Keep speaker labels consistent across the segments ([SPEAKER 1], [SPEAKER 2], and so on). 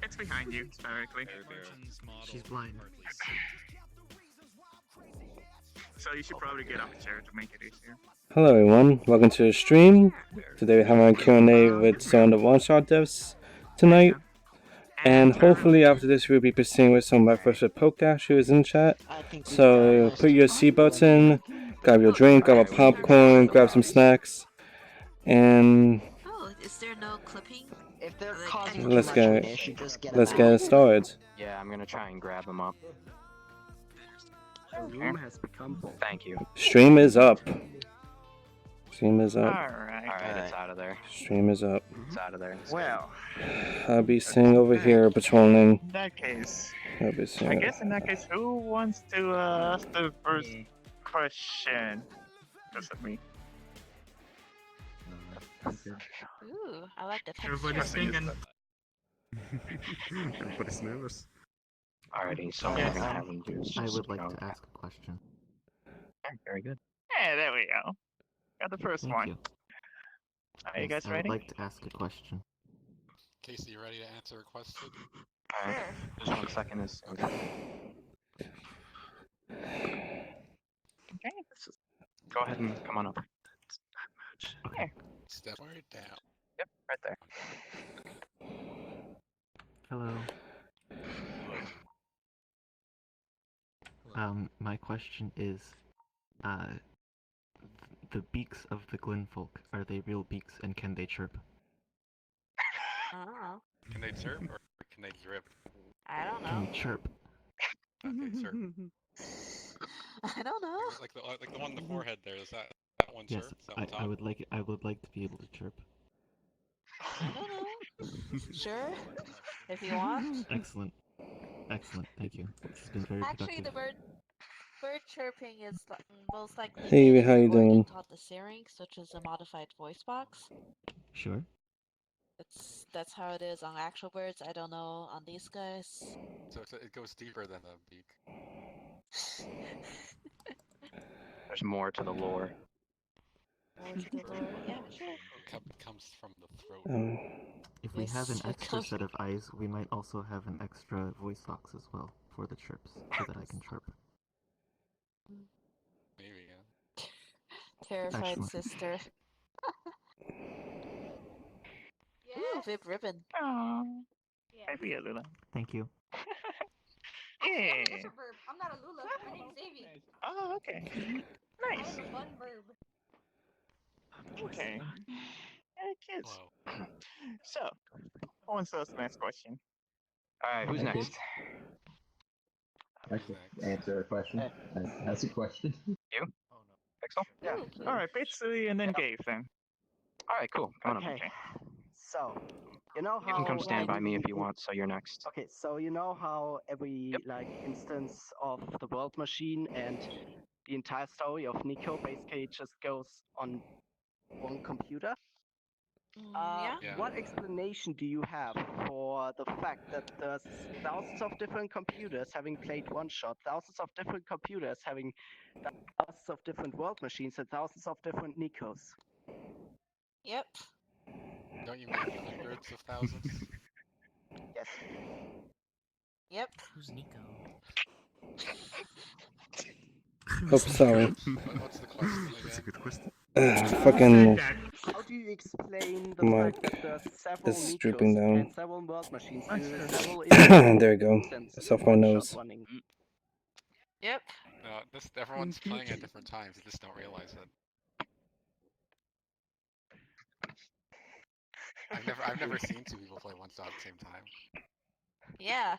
[SPEAKER 1] It's behind you, directly.
[SPEAKER 2] She's blind.
[SPEAKER 1] So you should probably get off the chair to make it easier.
[SPEAKER 3] Hello everyone, welcome to the stream. Today we have our Q&A with some of the Oneshot devs tonight. And hopefully after this we'll be proceeding with some of my first with Pokash who is in chat. So put your seatbelts in, grab your drink, grab a popcorn, grab some snacks, and
[SPEAKER 4] Oh, is there no clipping?
[SPEAKER 5] If they're
[SPEAKER 4] Like,
[SPEAKER 5] causing
[SPEAKER 4] I-
[SPEAKER 5] too
[SPEAKER 3] let's
[SPEAKER 5] much
[SPEAKER 3] get
[SPEAKER 5] of an issue, just get
[SPEAKER 3] let's
[SPEAKER 5] them
[SPEAKER 3] get
[SPEAKER 5] out.
[SPEAKER 3] it started.
[SPEAKER 6] Yeah, I'm gonna try and grab him up.
[SPEAKER 2] The room has become full.
[SPEAKER 6] Thank you.
[SPEAKER 3] Stream is up. Stream is up.
[SPEAKER 1] Alright.
[SPEAKER 6] Alright, it's out of there.
[SPEAKER 3] Stream is up.
[SPEAKER 6] It's out of there.
[SPEAKER 1] Well,
[SPEAKER 3] I'll be sitting over here patrolling.
[SPEAKER 1] in that case,
[SPEAKER 3] I'll be
[SPEAKER 1] I
[SPEAKER 3] sitting.
[SPEAKER 1] guess in that case, who wants to ask the first question? That's at me.
[SPEAKER 4] Ooh, I like the texture.
[SPEAKER 2] Everybody's thinking.
[SPEAKER 7] Everybody's nervous.
[SPEAKER 6] Alrighty, so we're gonna have him do is
[SPEAKER 2] I
[SPEAKER 6] just,
[SPEAKER 2] would like
[SPEAKER 6] you know,
[SPEAKER 2] to ask a question.
[SPEAKER 6] Very good.
[SPEAKER 1] Yeah, there we go. Got the first
[SPEAKER 2] Thank
[SPEAKER 1] one.
[SPEAKER 2] you.
[SPEAKER 1] Are you
[SPEAKER 2] Yes,
[SPEAKER 1] guys
[SPEAKER 2] I would
[SPEAKER 1] ready?
[SPEAKER 2] like to ask a question.
[SPEAKER 7] Casey, you ready to answer a question?
[SPEAKER 6] Alright, just 1 second is.
[SPEAKER 1] Okay, this is
[SPEAKER 6] Go ahead and come on up.
[SPEAKER 1] okay.
[SPEAKER 7] Step right down.
[SPEAKER 1] Yep, right there.
[SPEAKER 2] Hello. My question is, the beaks of the Glenfolk, are they real beaks and can they chirp?
[SPEAKER 4] Oh,
[SPEAKER 7] Can they chirp or can they drip?
[SPEAKER 4] I don't
[SPEAKER 2] Can
[SPEAKER 4] know.
[SPEAKER 2] they chirp?
[SPEAKER 7] Okay, chirp.
[SPEAKER 4] I don't know.
[SPEAKER 7] Like the one in the forehead there. Is that one
[SPEAKER 2] Yes,
[SPEAKER 7] chirp? Is that on top?
[SPEAKER 2] I would like to be able to chirp.
[SPEAKER 4] I don't know. Sure, if you want.
[SPEAKER 2] Excellent. Excellent, thank you. This has been very
[SPEAKER 4] Actually, the
[SPEAKER 2] productive.
[SPEAKER 4] bird chirping is most likely
[SPEAKER 3] Hey,
[SPEAKER 4] made in
[SPEAKER 3] how
[SPEAKER 4] an
[SPEAKER 3] you
[SPEAKER 4] organ
[SPEAKER 3] doing?
[SPEAKER 4] called the syrinx, which is a modified voice box.
[SPEAKER 2] Sure.
[SPEAKER 4] That's how it is on actual birds. I don't know on these guys.
[SPEAKER 7] So it goes deeper than the beak.
[SPEAKER 6] There's more to the lore.
[SPEAKER 4] More to the lore. Yeah, sure.
[SPEAKER 7] Comes from the throat.
[SPEAKER 2] If we have an
[SPEAKER 4] Yes,
[SPEAKER 2] extra set of eyes, we might also have an extra voice box as well for the chirps, so that I can chirp.
[SPEAKER 7] Maybe, yeah.
[SPEAKER 4] Terrified
[SPEAKER 2] Excellent.
[SPEAKER 4] sister. Ooh, Vib ribbon.
[SPEAKER 1] Oh, maybe a little.
[SPEAKER 2] Thank you.
[SPEAKER 1] Yeah.
[SPEAKER 8] I'm not a Lula. My name's Davy.
[SPEAKER 1] Oh, okay. Nice.
[SPEAKER 8] I'm a fun verb.
[SPEAKER 1] Okay. Hey, kids.
[SPEAKER 7] Whoa.
[SPEAKER 1] So, who wants to ask the next question?
[SPEAKER 6] Alright, who's
[SPEAKER 9] Okay.
[SPEAKER 6] next?
[SPEAKER 9] I can answer a question. That's a question.
[SPEAKER 6] You?
[SPEAKER 7] Oh no.
[SPEAKER 6] Pixel?
[SPEAKER 5] Yeah.
[SPEAKER 4] Ooh, please.
[SPEAKER 1] Alright, Bitsy and then Gabe then.
[SPEAKER 6] Alright, cool. Come on
[SPEAKER 5] Okay.
[SPEAKER 6] up.
[SPEAKER 5] So, you know
[SPEAKER 6] You
[SPEAKER 5] how
[SPEAKER 6] can come stand by me if
[SPEAKER 5] every-
[SPEAKER 6] you want, so you're next.
[SPEAKER 5] Okay, so you know how every like instance of the world machine and the entire story of Nico basically just goes on one computer?
[SPEAKER 4] Yeah.
[SPEAKER 7] Yeah.
[SPEAKER 5] What explanation do you have for the fact that there's thousands of different computers having played one shot, thousands of different computers having thousands of different world machines, and thousands of different Nikos?
[SPEAKER 4] Yep.
[SPEAKER 7] Don't you mean hundreds of thousands?
[SPEAKER 5] Yes.
[SPEAKER 4] Yep.
[SPEAKER 2] Who's Nico?
[SPEAKER 3] Oh, sorry.
[SPEAKER 7] What's the question again? good question.
[SPEAKER 3] Fucking
[SPEAKER 5] How do you explain the
[SPEAKER 3] Mic
[SPEAKER 5] fact that there's several
[SPEAKER 3] is
[SPEAKER 5] Nikos
[SPEAKER 3] drooping down.
[SPEAKER 5] and several world machines and several
[SPEAKER 3] There we go.
[SPEAKER 5] instances
[SPEAKER 3] It's
[SPEAKER 5] of
[SPEAKER 3] off my
[SPEAKER 5] one shot
[SPEAKER 3] nose.
[SPEAKER 5] running?
[SPEAKER 4] Yep.
[SPEAKER 7] No, everyone's playing at different times. You just don't realize it. I've never seen two people play one shot at the same time.
[SPEAKER 4] Yeah.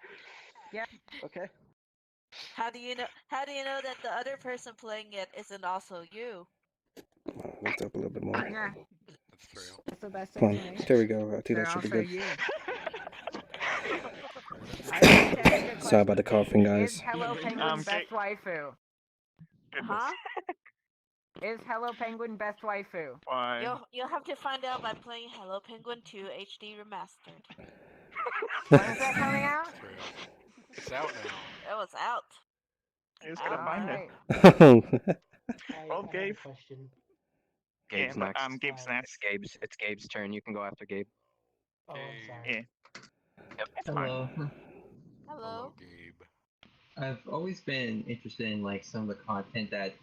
[SPEAKER 5] Okay.
[SPEAKER 4] How do you know? How do you know that the other person playing it isn't also you?
[SPEAKER 3] Lift up a little bit more.
[SPEAKER 8] Yeah,
[SPEAKER 7] That's true.
[SPEAKER 8] that's the best
[SPEAKER 3] Come on.
[SPEAKER 8] explanation.
[SPEAKER 3] There we go. I think
[SPEAKER 8] They're
[SPEAKER 3] that should be
[SPEAKER 8] also
[SPEAKER 3] good.
[SPEAKER 8] you. I'd like to ask a
[SPEAKER 3] Sorry
[SPEAKER 8] question.
[SPEAKER 3] about the coughing,
[SPEAKER 8] Is
[SPEAKER 3] guys.
[SPEAKER 8] Hello Penguin best waifu?
[SPEAKER 1] Goodness.
[SPEAKER 4] Huh?
[SPEAKER 8] Is Hello Penguin best waifu?
[SPEAKER 1] Why?
[SPEAKER 4] You'll have to find out by playing Hello Penguin 2 HD Remastered.
[SPEAKER 8] When is that coming out?
[SPEAKER 7] True. It's out now.
[SPEAKER 4] It was out.
[SPEAKER 1] You just gotta find it.
[SPEAKER 8] Alright.
[SPEAKER 1] Well, Gabe.
[SPEAKER 6] Gabe's
[SPEAKER 1] Yeah,
[SPEAKER 6] next.
[SPEAKER 1] Gabe's next.
[SPEAKER 6] It's Gabe's turn. You can go after Gabe.
[SPEAKER 7] Okay.
[SPEAKER 1] Yeah.
[SPEAKER 9] Hello.
[SPEAKER 4] Hello.
[SPEAKER 7] Gabe.
[SPEAKER 9] I've always been interested in like some of the content that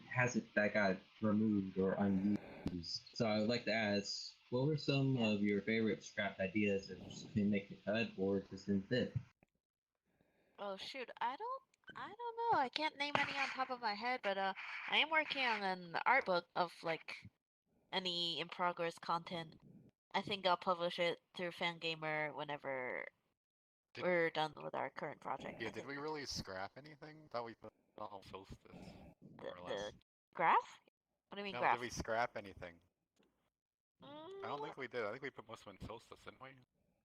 [SPEAKER 9] got removed or unused. So I would like to ask, what were some of your favorite scrapped ideas that just didn't make the cut or just didn't fit?
[SPEAKER 4] Oh shoot, I don't know. I can't name any on top of my head, but I am working on an art book of like any in progress content. I think I'll publish it through Fangamer whenever we're done with our current project.
[SPEAKER 7] Yeah, did we really scrap anything? Thought we put all filth this, more or
[SPEAKER 4] the
[SPEAKER 7] less.
[SPEAKER 4] graph? What do you mean
[SPEAKER 7] No,
[SPEAKER 4] graph?
[SPEAKER 7] did we scrap anything? I don't
[SPEAKER 4] Mm,
[SPEAKER 7] think we did. I think we put most of it in Filstus, didn't we?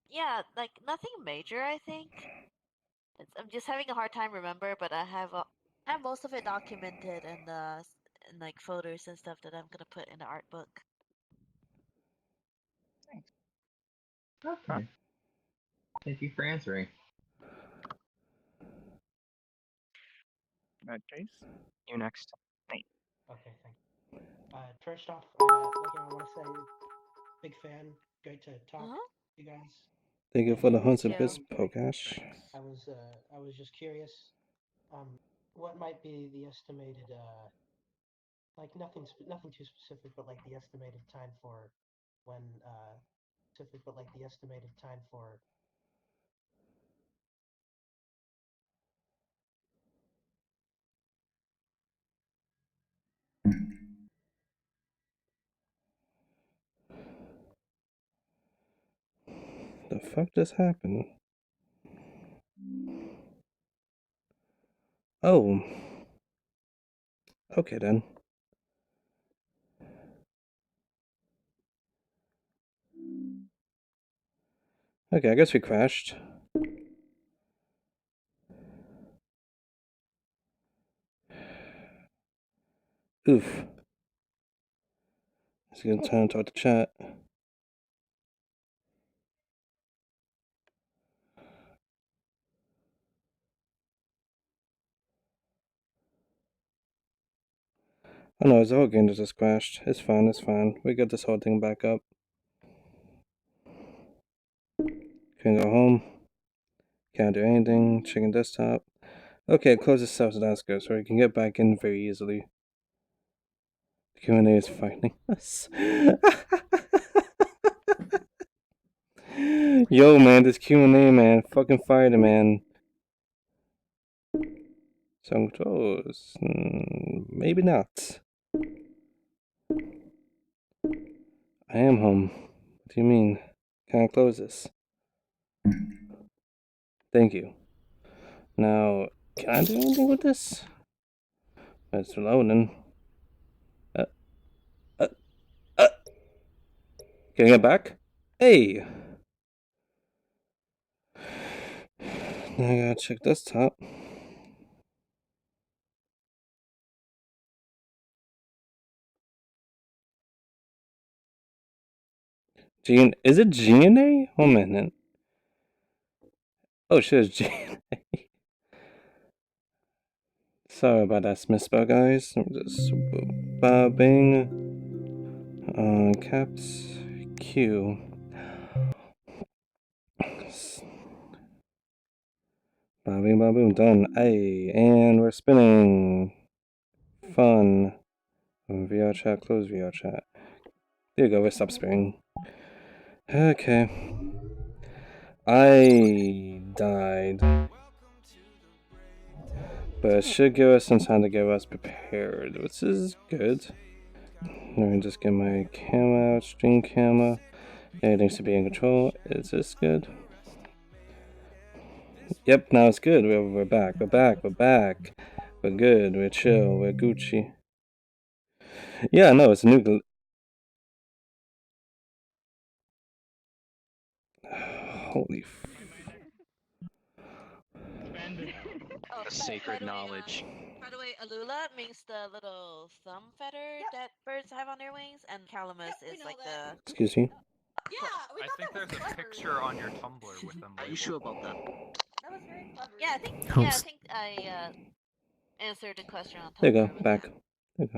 [SPEAKER 4] yeah, like nothing major. I think I'm just having a hard time remember, but I have most of it documented and like photos and stuff that I'm gonna put in the art book.
[SPEAKER 9] Okay. Thank you for answering.
[SPEAKER 1] In that case,
[SPEAKER 6] You next.
[SPEAKER 10] Okay, thank you. First off, like I want to say, big fan. Great to talk
[SPEAKER 4] Uh-huh.
[SPEAKER 10] to you guys.
[SPEAKER 3] Thank you
[SPEAKER 10] And
[SPEAKER 3] for the
[SPEAKER 4] You
[SPEAKER 3] 100
[SPEAKER 4] too.
[SPEAKER 3] bits, Pokash.
[SPEAKER 7] Thanks.
[SPEAKER 10] I was just curious, what might be the estimated, like nothing too specific, but like the estimated time for when, specific, but like the estimated time for.
[SPEAKER 3] The fuck just happened? Oh. Okay then. Okay, I guess we crashed. Oof. It's a good time to talk to chat. Oh no, it's the whole game that just crashed. It's fine, it's fine. We got this whole thing back up. Can go home. Can't do anything. Chicken desktop. Okay, close this out so that's good, so we can get back in very easily. The Q&A is finding us. Yo, man, this Q&A, man. Fucking fired, man. Some close. Maybe not. I am home. What do you mean? Can I close this? Thank you. Now, can I do anything with this? It's loading. Can I get back? Hey! Now I gotta check desktop. Is it GNA? 1 minute. Oh shit, it's GNA. Sorry about that misspell, guys. Let me just Bing. Caps Q. Bing, boom, done. Hey, and we're spinning. Fun. VR chat, close VR chat. There you go, we stop spinning. Okay. I died. But it should give us some time to get us prepared, which is good. Let me just get my camera out, stream camera. Everything should be in control. Is this good? Yep, now it's good. We're back. We're back. We're back. We're good. We're chill. We're Gucci. Yeah, no, it's a new. Holy.
[SPEAKER 4] Oh,
[SPEAKER 6] The sacred knowledge.
[SPEAKER 4] By the way, Alula means the little thumb feather that birds have on their wings, and Calamus is like the.
[SPEAKER 3] Excuse me.
[SPEAKER 11] I think there's a picture on your Tumblr with them.
[SPEAKER 5] Are you sure about that?
[SPEAKER 4] That was very clever. Yeah, I think I answered the question on Tumblr.
[SPEAKER 3] There you go.
[SPEAKER 4] with
[SPEAKER 3] Back.
[SPEAKER 4] that.
[SPEAKER 3] There you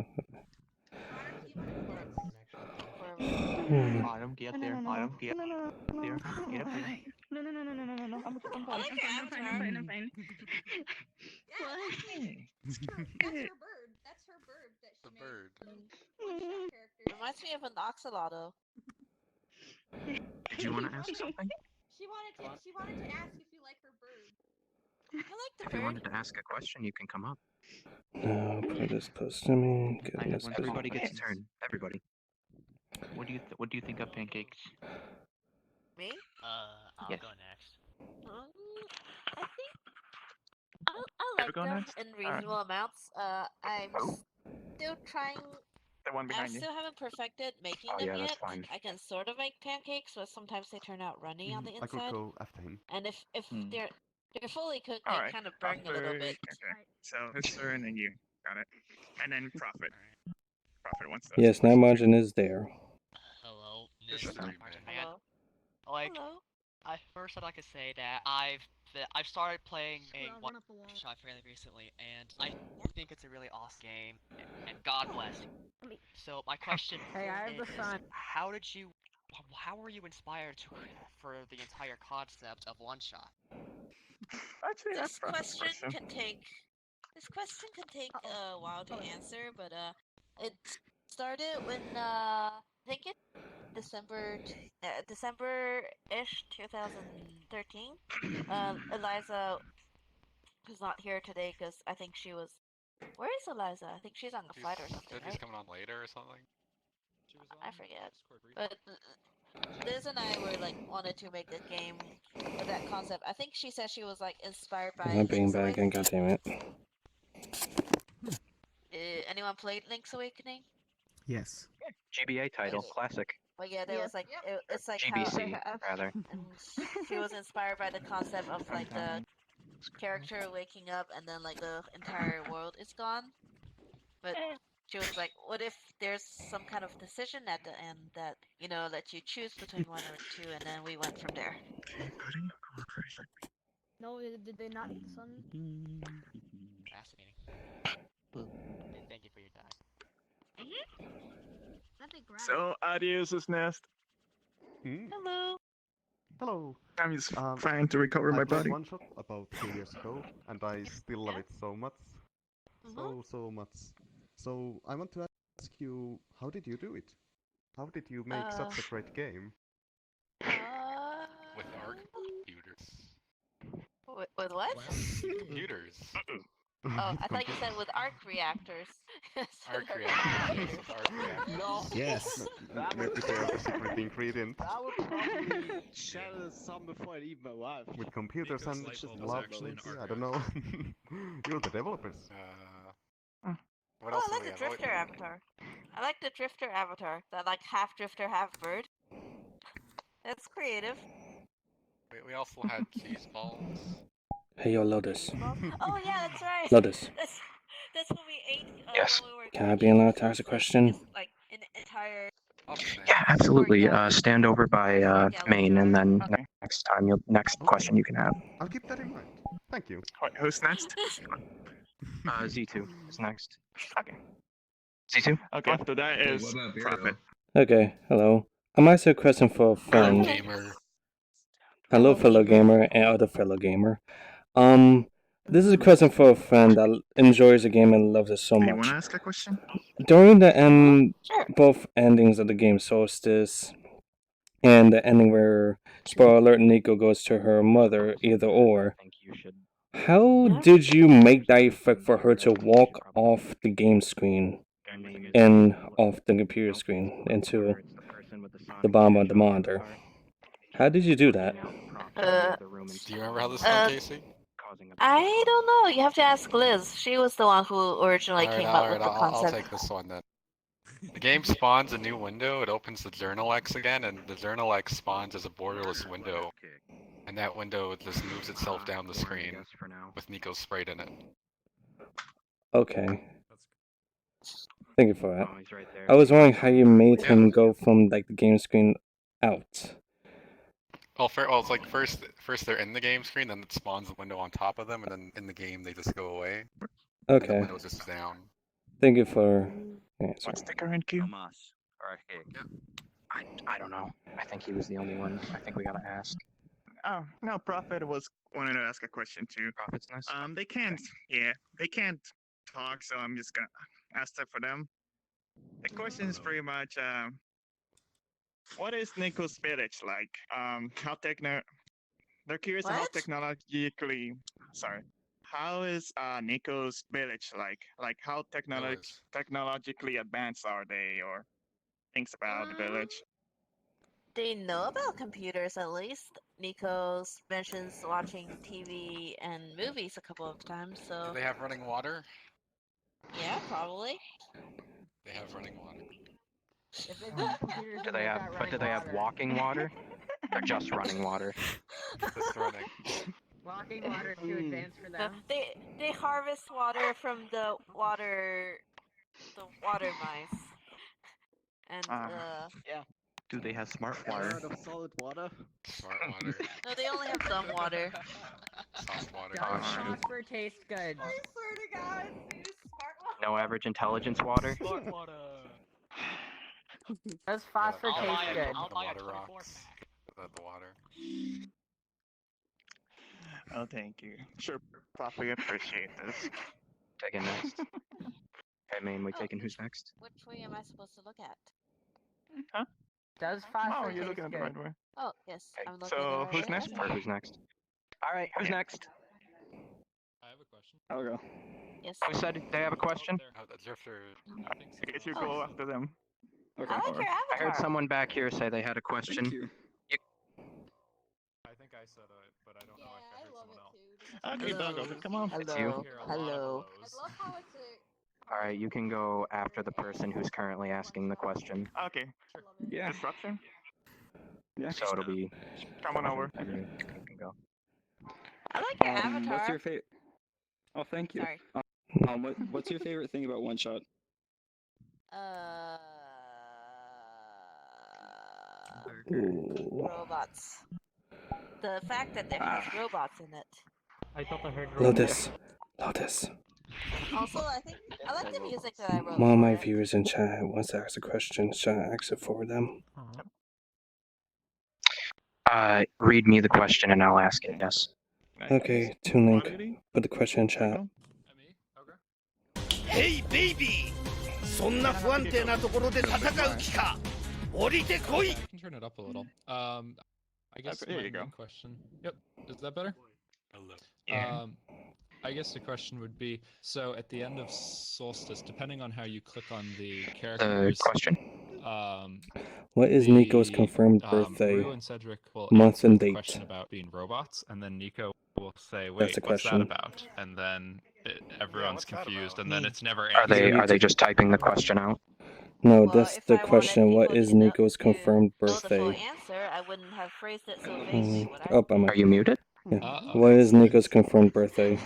[SPEAKER 3] go.
[SPEAKER 6] Autumn, get up there. Autumn, get up there. Get up there.
[SPEAKER 12] No. I'm fine. I'm fine. I'm fine. What?
[SPEAKER 4] That's her bird. That's her bird that she made.
[SPEAKER 7] bird.
[SPEAKER 4] One-shot character. Reminds me of an oxalotl.
[SPEAKER 6] Do you want to ask something?
[SPEAKER 4] She wanted to ask if you like her bird. I like the
[SPEAKER 6] If you
[SPEAKER 4] bird.
[SPEAKER 6] wanted to ask a question, you can come up.
[SPEAKER 3] Put this close to me. Get this close.
[SPEAKER 6] Everybody gets a turn. Everybody. What do you think of pancakes?
[SPEAKER 4] Me?
[SPEAKER 13] I'll
[SPEAKER 6] Yes.
[SPEAKER 13] go next.
[SPEAKER 4] I think I like
[SPEAKER 1] go
[SPEAKER 4] them
[SPEAKER 1] next?
[SPEAKER 4] in
[SPEAKER 1] Alright.
[SPEAKER 4] reasonable amounts. I'm still trying.
[SPEAKER 1] The one
[SPEAKER 4] I
[SPEAKER 1] behind you.
[SPEAKER 4] still haven't perfected making
[SPEAKER 6] Oh,
[SPEAKER 4] them
[SPEAKER 6] yeah, that's
[SPEAKER 4] yet.
[SPEAKER 6] fine.
[SPEAKER 4] I can sort of make pancakes, but sometimes they turn out runny on the
[SPEAKER 14] I could
[SPEAKER 4] inside.
[SPEAKER 14] go after him.
[SPEAKER 4] And if they're fully cooked,
[SPEAKER 1] All
[SPEAKER 4] they
[SPEAKER 1] right.
[SPEAKER 4] kind of burn a little bit.
[SPEAKER 1] Okay. So his turn and you got it, and then Prophet. Prophet wants to.
[SPEAKER 3] Yes, now margin is there.
[SPEAKER 13] Hello,
[SPEAKER 7] This
[SPEAKER 13] Nick.
[SPEAKER 7] is man.
[SPEAKER 4] Hello.
[SPEAKER 13] Like,
[SPEAKER 4] Hello.
[SPEAKER 13] First I'd like to say that I've started playing a one-shot fairly recently, and I think it's a really awesome game. And God bless. So my question
[SPEAKER 8] Hey, I have the
[SPEAKER 13] is,
[SPEAKER 8] sun.
[SPEAKER 13] how were you inspired for the entire concept of one-shot?
[SPEAKER 1] Actually,
[SPEAKER 4] This question can take a while to answer, but it started when I think it's December-ish 2013. Eliza, who's not here today because I think she was. Where is Eliza? I think she's on the flight or something,
[SPEAKER 7] Said
[SPEAKER 4] right?
[SPEAKER 7] he's coming on later or something.
[SPEAKER 4] I forget. But Liz and I were like wanted to make a game with that concept. I think she said she was like inspired by
[SPEAKER 3] I'm being
[SPEAKER 4] Link's
[SPEAKER 3] back and
[SPEAKER 4] Awakening.
[SPEAKER 3] goddammit.
[SPEAKER 4] Anyone played Link's Awakening?
[SPEAKER 2] Yes.
[SPEAKER 6] GBA title,
[SPEAKER 4] Yes.
[SPEAKER 6] classic.
[SPEAKER 4] But yeah, there was like it's like
[SPEAKER 6] GBC,
[SPEAKER 4] how
[SPEAKER 6] rather.
[SPEAKER 4] and she was inspired by the concept of like the character waking up and then like the entire world is gone. But she was like, what if there's some kind of decision at the end that, that you choose between one or two, and then we went from there.
[SPEAKER 12] No, did they not eat the sun?
[SPEAKER 13] Fascinating. Thank you for your time.
[SPEAKER 1] So adios, Nest.
[SPEAKER 4] Hello.
[SPEAKER 14] Hello.
[SPEAKER 1] I'm just trying to recover my
[SPEAKER 14] I played
[SPEAKER 1] body.
[SPEAKER 14] one shot about 2 years ago, and I still love it so much. So much. So I want to ask you, how did you do it? How did you make such a great game?
[SPEAKER 7] With our computers.
[SPEAKER 4] With what?
[SPEAKER 7] Computers.
[SPEAKER 4] Oh, I thought you said with arc reactors.
[SPEAKER 7] Arc reactors. Arc reactors.
[SPEAKER 5] No.
[SPEAKER 2] Yes.
[SPEAKER 5] That
[SPEAKER 14] Maybe
[SPEAKER 5] would
[SPEAKER 14] they're the secret ingredient.
[SPEAKER 5] That would probably shatter some before it even arrived.
[SPEAKER 14] With computers and
[SPEAKER 5] Nico's light bulb
[SPEAKER 14] love,
[SPEAKER 5] is actually an
[SPEAKER 14] maybe?
[SPEAKER 5] arc
[SPEAKER 14] I don't know. You're the developers.
[SPEAKER 7] What
[SPEAKER 4] Oh,
[SPEAKER 7] else
[SPEAKER 4] I
[SPEAKER 7] do
[SPEAKER 4] like
[SPEAKER 7] we
[SPEAKER 4] the
[SPEAKER 7] have?
[SPEAKER 4] drifter avatar. I like the drifter avatar. That like half drifter, half bird. That's creative.
[SPEAKER 7] We also had cheese balls.
[SPEAKER 3] Hey, yo, Lotus.
[SPEAKER 4] Oh yeah, that's right.
[SPEAKER 3] Lotus.
[SPEAKER 4] That's what we ate
[SPEAKER 6] Yes.
[SPEAKER 4] when we were.
[SPEAKER 3] Can I be allowed to ask a question?
[SPEAKER 4] Like an entire.
[SPEAKER 6] Yeah, absolutely. Stand over by main, and then next question you can have.
[SPEAKER 14] I'll keep that in mind. Thank you.
[SPEAKER 1] Wait, who's next?
[SPEAKER 6] Z2 is next. Okay. Z2?
[SPEAKER 1] Okay, after that
[SPEAKER 9] Wait,
[SPEAKER 1] is
[SPEAKER 9] what about Burial?
[SPEAKER 6] Prophet.
[SPEAKER 3] Okay, hello. I'm asking a question for a friend.
[SPEAKER 7] Gamer.
[SPEAKER 3] Hello, fellow gamer and other fellow gamer. This is a question for a friend that enjoys the game and loves it so
[SPEAKER 1] Do you want
[SPEAKER 3] much.
[SPEAKER 1] to ask a question?
[SPEAKER 3] During the both endings of the game, Solstice and the ending where, spoiler alert, Nico goes to her mother, either or. How did you make that effect for her to walk off the game screen and off the computer screen into the bomb on the monitor? How did you do that?
[SPEAKER 7] Do you remember how this went, Casey?
[SPEAKER 4] I don't know. You have to ask Liz. She was the one who originally came up with the
[SPEAKER 7] I'll
[SPEAKER 4] concept.
[SPEAKER 7] take this one then. The game spawns a new window, it opens the Journal X again, and the Journal X spawns as a borderless window. And that window just moves itself down the screen with Nico's sprite in it.
[SPEAKER 3] Okay. Thank you for that. I was wondering how you made him go from like the game screen out.
[SPEAKER 7] Well, it's like first they're in the game screen, then it spawns the window on top of them, and then in the game they just go away. And the
[SPEAKER 3] Okay.
[SPEAKER 7] window just down.
[SPEAKER 3] Thank you for the answer.
[SPEAKER 1] What's the current queue?
[SPEAKER 6] I don't know. I think he was the only one. I think we gotta ask.
[SPEAKER 1] Oh no, Prophet was wanting to ask a question too.
[SPEAKER 6] Prophet's nice.
[SPEAKER 1] They can't. Yeah, they can't talk, so I'm just gonna ask that for them. The question is pretty much, what is Nico's village like? How They're curious how
[SPEAKER 4] What?
[SPEAKER 1] technologically. Sorry. How is Nico's village like? Like how technologically advanced are they, or things about the village?
[SPEAKER 4] They know about computers at least. Nico's mentions watching TV and movies a couple of times,
[SPEAKER 7] Do
[SPEAKER 4] so
[SPEAKER 7] they have running water?
[SPEAKER 4] yeah, probably.
[SPEAKER 7] They have running water.
[SPEAKER 8] If they've got computers
[SPEAKER 6] Do
[SPEAKER 8] and
[SPEAKER 6] they
[SPEAKER 8] they've
[SPEAKER 6] have?
[SPEAKER 8] got
[SPEAKER 6] But
[SPEAKER 8] running
[SPEAKER 6] do they have
[SPEAKER 8] water.
[SPEAKER 6] walking water? Or just running water?
[SPEAKER 7] Just running.
[SPEAKER 8] Walking water is too advanced for them.
[SPEAKER 4] They harvest water from the water mines. And
[SPEAKER 5] Yeah.
[SPEAKER 6] Do they have smart
[SPEAKER 5] They're
[SPEAKER 6] water?
[SPEAKER 5] out of solid water.
[SPEAKER 7] Smart water.
[SPEAKER 4] no, they only have dumb water.
[SPEAKER 7] Soft water.
[SPEAKER 8] Does phosphor taste good?
[SPEAKER 4] I swear to God, they use smart water.
[SPEAKER 6] No average intelligence water?
[SPEAKER 13] Smart water.
[SPEAKER 8] Does phosphor
[SPEAKER 7] I'll
[SPEAKER 8] taste
[SPEAKER 7] buy a-
[SPEAKER 8] good?
[SPEAKER 7] I'll buy a water
[SPEAKER 13] 24
[SPEAKER 7] rocks. Without the water.
[SPEAKER 1] Oh, thank you. Sure, Prophet, appreciate this.
[SPEAKER 6] Taking next. Okay, main, we taking who's next?
[SPEAKER 4] Which way am I supposed to look at?
[SPEAKER 1] Huh?
[SPEAKER 8] Does
[SPEAKER 1] Oh,
[SPEAKER 8] phosphor
[SPEAKER 1] you're
[SPEAKER 8] taste
[SPEAKER 1] looking at the
[SPEAKER 8] good?
[SPEAKER 1] right way.
[SPEAKER 4] Oh, yes, I'm looking
[SPEAKER 1] So
[SPEAKER 4] the right
[SPEAKER 1] who's
[SPEAKER 4] way.
[SPEAKER 1] next?
[SPEAKER 6] Or who's next? Alright, who's next?
[SPEAKER 11] I have a question.
[SPEAKER 1] I'll go.
[SPEAKER 4] Yes.
[SPEAKER 6] Who said they have a question?
[SPEAKER 7] Oh, the drifter.
[SPEAKER 1] I guess you go after them.
[SPEAKER 4] I like your
[SPEAKER 6] I heard
[SPEAKER 4] avatar.
[SPEAKER 6] someone back here say they had a question.
[SPEAKER 11] I think I said it, but I don't know if I heard someone else.
[SPEAKER 1] Okay, Doggo, come on.
[SPEAKER 6] It's you.
[SPEAKER 4] Hello.
[SPEAKER 6] Alright, you can go after the person who's currently asking the question.
[SPEAKER 1] Okay.
[SPEAKER 15] Yeah.
[SPEAKER 1] Disruption?
[SPEAKER 15] Yeah.
[SPEAKER 6] So it'll be...
[SPEAKER 1] Come on over.
[SPEAKER 6] You can go.
[SPEAKER 4] I like your avatar.
[SPEAKER 15] What's your favorite? Oh, thank you.
[SPEAKER 4] Sorry.
[SPEAKER 15] What's your favorite thing about One Shot?
[SPEAKER 4] Robots. The fact that there has robots in it.
[SPEAKER 10] I thought I heard
[SPEAKER 3] Lotus.
[SPEAKER 4] Also, I like the music that I wrote.
[SPEAKER 3] One of
[SPEAKER 4] for
[SPEAKER 3] my
[SPEAKER 4] it.
[SPEAKER 3] viewers in chat wants to ask a question. Should I ask it for them?
[SPEAKER 6] Read me the question and I'll ask it, yes.
[SPEAKER 3] Okay, Toon Link. Put the question in chat.
[SPEAKER 16] Hey baby! そんな不安定なところで戦う気か降りてこい
[SPEAKER 11] I can turn it up a little. I guess
[SPEAKER 1] There
[SPEAKER 11] my
[SPEAKER 1] you go.
[SPEAKER 11] main question. Yep. Is that better?
[SPEAKER 7] Hello.
[SPEAKER 1] Yeah.
[SPEAKER 11] I guess the question would be, so at the end of Solstice, depending on how you click on the characters...
[SPEAKER 6] The question.
[SPEAKER 3] What is Nico's confirmed birthday,
[SPEAKER 11] Rue and Cedric will
[SPEAKER 3] month
[SPEAKER 11] answer
[SPEAKER 3] and
[SPEAKER 11] the
[SPEAKER 3] date?
[SPEAKER 11] question about being robots, and then Nico will say,
[SPEAKER 3] That's
[SPEAKER 11] wait,
[SPEAKER 3] the
[SPEAKER 11] what's that
[SPEAKER 3] question.
[SPEAKER 11] about? And then everyone's
[SPEAKER 7] what's that
[SPEAKER 11] confused,
[SPEAKER 7] about?
[SPEAKER 11] and then it's never
[SPEAKER 6] Are
[SPEAKER 11] answered.
[SPEAKER 6] they just typing the question out?
[SPEAKER 3] No,
[SPEAKER 4] Well,
[SPEAKER 3] that's
[SPEAKER 4] if
[SPEAKER 3] the
[SPEAKER 4] I wanted
[SPEAKER 3] question. What
[SPEAKER 4] people
[SPEAKER 3] is
[SPEAKER 4] to know-
[SPEAKER 3] Nico's confirmed
[SPEAKER 4] Know the full
[SPEAKER 3] birthday?
[SPEAKER 4] answer, I wouldn't have phrased it so vaguely, would I?
[SPEAKER 3] Oh, I'm
[SPEAKER 6] Are you muted?
[SPEAKER 3] Yeah.
[SPEAKER 11] Uh-oh.
[SPEAKER 3] What is Nico's confirmed birthday?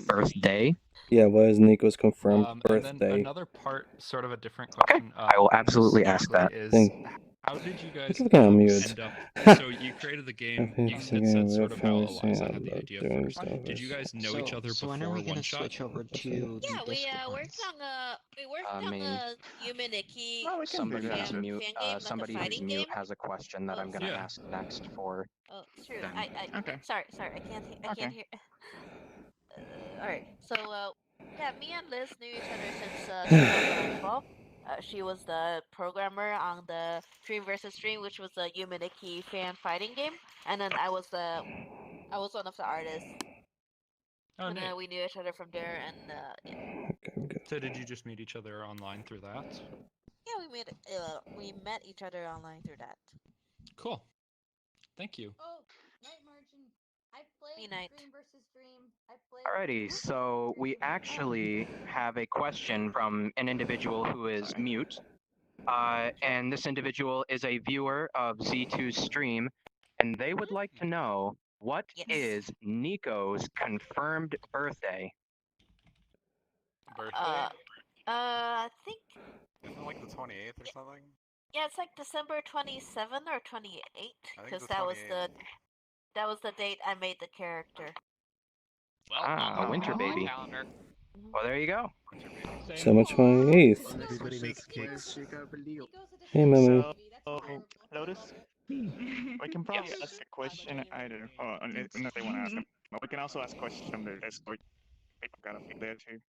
[SPEAKER 6] Birthday?
[SPEAKER 3] Yeah, what is Nico's confirmed
[SPEAKER 11] And then
[SPEAKER 3] birthday?
[SPEAKER 11] another part, sort of a different question.
[SPEAKER 6] I will absolutely ask that.
[SPEAKER 11] Is
[SPEAKER 3] Thing.
[SPEAKER 11] how did you guys
[SPEAKER 3] Look at how muted.
[SPEAKER 11] end up? So you created the game. You
[SPEAKER 3] Everything
[SPEAKER 11] said sort of how
[SPEAKER 3] I was
[SPEAKER 11] Eliza
[SPEAKER 3] saying,
[SPEAKER 11] had
[SPEAKER 3] I
[SPEAKER 11] the
[SPEAKER 3] love
[SPEAKER 11] idea
[SPEAKER 3] doing
[SPEAKER 11] first.
[SPEAKER 3] stuff.
[SPEAKER 11] Did you guys know each other
[SPEAKER 9] So
[SPEAKER 11] before
[SPEAKER 9] when are we gonna
[SPEAKER 11] One Shot?
[SPEAKER 9] switch over to
[SPEAKER 4] Yeah,
[SPEAKER 9] the
[SPEAKER 4] we
[SPEAKER 9] Discord
[SPEAKER 4] worked
[SPEAKER 9] ones?
[SPEAKER 4] on
[SPEAKER 6] Main.
[SPEAKER 4] a Yuminiki
[SPEAKER 6] Somebody
[SPEAKER 4] fan,
[SPEAKER 6] who's mute.
[SPEAKER 4] fan game, like
[SPEAKER 6] Somebody
[SPEAKER 4] a
[SPEAKER 6] who's
[SPEAKER 4] fighting
[SPEAKER 6] mute
[SPEAKER 4] game.
[SPEAKER 6] has a question that I'm gonna
[SPEAKER 11] Yeah.
[SPEAKER 6] ask next for.
[SPEAKER 4] Oh, true.
[SPEAKER 6] them.
[SPEAKER 1] Okay.
[SPEAKER 4] Sorry, I can't hear. All right. So, yeah, me and Liz knew each other since 2012. She was the programmer on the Dream vs. Dream, which was a Yuminiki fan fighting game, and then I was one of the artists.
[SPEAKER 11] Oh,
[SPEAKER 4] And
[SPEAKER 11] neat.
[SPEAKER 4] we knew each other from there, and yeah.
[SPEAKER 11] So did you just meet each other online through that?
[SPEAKER 4] Yeah, we met each other online through that.
[SPEAKER 11] Cool. Thank you.
[SPEAKER 17] Oh, Night Margin. I played
[SPEAKER 4] Night.
[SPEAKER 17] Dream vs. Dream.
[SPEAKER 6] Alrighty, so we actually have a question from an individual who is mute. And this individual is a viewer of Z2's stream, and they would like to know, what is Nico's confirmed birthday?
[SPEAKER 7] Birthday?
[SPEAKER 4] I think
[SPEAKER 7] Isn't it like the 28th or something?
[SPEAKER 4] yeah, it's like December 27th or 28th,
[SPEAKER 7] I think
[SPEAKER 4] because
[SPEAKER 7] the
[SPEAKER 4] that was the date I made the character.
[SPEAKER 13] Well,
[SPEAKER 6] A winter
[SPEAKER 13] on my
[SPEAKER 6] baby.
[SPEAKER 13] calendar.
[SPEAKER 6] Well, there you go.
[SPEAKER 3] December 28th.
[SPEAKER 14] Everybody makes cakes.
[SPEAKER 3] Hey, Mummy.
[SPEAKER 1] So, Lotus, We can probably ask a question either, or unless they want to ask them. But we can also ask questions from the Discord. People gotta be there too.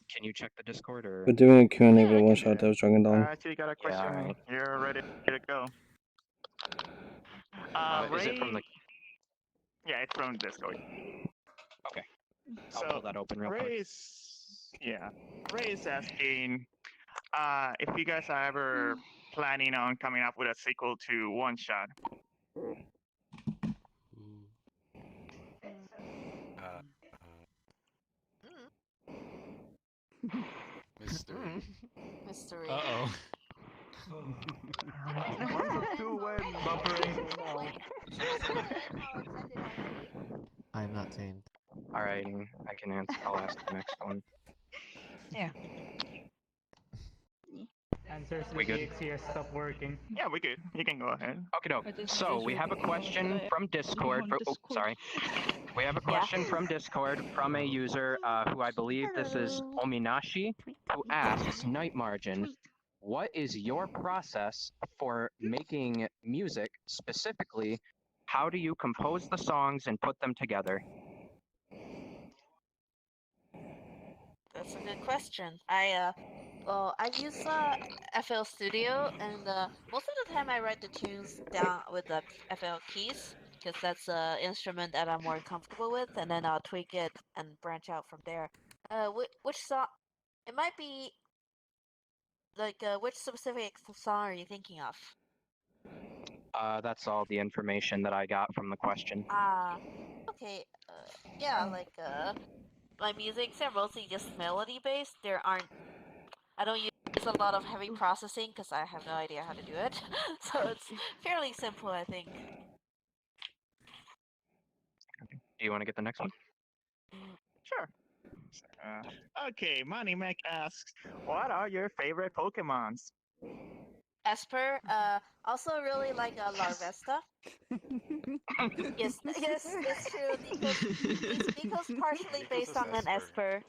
[SPEAKER 6] Can you check the Discord or?
[SPEAKER 3] We're doing a Q&A with One Shot Devs Dragon Dong.
[SPEAKER 1] I actually got a question.
[SPEAKER 6] Yeah, alright.
[SPEAKER 1] You're ready to go.
[SPEAKER 6] Is it from the?
[SPEAKER 1] Yeah, it's from Discord.
[SPEAKER 6] Okay. I'll
[SPEAKER 1] So
[SPEAKER 6] pull that open real quick.
[SPEAKER 1] Ray is asking if you guys are ever planning on coming up with a sequel to One Shot.
[SPEAKER 7] Mystery.
[SPEAKER 4] Mystery.
[SPEAKER 11] Uh-oh.
[SPEAKER 2] I am not tamed.
[SPEAKER 6] Alright, I can answer. I'll ask the next one.
[SPEAKER 8] Yeah.
[SPEAKER 18] Answers
[SPEAKER 6] We good?
[SPEAKER 18] here stop working.
[SPEAKER 1] Yeah, we good. You can go ahead.
[SPEAKER 6] Okay, doke. So we have a question from Discord. Sorry. We have a question from Discord from a user who I believe this is Ominashi, who asks Night Margin, what is your process for making music? Specifically, how do you compose the songs and put them together?
[SPEAKER 4] That's a good question. I use FL Studio, and most of the time I write the tunes down with the FL keys because that's the instrument that I'm more comfortable with, and then I'll tweak it and branch out from there. Which song? It might be like which specific song are you thinking of?
[SPEAKER 6] That's all the information that I got from the question.
[SPEAKER 4] Okay. Yeah, like my musics are mostly just melody based. I don't use a lot of heavy processing because I have no idea how to do it. So it's fairly simple, I think.
[SPEAKER 6] Do you want to get the next one?
[SPEAKER 1] Sure. Okay, Money Mac asks, what are your favorite Pokemons?
[SPEAKER 4] Esper, also really like Larvesta. Yes, it's true. Nico's partially based on an Esper.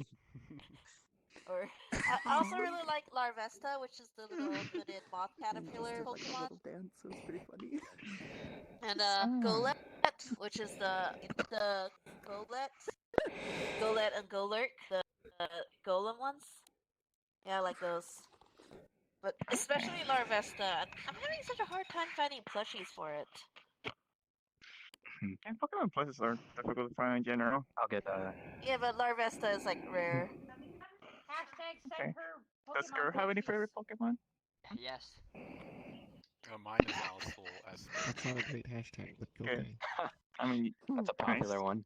[SPEAKER 4] Or I also really like Larvesta, which is the little hooded moth caterpillar Pokemon.
[SPEAKER 2] Dance, so it's pretty funny.
[SPEAKER 4] And Golett, which is the Golett and Golurk, the golem ones. Yeah, I like those. But especially Larvesta, I'm having such a hard time finding plushies for it.
[SPEAKER 1] And Pokemon pluses are difficult to find in general.
[SPEAKER 6] I'll get
[SPEAKER 4] Yeah, but Larvesta is like rare.
[SPEAKER 1] Okay. Does Gur have any favorite Pokemon?
[SPEAKER 13] Yes.
[SPEAKER 7] Mine is Housefull Esper.
[SPEAKER 2] That's not a great hashtag, but
[SPEAKER 1] Okay.
[SPEAKER 2] okay.
[SPEAKER 1] I mean,
[SPEAKER 6] that's a popular
[SPEAKER 1] nice.
[SPEAKER 6] one.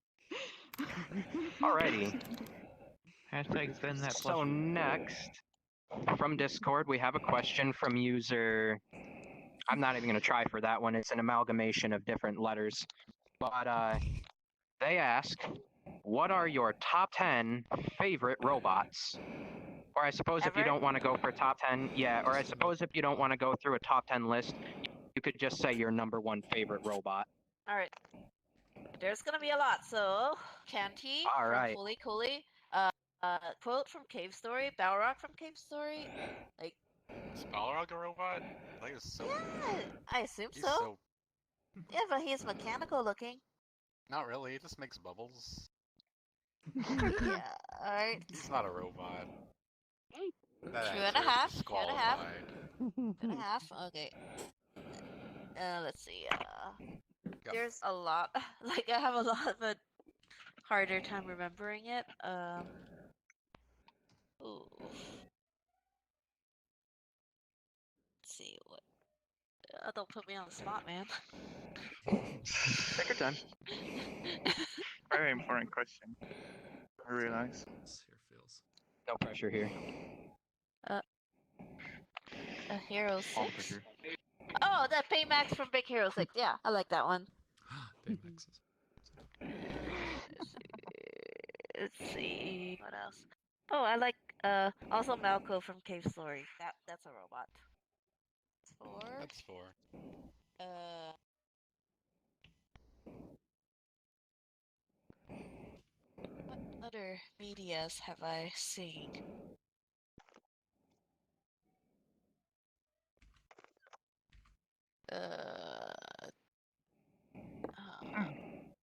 [SPEAKER 6] Alrighty.
[SPEAKER 19] Hashtag send that
[SPEAKER 6] So
[SPEAKER 19] plushie.
[SPEAKER 6] next, from Discord, we have a question from user. I'm not even going to try for that one. It's an amalgamation of different letters. But they ask, what are your top 10 favorite robots? Or I suppose if you don't want to go for top 10, yeah, or I suppose if you don't want to go through a top 10 list, you could just say your number one favorite robot.
[SPEAKER 4] Alright. There's gonna be a lot, so Canty
[SPEAKER 6] Alright.
[SPEAKER 4] from Fully Cooley, quote from Cave Story, Balrog from Cave Story, like
[SPEAKER 7] Is Balrog a robot? I think it's so.
[SPEAKER 4] yeah, I assume
[SPEAKER 7] He's
[SPEAKER 4] so. Yeah, but he's mechanical looking.
[SPEAKER 7] Not really. He just makes bubbles.
[SPEAKER 4] Yeah, alright.
[SPEAKER 7] He's not a robot. That
[SPEAKER 4] Two
[SPEAKER 7] answer
[SPEAKER 4] and a
[SPEAKER 7] is
[SPEAKER 4] half.
[SPEAKER 7] disqualified.
[SPEAKER 4] 2.5. Okay. Let's see. There's a lot. Like I have a lot of a harder time remembering it. Ooh. Let's see what. Don't put me on the spot, man.
[SPEAKER 1] Take your time. Very important question. I realize.
[SPEAKER 6] No pressure here.
[SPEAKER 4] A Hero 6? Oh, that Baymax from Big Hero 6. Yeah, I like that one. Let's see. What else? Oh, I like also Malco from Cave Story. That's a robot. 4.
[SPEAKER 7] That's 4.
[SPEAKER 4] What other medias have I seen?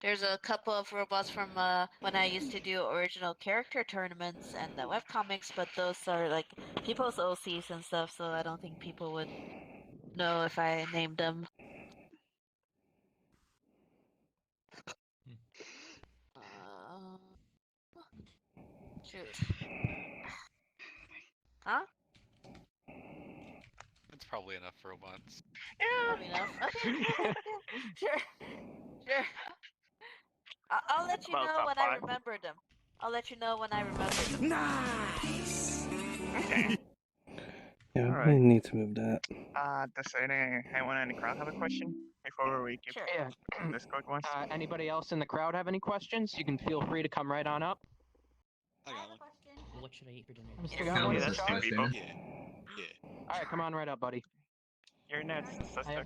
[SPEAKER 4] There's a couple of robots from when I used to do original character tournaments and the webcomics, but those are like people's OCs and stuff, so I don't think people would know if I named them. Shoot. Huh?
[SPEAKER 7] That's probably enough robots.
[SPEAKER 4] Probably enough. Okay, okay, sure, sure. I'll let you
[SPEAKER 1] About
[SPEAKER 4] know
[SPEAKER 1] top
[SPEAKER 4] when
[SPEAKER 1] 5.
[SPEAKER 4] I remember them. I'll let you know when I remember them.
[SPEAKER 16] Nice.
[SPEAKER 1] Okay.
[SPEAKER 3] Yeah,
[SPEAKER 1] All
[SPEAKER 3] we
[SPEAKER 1] right.
[SPEAKER 3] need to move that.
[SPEAKER 1] Does anyone in the crowd have a question before we keep
[SPEAKER 6] Yeah.
[SPEAKER 1] Discord ones?
[SPEAKER 6] Anybody else in the crowd have any questions? You can feel free to come right on up.
[SPEAKER 17] I have a question.
[SPEAKER 8] What should I eat for dinner?
[SPEAKER 6] Mr. Gunn,
[SPEAKER 1] Yeah,
[SPEAKER 6] that's
[SPEAKER 1] that's two people.
[SPEAKER 6] All right, come on right up, buddy.
[SPEAKER 1] You're next, sister.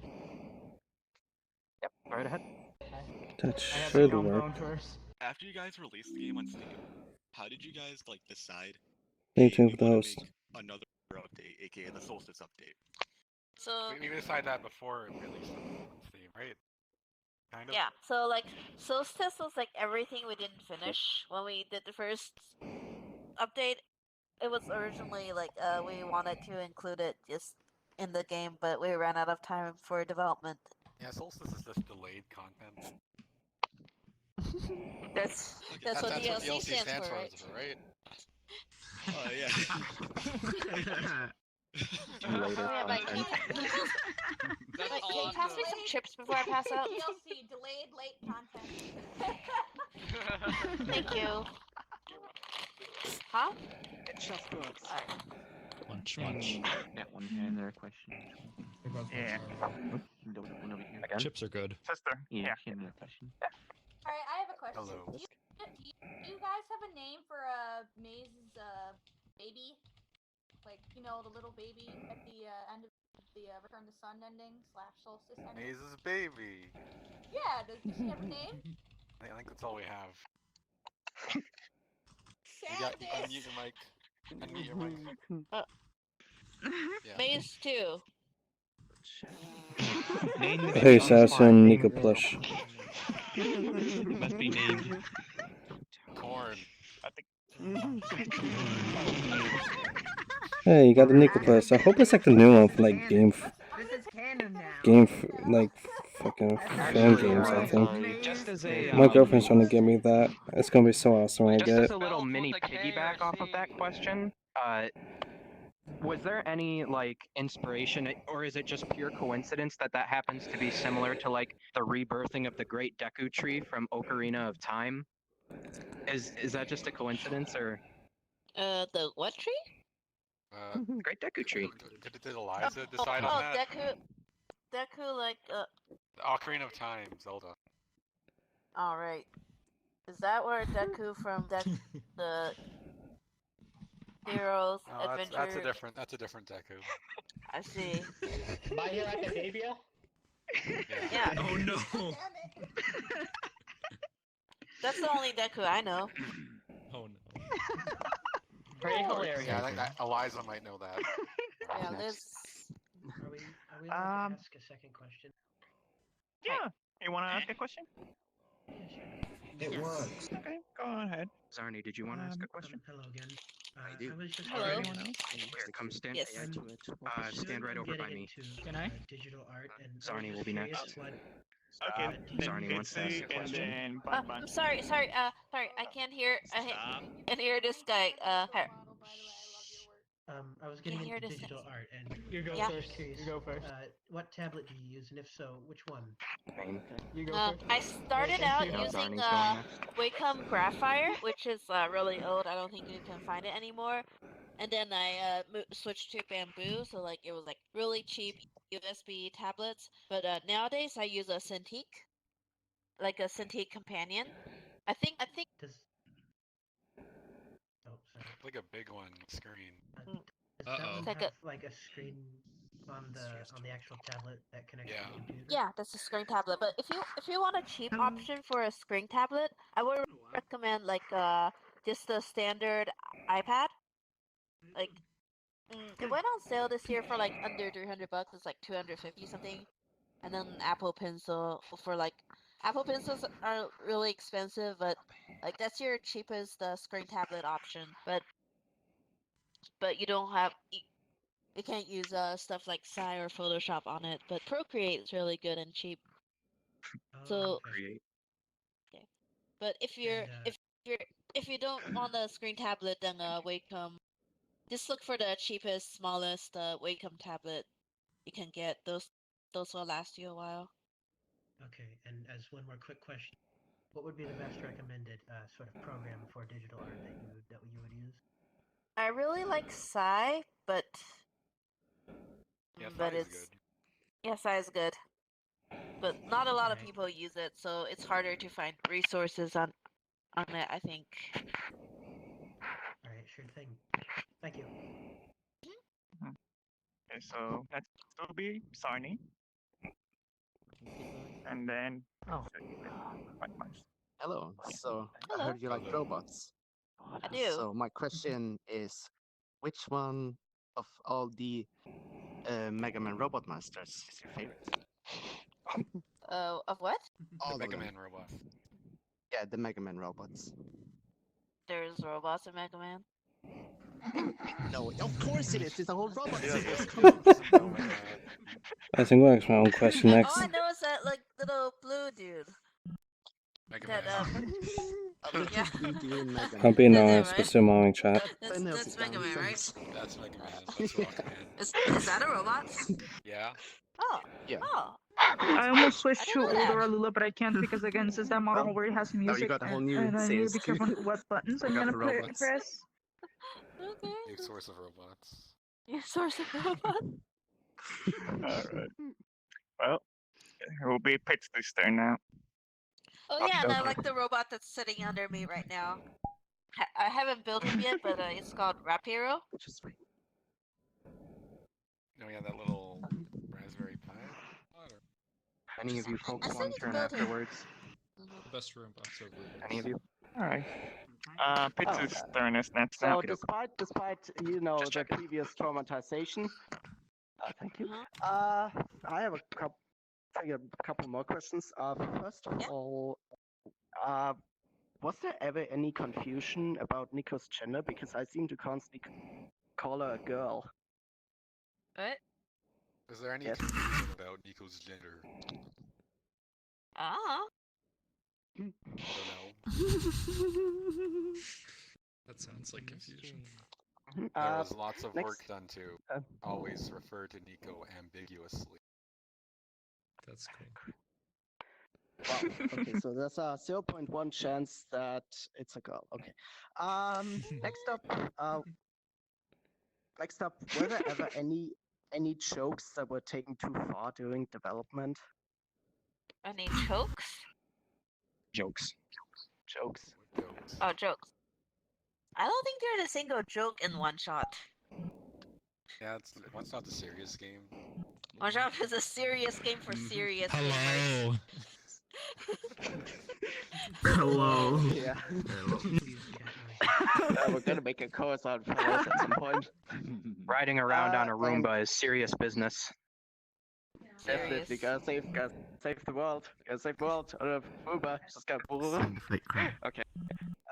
[SPEAKER 6] Yep, right ahead.
[SPEAKER 3] That
[SPEAKER 18] I have
[SPEAKER 3] should
[SPEAKER 18] become
[SPEAKER 3] work.
[SPEAKER 18] known first.
[SPEAKER 20] After you guys released the game on Steam, how did you guys like decide?
[SPEAKER 3] Stay tuned
[SPEAKER 20] we
[SPEAKER 3] for the
[SPEAKER 20] wanna
[SPEAKER 3] host.
[SPEAKER 20] make another update, aka the Solstice update.
[SPEAKER 4] So
[SPEAKER 7] We decided that before it released on Steam, right? Kind of.
[SPEAKER 4] yeah, so like Solstice was like everything we didn't finish when we did the first update. It was originally like we wanted to include it just in the game, but we ran out of time for development.
[SPEAKER 7] Yeah, Solstice is just delayed content.
[SPEAKER 4] That's
[SPEAKER 7] That's
[SPEAKER 4] what
[SPEAKER 7] what
[SPEAKER 4] DLC
[SPEAKER 7] DLC
[SPEAKER 4] stands for, right?
[SPEAKER 7] right?
[SPEAKER 20] Oh yeah.
[SPEAKER 6] Later
[SPEAKER 4] Yeah, but
[SPEAKER 6] content.
[SPEAKER 4] Wait, can you pass me some chips before I pass out?
[SPEAKER 17] DLC, delayed late content.
[SPEAKER 4] Thank you. Huh?
[SPEAKER 5] It just works.
[SPEAKER 11] Munch, munch.
[SPEAKER 19] That one had another question.
[SPEAKER 1] Yeah.
[SPEAKER 19] One over here.
[SPEAKER 6] Again?
[SPEAKER 11] Chips are good.
[SPEAKER 1] Sister.
[SPEAKER 19] Yeah, she had another question.
[SPEAKER 17] Alright, I have a question.
[SPEAKER 7] Hello.
[SPEAKER 17] Do you guys have a name for Maze's baby? Like, you know, the little baby at the end of the Return to Sun ending / Solstice ending?
[SPEAKER 7] Maze's baby.
[SPEAKER 17] Yeah, does she have a name?
[SPEAKER 7] I think that's all we have. You got unmute your mic. Unmute your mic. Yeah.
[SPEAKER 4] Maze 2.
[SPEAKER 3] Hey, Assassin, Nika Plush.
[SPEAKER 19] Must be named.
[SPEAKER 7] Corn.
[SPEAKER 3] Hey, you got the Nika Plus. I hope it's like the new one for like
[SPEAKER 8] This is canon now.
[SPEAKER 3] like fucking fan games. I think
[SPEAKER 6] Just as a
[SPEAKER 3] my girlfriend's trying to get me that. It's gonna be so awesome when I
[SPEAKER 6] just
[SPEAKER 3] get
[SPEAKER 6] as
[SPEAKER 3] it.
[SPEAKER 6] a little mini piggyback off of that question, was there any like inspiration, or is it just pure coincidence that that happens to be similar to like the rebirthing of the Great Deku Tree from Ocarina of Time? Is that just a coincidence, or
[SPEAKER 4] The what tree?
[SPEAKER 6] Great Deku Tree?
[SPEAKER 7] Did Eliza decide on
[SPEAKER 4] Oh,
[SPEAKER 7] that?
[SPEAKER 4] Deku, like
[SPEAKER 7] Ocarina of Time, Zelda.
[SPEAKER 4] All right. Is that where Deku from the Heroes
[SPEAKER 7] Oh,
[SPEAKER 4] Adventure?
[SPEAKER 7] That's a different Deku.
[SPEAKER 4] I see.
[SPEAKER 18] My Hero Academia?
[SPEAKER 4] Yeah.
[SPEAKER 20] Oh no.
[SPEAKER 4] That's the only Deku I know.
[SPEAKER 11] Oh no.
[SPEAKER 18] Very hilarious.
[SPEAKER 7] Yeah, I think that Eliza might know that.
[SPEAKER 4] Yeah, Liz.
[SPEAKER 10] Are we allowed to ask a second question?
[SPEAKER 1] Yeah. You want to ask a question?
[SPEAKER 10] It works.
[SPEAKER 1] Okay, go ahead.
[SPEAKER 6] Zarni, did you want to ask a question?
[SPEAKER 10] Hello again.
[SPEAKER 6] I do.
[SPEAKER 10] I was just
[SPEAKER 4] Hello.
[SPEAKER 10] wondering,
[SPEAKER 6] Here, come stand.
[SPEAKER 4] Yes.
[SPEAKER 6] Stand right over by me.
[SPEAKER 10] Can I? Digital art and I was
[SPEAKER 6] Zarni
[SPEAKER 10] just
[SPEAKER 6] will be
[SPEAKER 10] curious
[SPEAKER 6] next.
[SPEAKER 10] what-
[SPEAKER 1] Okay, then
[SPEAKER 6] Zarni wants to ask a
[SPEAKER 1] Kitsy and
[SPEAKER 6] question.
[SPEAKER 1] then
[SPEAKER 4] I'm
[SPEAKER 1] Bun.
[SPEAKER 4] sorry. Sorry. I can't hear. And hear this guy.
[SPEAKER 10] I was getting
[SPEAKER 4] hear
[SPEAKER 10] into
[SPEAKER 4] this
[SPEAKER 10] digital art and
[SPEAKER 18] You go
[SPEAKER 10] I was
[SPEAKER 18] first.
[SPEAKER 10] curious.
[SPEAKER 18] You go first.
[SPEAKER 10] What tablet do you use, and if so, which one?
[SPEAKER 18] You go first.
[SPEAKER 4] I started
[SPEAKER 18] Thank
[SPEAKER 4] out
[SPEAKER 18] you.
[SPEAKER 4] using
[SPEAKER 6] Zarni's going next.
[SPEAKER 4] Wacom Graphire, which is really old. I don't think you can find it anymore. And then I switched to Bamboo, so like it was like really cheap USB tablets. But nowadays I use a Cintiq, like a Cintiq Companion. I think.
[SPEAKER 10] Does oh sorry.
[SPEAKER 7] Like a big one screen.
[SPEAKER 10] Does that one
[SPEAKER 4] It's like
[SPEAKER 10] have like a screen on the actual tablet that connects to the computer?
[SPEAKER 4] Yeah, that's a screen tablet. But if you want a cheap option for a screen tablet, I would recommend like just the standard iPad. Like it went on sale this year for like under $300. It's like 250 something. and then Apple Pencil for like Apple Pencils are really expensive, but like that's your cheapest screen tablet option. But you don't have you can't use stuff like Sci or Photoshop on it. But Procreate is really good and cheap. So
[SPEAKER 1] Create.
[SPEAKER 4] okay. But if you don't want a screen tablet, then Wacom. Just look for the cheapest, smallest Wacom tablet you can get. Those will last you a while.
[SPEAKER 10] Okay, and as one more quick question, what would be the best recommended sort of program for digital art that you would use?
[SPEAKER 4] I really like Sci, but
[SPEAKER 7] Yeah,
[SPEAKER 4] but
[SPEAKER 7] Thai is
[SPEAKER 4] it's
[SPEAKER 7] good.
[SPEAKER 4] yeah, Sci is good, but not a lot of people use it, so it's harder to find resources on it. I think.
[SPEAKER 10] All right, sure thing. Thank you.
[SPEAKER 1] Okay, so next will be Sarni. And then
[SPEAKER 21] Oh.
[SPEAKER 1] quite nice.
[SPEAKER 21] Hello. So I
[SPEAKER 4] Hello.
[SPEAKER 21] heard you like robots.
[SPEAKER 4] I do.
[SPEAKER 21] So my question is, which one of all the Mega Man Robot Masters is your favorite?
[SPEAKER 4] Of what?
[SPEAKER 21] All
[SPEAKER 7] The Mega
[SPEAKER 21] of them.
[SPEAKER 7] Man robot.
[SPEAKER 21] Yeah, the Mega Man robots.
[SPEAKER 4] There's robots in Mega Man.
[SPEAKER 21] No, of course it is. It's a whole robot series.
[SPEAKER 3] I think I'll ask my own question
[SPEAKER 4] All
[SPEAKER 3] next.
[SPEAKER 4] I know is that like little blue dude.
[SPEAKER 7] Mega
[SPEAKER 4] That
[SPEAKER 7] Man.
[SPEAKER 4] yeah.
[SPEAKER 3] I'm being
[SPEAKER 4] That's him,
[SPEAKER 3] honest,
[SPEAKER 4] right?
[SPEAKER 3] but still mowing chat.
[SPEAKER 4] That's Mega Man, right?
[SPEAKER 7] That's Mega Man. That's Rockman.
[SPEAKER 4] Is that a robot?
[SPEAKER 7] Yeah.
[SPEAKER 4] Oh.
[SPEAKER 21] Yeah.
[SPEAKER 4] Oh.
[SPEAKER 12] I almost switched to
[SPEAKER 4] know that.
[SPEAKER 12] older Alula, but I can't because again, since that model already has music,
[SPEAKER 21] you got a whole new
[SPEAKER 12] and I need to
[SPEAKER 21] sales
[SPEAKER 12] be careful
[SPEAKER 21] too.
[SPEAKER 12] what buttons
[SPEAKER 21] You
[SPEAKER 12] I'm
[SPEAKER 21] got
[SPEAKER 12] gonna
[SPEAKER 21] the robots.
[SPEAKER 12] press.
[SPEAKER 4] Okay.
[SPEAKER 7] New source of robots.
[SPEAKER 4] New source of robots.
[SPEAKER 1] Alright. Well, it will be Pitch's turn now.
[SPEAKER 4] Oh
[SPEAKER 1] Okay,
[SPEAKER 4] yeah, and I
[SPEAKER 1] okay.
[SPEAKER 4] like the robot that's sitting under me right now. I haven't built him yet, but it's called Rapiro.
[SPEAKER 7] Oh yeah, that little Raspberry Pi.
[SPEAKER 6] Any of you folks
[SPEAKER 4] I
[SPEAKER 6] want to
[SPEAKER 4] still
[SPEAKER 6] turn
[SPEAKER 4] need to build him.
[SPEAKER 6] afterwards?
[SPEAKER 11] The best robots are robots.
[SPEAKER 6] Any of you?
[SPEAKER 1] Alright. Pitch's turn is next
[SPEAKER 5] So
[SPEAKER 1] now.
[SPEAKER 5] despite the previous traumatization, thank you.
[SPEAKER 4] Uh-huh.
[SPEAKER 5] I have a couple more questions. First of all, was there ever any confusion about Nico's gender? Because I seem to constantly call her a girl.
[SPEAKER 4] What?
[SPEAKER 7] Is there any
[SPEAKER 5] Yes.
[SPEAKER 7] confusion about Nico's gender?
[SPEAKER 4] Ah.
[SPEAKER 7] I don't know.
[SPEAKER 11] That sounds like confusion.
[SPEAKER 7] There was lots of work done to always refer to Nico ambiguously.
[SPEAKER 11] That's cool.
[SPEAKER 5] Wow. Okay, so there's a 0.1 chance that it's a girl. Okay. Next up, were there ever any jokes that were taken too far during development?
[SPEAKER 4] Any chokes?
[SPEAKER 5] Jokes.
[SPEAKER 4] Oh, jokes. I don't think there's a single joke in One Shot.
[SPEAKER 7] Yeah, One Shot's a serious game.
[SPEAKER 4] One Shot is a serious game for serious
[SPEAKER 11] Hello.
[SPEAKER 5] Hello.
[SPEAKER 11] Hello.
[SPEAKER 5] Yeah. We're gonna make a course on fellows at some point.
[SPEAKER 6] Riding around on a Roomba is serious business.
[SPEAKER 5] Definitely gotta save the world. Gotta save the world. Uber just got Okay.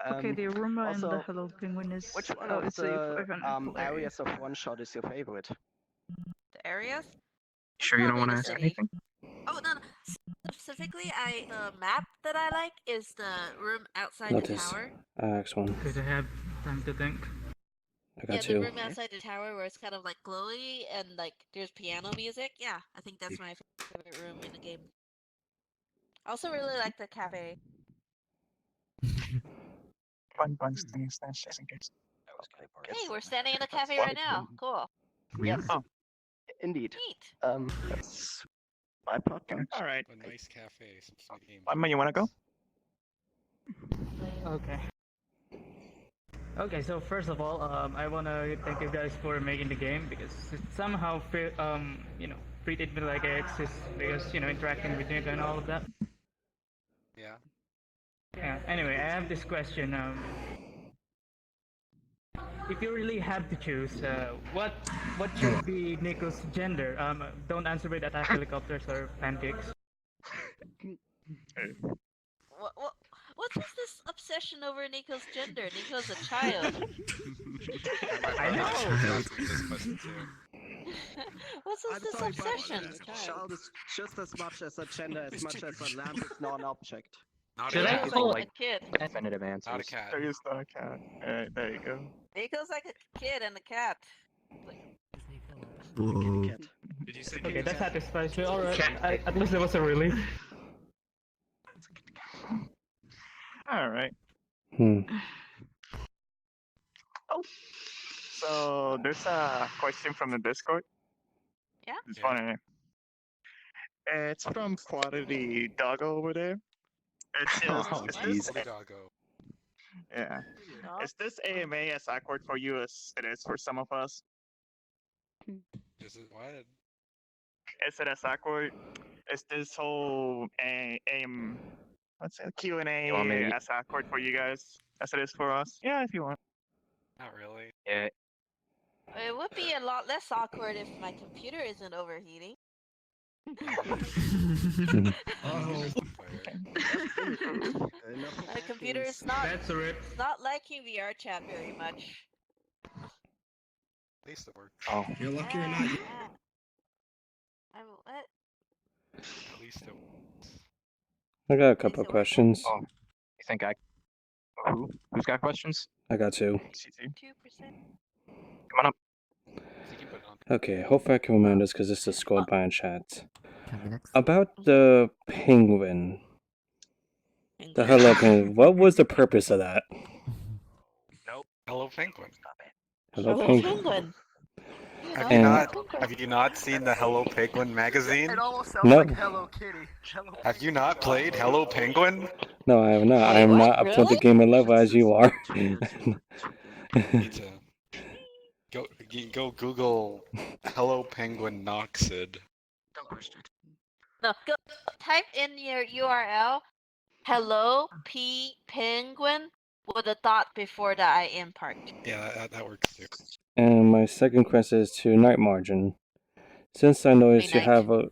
[SPEAKER 12] Okay, the Roomba and the
[SPEAKER 5] also,
[SPEAKER 12] Hello Penguin is.
[SPEAKER 5] Which one
[SPEAKER 12] oh,
[SPEAKER 5] of
[SPEAKER 12] it's a
[SPEAKER 5] the
[SPEAKER 12] full area.
[SPEAKER 5] areas of One Shot is your favorite?
[SPEAKER 4] The areas?
[SPEAKER 6] Sure you don't want to
[SPEAKER 4] Probably the
[SPEAKER 6] ask
[SPEAKER 4] city.
[SPEAKER 6] anything?
[SPEAKER 4] Oh no, no. Specifically, the map that I like is the room outside the
[SPEAKER 3] Notice.
[SPEAKER 4] tower.
[SPEAKER 3] Next one.
[SPEAKER 12] Did I have time to think?
[SPEAKER 3] I got
[SPEAKER 4] Yeah, the
[SPEAKER 3] two.
[SPEAKER 4] room outside the tower where it's kind of like glowy and like there's piano music. Yeah, I think that's my favorite room in the game. I also really like the cafe.
[SPEAKER 1] One thing slash just in case.
[SPEAKER 4] Hey, we're standing in a cafe right now. Cool.
[SPEAKER 5] Yes.
[SPEAKER 1] Oh.
[SPEAKER 5] Indeed.
[SPEAKER 4] Neat.
[SPEAKER 5] That's my partner.
[SPEAKER 1] Alright.
[SPEAKER 7] A nice cafe since the game.
[SPEAKER 1] One you wanna go?
[SPEAKER 22] Okay. Okay, so first of all, I wanna thank you guys for making the game because it somehow, treated me like I exist because interacting with Nico and all of that.
[SPEAKER 7] Yeah.
[SPEAKER 22] Yeah. Anyway, I have this question. if you really had to choose, what should be Nico's gender? Don't answer with attack helicopters or pancakes.
[SPEAKER 4] What's with this obsession over Nico's gender? Nico's a child.
[SPEAKER 7] My
[SPEAKER 22] I
[SPEAKER 7] brother
[SPEAKER 22] know.
[SPEAKER 7] actually asked me this question too.
[SPEAKER 4] What's with this
[SPEAKER 5] sorry, but
[SPEAKER 4] obsession?
[SPEAKER 5] child is just as much as a gender, as much as a lamp is non-object.
[SPEAKER 7] Not
[SPEAKER 6] Should
[SPEAKER 7] a
[SPEAKER 6] I
[SPEAKER 7] cat.
[SPEAKER 6] pull
[SPEAKER 4] Like a kid.
[SPEAKER 6] definitive answers?
[SPEAKER 7] Not a cat.
[SPEAKER 1] There is not a cat. Alright, there you go.
[SPEAKER 4] Nico's like a kid and a cat.
[SPEAKER 2] Whoa.
[SPEAKER 7] Did you say
[SPEAKER 22] Okay, that
[SPEAKER 7] cat?
[SPEAKER 22] satisfies me. Alright, at least there was a relief.
[SPEAKER 1] Alright. So there's a question from the Discord.
[SPEAKER 4] Yeah?
[SPEAKER 1] It's funny. It's from Quality Doggo over there. It says,
[SPEAKER 21] Oh,
[SPEAKER 1] is
[SPEAKER 21] jeez.
[SPEAKER 1] this, yeah. Is this AMA as awkward for you as it is for some of us?
[SPEAKER 7] Is it what?
[SPEAKER 1] Is it as awkward? Is this whole what's it, Q&A
[SPEAKER 6] You want me to-
[SPEAKER 1] as awkward for you guys as it is for us? Yeah, if you want.
[SPEAKER 7] Not really.
[SPEAKER 6] Yeah.
[SPEAKER 4] It would be a lot less awkward if my computer isn't overheating. My computer is not.
[SPEAKER 22] That's a rip.
[SPEAKER 4] It's not liking VR chat very much.
[SPEAKER 7] At least it works.
[SPEAKER 6] Oh.
[SPEAKER 16] You're lucky or not.
[SPEAKER 4] I'm what?
[SPEAKER 7] At least it works.
[SPEAKER 3] I got a couple of questions.
[SPEAKER 6] Oh, you think I? Who's got questions?
[SPEAKER 3] I got two.
[SPEAKER 4] 2%.
[SPEAKER 6] Come on up.
[SPEAKER 3] Okay, hopefully I can remember this because this is scrolled by in chat. About the penguin. The hello penguin. What was the purpose of that?
[SPEAKER 7] Nope. Hello Penguin.
[SPEAKER 3] Hello penguin.
[SPEAKER 7] Have you not seen the Hello Penguin magazine?
[SPEAKER 21] It almost sounds
[SPEAKER 3] No.
[SPEAKER 21] like Hello Kitty.
[SPEAKER 7] Have you not played Hello Penguin?
[SPEAKER 3] No, I have not. I am not up to the gamer level as you are.
[SPEAKER 7] Need to go Google Hello Penguin Noxid.
[SPEAKER 21] Don't question it.
[SPEAKER 4] No, go type in your URL. Hello P Penguin with a dot before the IM part.
[SPEAKER 7] Yeah, that works too.
[SPEAKER 3] And my second question is to Night Margin. Since I noticed you have a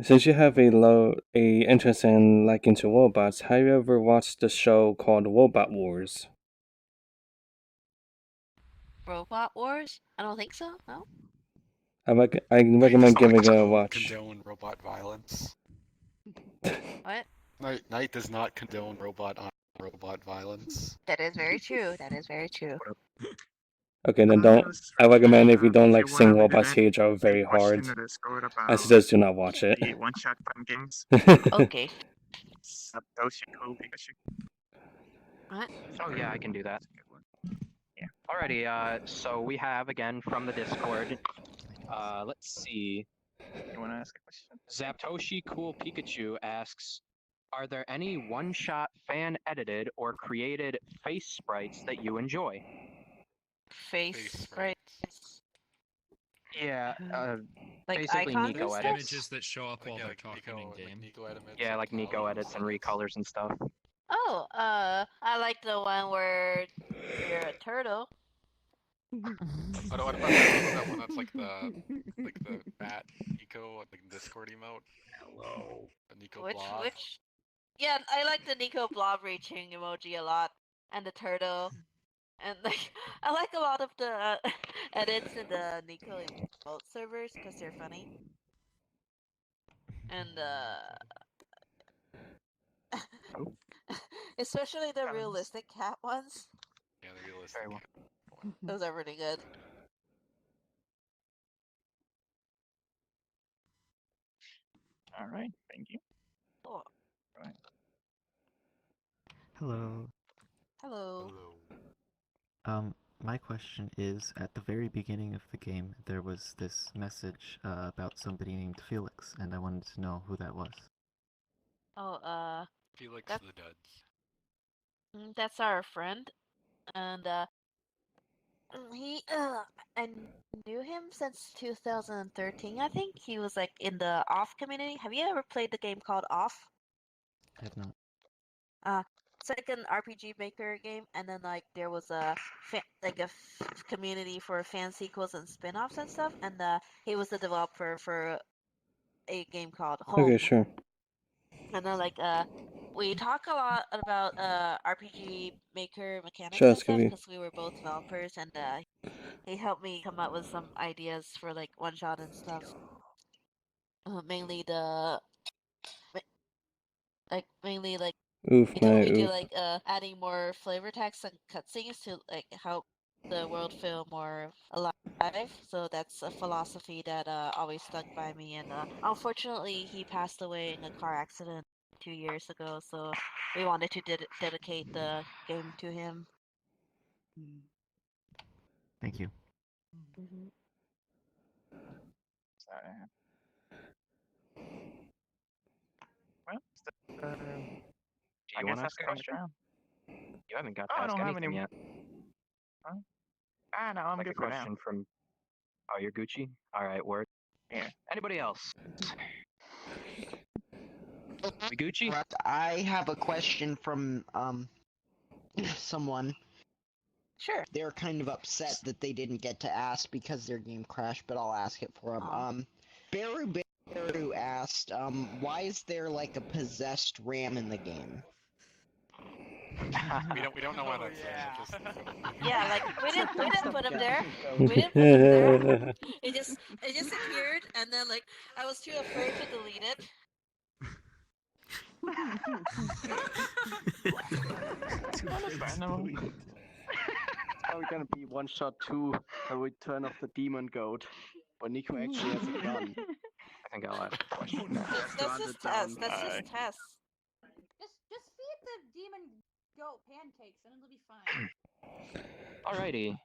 [SPEAKER 3] since you have a interest in liking to robots, have you ever watched the show called Robot Wars?
[SPEAKER 4] Robot Wars? I don't think so. No.
[SPEAKER 3] I recommend giving it a watch.
[SPEAKER 7] Condone robot violence.
[SPEAKER 4] What?
[SPEAKER 7] Knight does not condone robot violence.
[SPEAKER 4] That is very true. That is very true.
[SPEAKER 3] Okay, then don't. I recommend if you don't like seeing robots Cage are very hard. I suggest do not watch it.
[SPEAKER 1] The one-shot fun games.
[SPEAKER 4] Okay.
[SPEAKER 1] Satoshi Ko Pikachu.
[SPEAKER 4] What?
[SPEAKER 6] Oh yeah, I can do that. Alrighty, so we have again from the Discord. Let's see.
[SPEAKER 1] You want to ask a question?
[SPEAKER 6] Zaptoshi Cool Pikachu asks, are there any one-shot fan-edited or created face sprites that you enjoy?
[SPEAKER 4] Face sprites.
[SPEAKER 6] Yeah,
[SPEAKER 4] Like
[SPEAKER 6] basically
[SPEAKER 4] icons
[SPEAKER 6] Nico
[SPEAKER 4] and
[SPEAKER 6] edits.
[SPEAKER 11] Images that show up while they're talking in game.
[SPEAKER 6] Yeah, like Nico edits and recolors and stuff.
[SPEAKER 4] Oh, I like the one where you're a turtle.
[SPEAKER 7] What about that one that's like the fat Nico, like Discord emote? Hello. The Nico blob.
[SPEAKER 4] Which? Yeah, I like the Nico blob reaching emoji a lot, and the turtle, and like I like a lot of the edits in the Nico emote servers because they're funny, and especially the realistic cat ones.
[SPEAKER 7] Yeah, the realistic.
[SPEAKER 6] Very well.
[SPEAKER 4] Those are really good.
[SPEAKER 1] All right, thank you.
[SPEAKER 4] Oh.
[SPEAKER 1] Right.
[SPEAKER 2] Hello.
[SPEAKER 4] Hello.
[SPEAKER 2] My question is, at the very beginning of the game, there was this message about somebody named Felix, and I wanted to know who that was.
[SPEAKER 4] Oh,
[SPEAKER 7] Felix
[SPEAKER 4] that-
[SPEAKER 7] the Duds.
[SPEAKER 4] That's our friend, and he I knew him since 2013. I think he was like in the Off community. Have you ever played the game called Off?
[SPEAKER 2] I have not.
[SPEAKER 4] it's like an RPG Maker game, and then like there was a community for fan sequels and spin-offs and stuff, and he was the developer for a game called Home.
[SPEAKER 3] Okay, sure.
[SPEAKER 4] And then like we talk a lot about RPG Maker mechanics
[SPEAKER 3] Sure,
[SPEAKER 4] and stuff
[SPEAKER 3] Scooby.
[SPEAKER 4] because we were both developers, and he helped me come up with some ideas for like one shot and stuff. Mainly
[SPEAKER 3] Oof,
[SPEAKER 4] he told
[SPEAKER 3] my
[SPEAKER 4] me to
[SPEAKER 3] oof.
[SPEAKER 4] like adding more flavor text and cutscenes to like help the world feel more alive. So that's a philosophy that always stuck by me. And unfortunately, he passed away in a car accident 2 years ago. So we wanted to dedicate the game to him.
[SPEAKER 2] Thank you.
[SPEAKER 4] Mm-hmm.
[SPEAKER 1] Sorry. Well,
[SPEAKER 6] Do you want to ask a
[SPEAKER 1] end the
[SPEAKER 6] question?
[SPEAKER 1] round.
[SPEAKER 6] You haven't got
[SPEAKER 1] Oh,
[SPEAKER 6] to
[SPEAKER 1] I
[SPEAKER 6] ask
[SPEAKER 1] don't have
[SPEAKER 6] anything
[SPEAKER 1] any.
[SPEAKER 6] yet.
[SPEAKER 1] Huh? No, I'm
[SPEAKER 6] Like a
[SPEAKER 1] good for now.
[SPEAKER 6] question from. Oh, you're Gucci. All right, word.
[SPEAKER 1] Yeah.
[SPEAKER 6] Anybody else? We Gucci?
[SPEAKER 9] I have a question from someone.
[SPEAKER 4] Sure.
[SPEAKER 9] They're kind of upset that they didn't get to ask because their game crashed, but I'll ask it for them. Baru asked, why is there like a possessed ram in the game?
[SPEAKER 7] we don't know why that's
[SPEAKER 4] Yeah, like we didn't put him there. We didn't put him there. It just appeared, and then like I was too afraid to delete it.
[SPEAKER 5] Understandable. It's probably gonna be one shot 2, the return of the demon goat, where Nico actually has a gun.
[SPEAKER 6] I think I'll ask a question.
[SPEAKER 4] That's just test. That's just test.
[SPEAKER 17] Just feed the demon goat pancakes and it'll be fine.
[SPEAKER 6] Alrighty.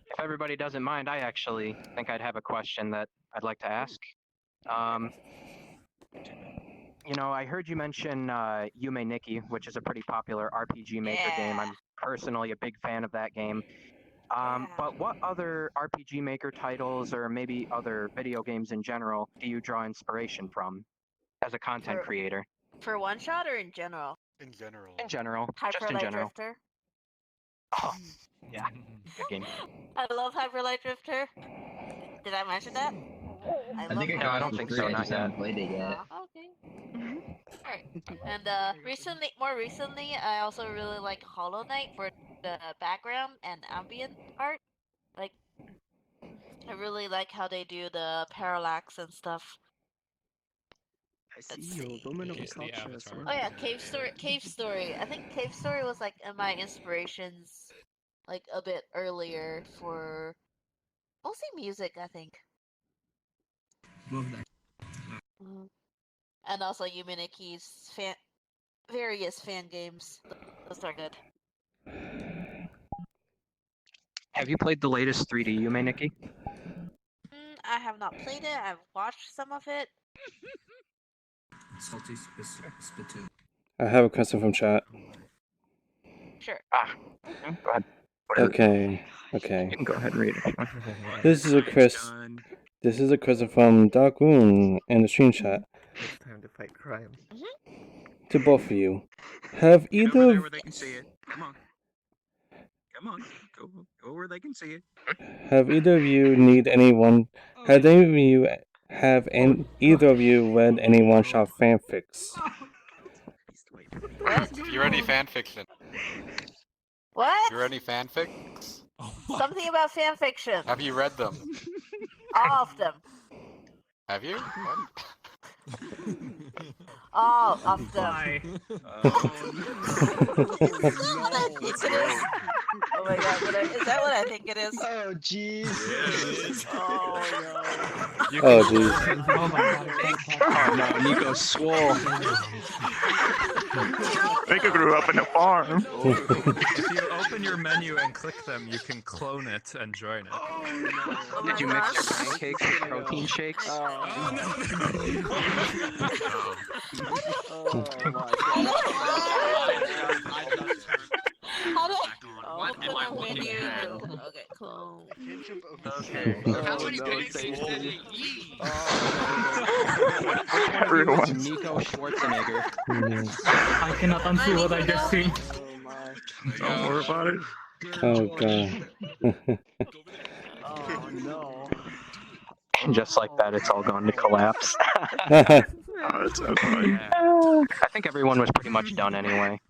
[SPEAKER 6] If everybody doesn't mind, I actually think I'd have a question that I'd like to ask. You know, I heard you mention Yume Nikki, which is a pretty popular RPG Maker game. I'm personally a big fan of that game. But what other RPG Maker titles, or maybe other video games in general, do you draw inspiration from as a content creator?
[SPEAKER 4] For one shot or in general?
[SPEAKER 7] In general.
[SPEAKER 6] In general. Just
[SPEAKER 4] Hyper
[SPEAKER 6] in
[SPEAKER 4] Light
[SPEAKER 6] general.
[SPEAKER 4] Drifter.
[SPEAKER 6] Oh, yeah. Good game.
[SPEAKER 4] I love Hyper Light Drifter. Did I mention that? I don't
[SPEAKER 6] think so. Not yet.
[SPEAKER 19] Played it yet.
[SPEAKER 4] Okay. Alright. And more recently, I also really like Hollow Knight for the background and ambient art. Like, I really like how they do the parallax and stuff.
[SPEAKER 5] I see your woman of culture.
[SPEAKER 4] Oh yeah, Cave Story. I think Cave Story was like in my inspirations, like a bit earlier for mostly music, I think.
[SPEAKER 19] Love that.
[SPEAKER 4] And also Yuminiki's various fan games. Those are good.
[SPEAKER 6] Have you played the latest 3D Yume Nikki?
[SPEAKER 4] I have not played it. I've watched some of it.
[SPEAKER 19] Salty Spittoon.
[SPEAKER 3] I have a question from chat.
[SPEAKER 4] Sure.
[SPEAKER 6] Go ahead.
[SPEAKER 3] Okay.
[SPEAKER 6] You can go ahead and read it.
[SPEAKER 3] This is a question from Darkwoon in the stream chat.
[SPEAKER 2] It's time to fight crime.
[SPEAKER 3] To both of you. Have
[SPEAKER 20] Get over
[SPEAKER 3] either
[SPEAKER 20] there where they can see it. Come on. Come on. Go where they can see it.
[SPEAKER 3] have either of you need anyone have any of you have either of you read any one-shot fanfics?
[SPEAKER 4] What?
[SPEAKER 7] If you're any fanfiction.
[SPEAKER 4] What?
[SPEAKER 7] If you're any fanfics,
[SPEAKER 4] Something about fan fiction.
[SPEAKER 7] have you read them?
[SPEAKER 4] All of them.
[SPEAKER 7] Have you? What?
[SPEAKER 4] All of them. Oh my god, is that what I think it is?
[SPEAKER 9] Oh jeez.
[SPEAKER 3] Oh jeez.
[SPEAKER 6] Oh my god. Oh no, Nico swole.
[SPEAKER 1] Nico grew up in a farm.
[SPEAKER 11] If you open your menu and click them, you can clone it and join it.
[SPEAKER 4] Oh
[SPEAKER 6] Did you mix your pancakes with protein shakes?
[SPEAKER 4] How do I open a menu? Okay, clone.
[SPEAKER 6] Okay.
[SPEAKER 5] How many pancakes did he eat?
[SPEAKER 1] Everyone.
[SPEAKER 6] Nico Schwarzenegger.
[SPEAKER 22] I cannot unsee what I just seen.
[SPEAKER 1] Don't worry about it.
[SPEAKER 3] Oh god.
[SPEAKER 5] Oh no.
[SPEAKER 6] And just like that, it's all gone to collapse.
[SPEAKER 1] Oh, it's so funny.
[SPEAKER 6] I think everyone was pretty much done anyway.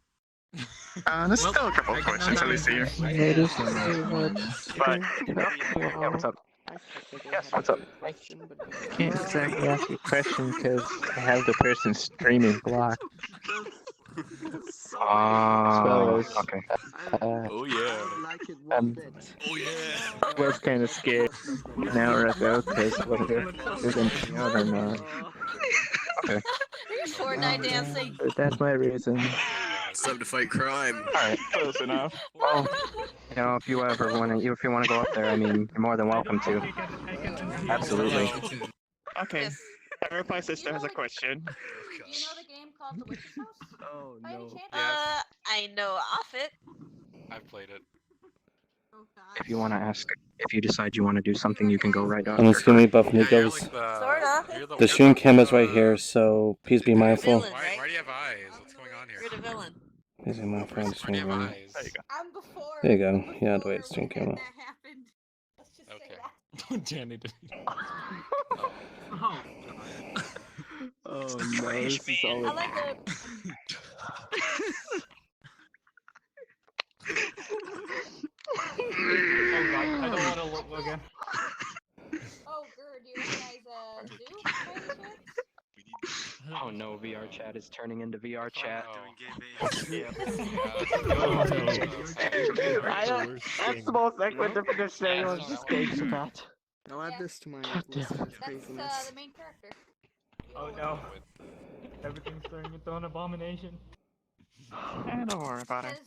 [SPEAKER 1] There's still a couple of questions at least here.
[SPEAKER 6] But, yeah, what's up? Yes, what's up?
[SPEAKER 14] Can't exactly ask you a question because I have the person streaming blocked.
[SPEAKER 6] Okay.
[SPEAKER 14] Oh
[SPEAKER 20] yeah.
[SPEAKER 14] Oh yeah. Was kind of scared an hour ago because whether they're going to be out or not.
[SPEAKER 6] Okay.
[SPEAKER 4] You're Fortnite dancing.
[SPEAKER 14] But that's my reason.
[SPEAKER 20] It's time to fight crime.
[SPEAKER 6] Alright.
[SPEAKER 1] Close enough.
[SPEAKER 6] Well, you know, if you ever want to, if you want to go up there, I mean, you're more than welcome to. Absolutely.
[SPEAKER 1] Okay. Reply sister has a question.
[SPEAKER 17] Do you know the game called The Witch's House?
[SPEAKER 5] Oh
[SPEAKER 17] By any
[SPEAKER 5] no.
[SPEAKER 17] chance?
[SPEAKER 4] I know off it.
[SPEAKER 7] I've played it.
[SPEAKER 17] Oh god.
[SPEAKER 6] If you want to ask, if you decide you want to do something, you can go right on.
[SPEAKER 3] I'm just gonna be buff
[SPEAKER 7] Yeah, you're
[SPEAKER 3] Nikos.
[SPEAKER 7] like the.
[SPEAKER 4] Sorta.
[SPEAKER 3] The stream camera's right here, so please be mindful.
[SPEAKER 4] Villain, right?
[SPEAKER 7] Why do you have eyes? What's going on here?
[SPEAKER 4] You're the villain.
[SPEAKER 3] Please be mindful of the
[SPEAKER 7] Why do
[SPEAKER 3] stream
[SPEAKER 7] you have
[SPEAKER 3] camera.
[SPEAKER 7] eyes?
[SPEAKER 1] There you go.
[SPEAKER 17] I'm before.
[SPEAKER 3] There you go. Yeah, the way the stream camera.
[SPEAKER 17] That happened. Let's just say
[SPEAKER 7] Okay.
[SPEAKER 17] that.
[SPEAKER 11] Danny did.
[SPEAKER 5] Oh no, this is all.
[SPEAKER 17] I like the.
[SPEAKER 22] Oh god, I don't want to look again.
[SPEAKER 17] Oh, Gerd, do you recognize Zoo by any chance?
[SPEAKER 6] Oh no, VR chat is turning into VR chat.
[SPEAKER 14] I don't. That's the most awkward definition. I was just kidding for that.
[SPEAKER 5] I'll add this to my
[SPEAKER 14] God damn.
[SPEAKER 5] list of
[SPEAKER 17] That's
[SPEAKER 5] craziness.
[SPEAKER 17] the main character.
[SPEAKER 22] Oh no. Everything's turning into an abomination.
[SPEAKER 14] Don't worry about it.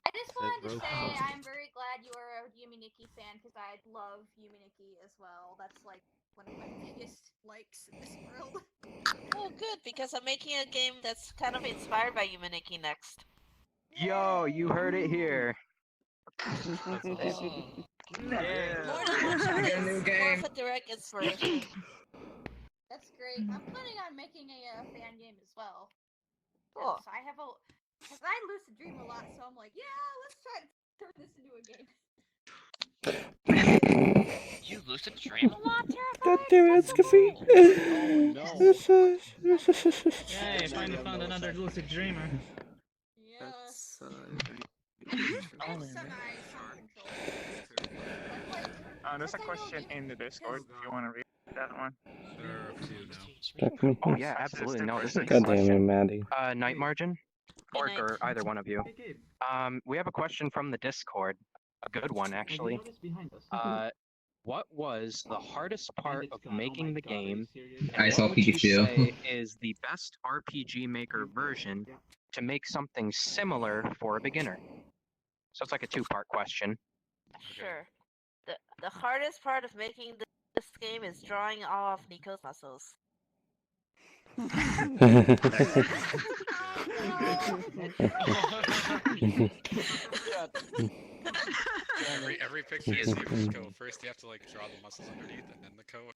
[SPEAKER 17] I just wanted to say I'm very glad you are a Yumi Nikki fan because I love Yumi Nikki as well. That's like one of my biggest likes in this world.
[SPEAKER 4] Oh, good, because I'm making a game that's kind of inspired by Yumi Nikki next.
[SPEAKER 6] Yo, you heard it here.
[SPEAKER 4] More than one shot is more of a direct inspiration.
[SPEAKER 17] That's great. I'm planning on making a fan game as well.
[SPEAKER 4] Cool.
[SPEAKER 17] So I have a, because I lucid dream a lot, so I'm like, yeah, let's try to turn this into a game.
[SPEAKER 13] You lucid dream a lot,
[SPEAKER 3] God damn it, it's Caffeine.
[SPEAKER 22] Yay, finally found another lucid dreamer.
[SPEAKER 17] Yes.
[SPEAKER 1] There's a question in the Discord if you want to read that one.
[SPEAKER 6] Oh yeah, absolutely. No, this is a
[SPEAKER 3] God
[SPEAKER 6] good
[SPEAKER 3] damn it,
[SPEAKER 6] question.
[SPEAKER 3] Maddie.
[SPEAKER 6] Night Margin, or either one of you. We have a question from the Discord. A good one, actually. What was the hardest part of making the game? And
[SPEAKER 15] I saw
[SPEAKER 6] what would you
[SPEAKER 15] Pikachu.
[SPEAKER 6] say is the best RPG Maker version to make something similar for a beginner? So it's like a two-part question.
[SPEAKER 4] Sure. The hardest part of making this game is drawing all of Nico's muscles.
[SPEAKER 7] Every picture you see of Nico, first you have to like draw the muscles underneath and then the code.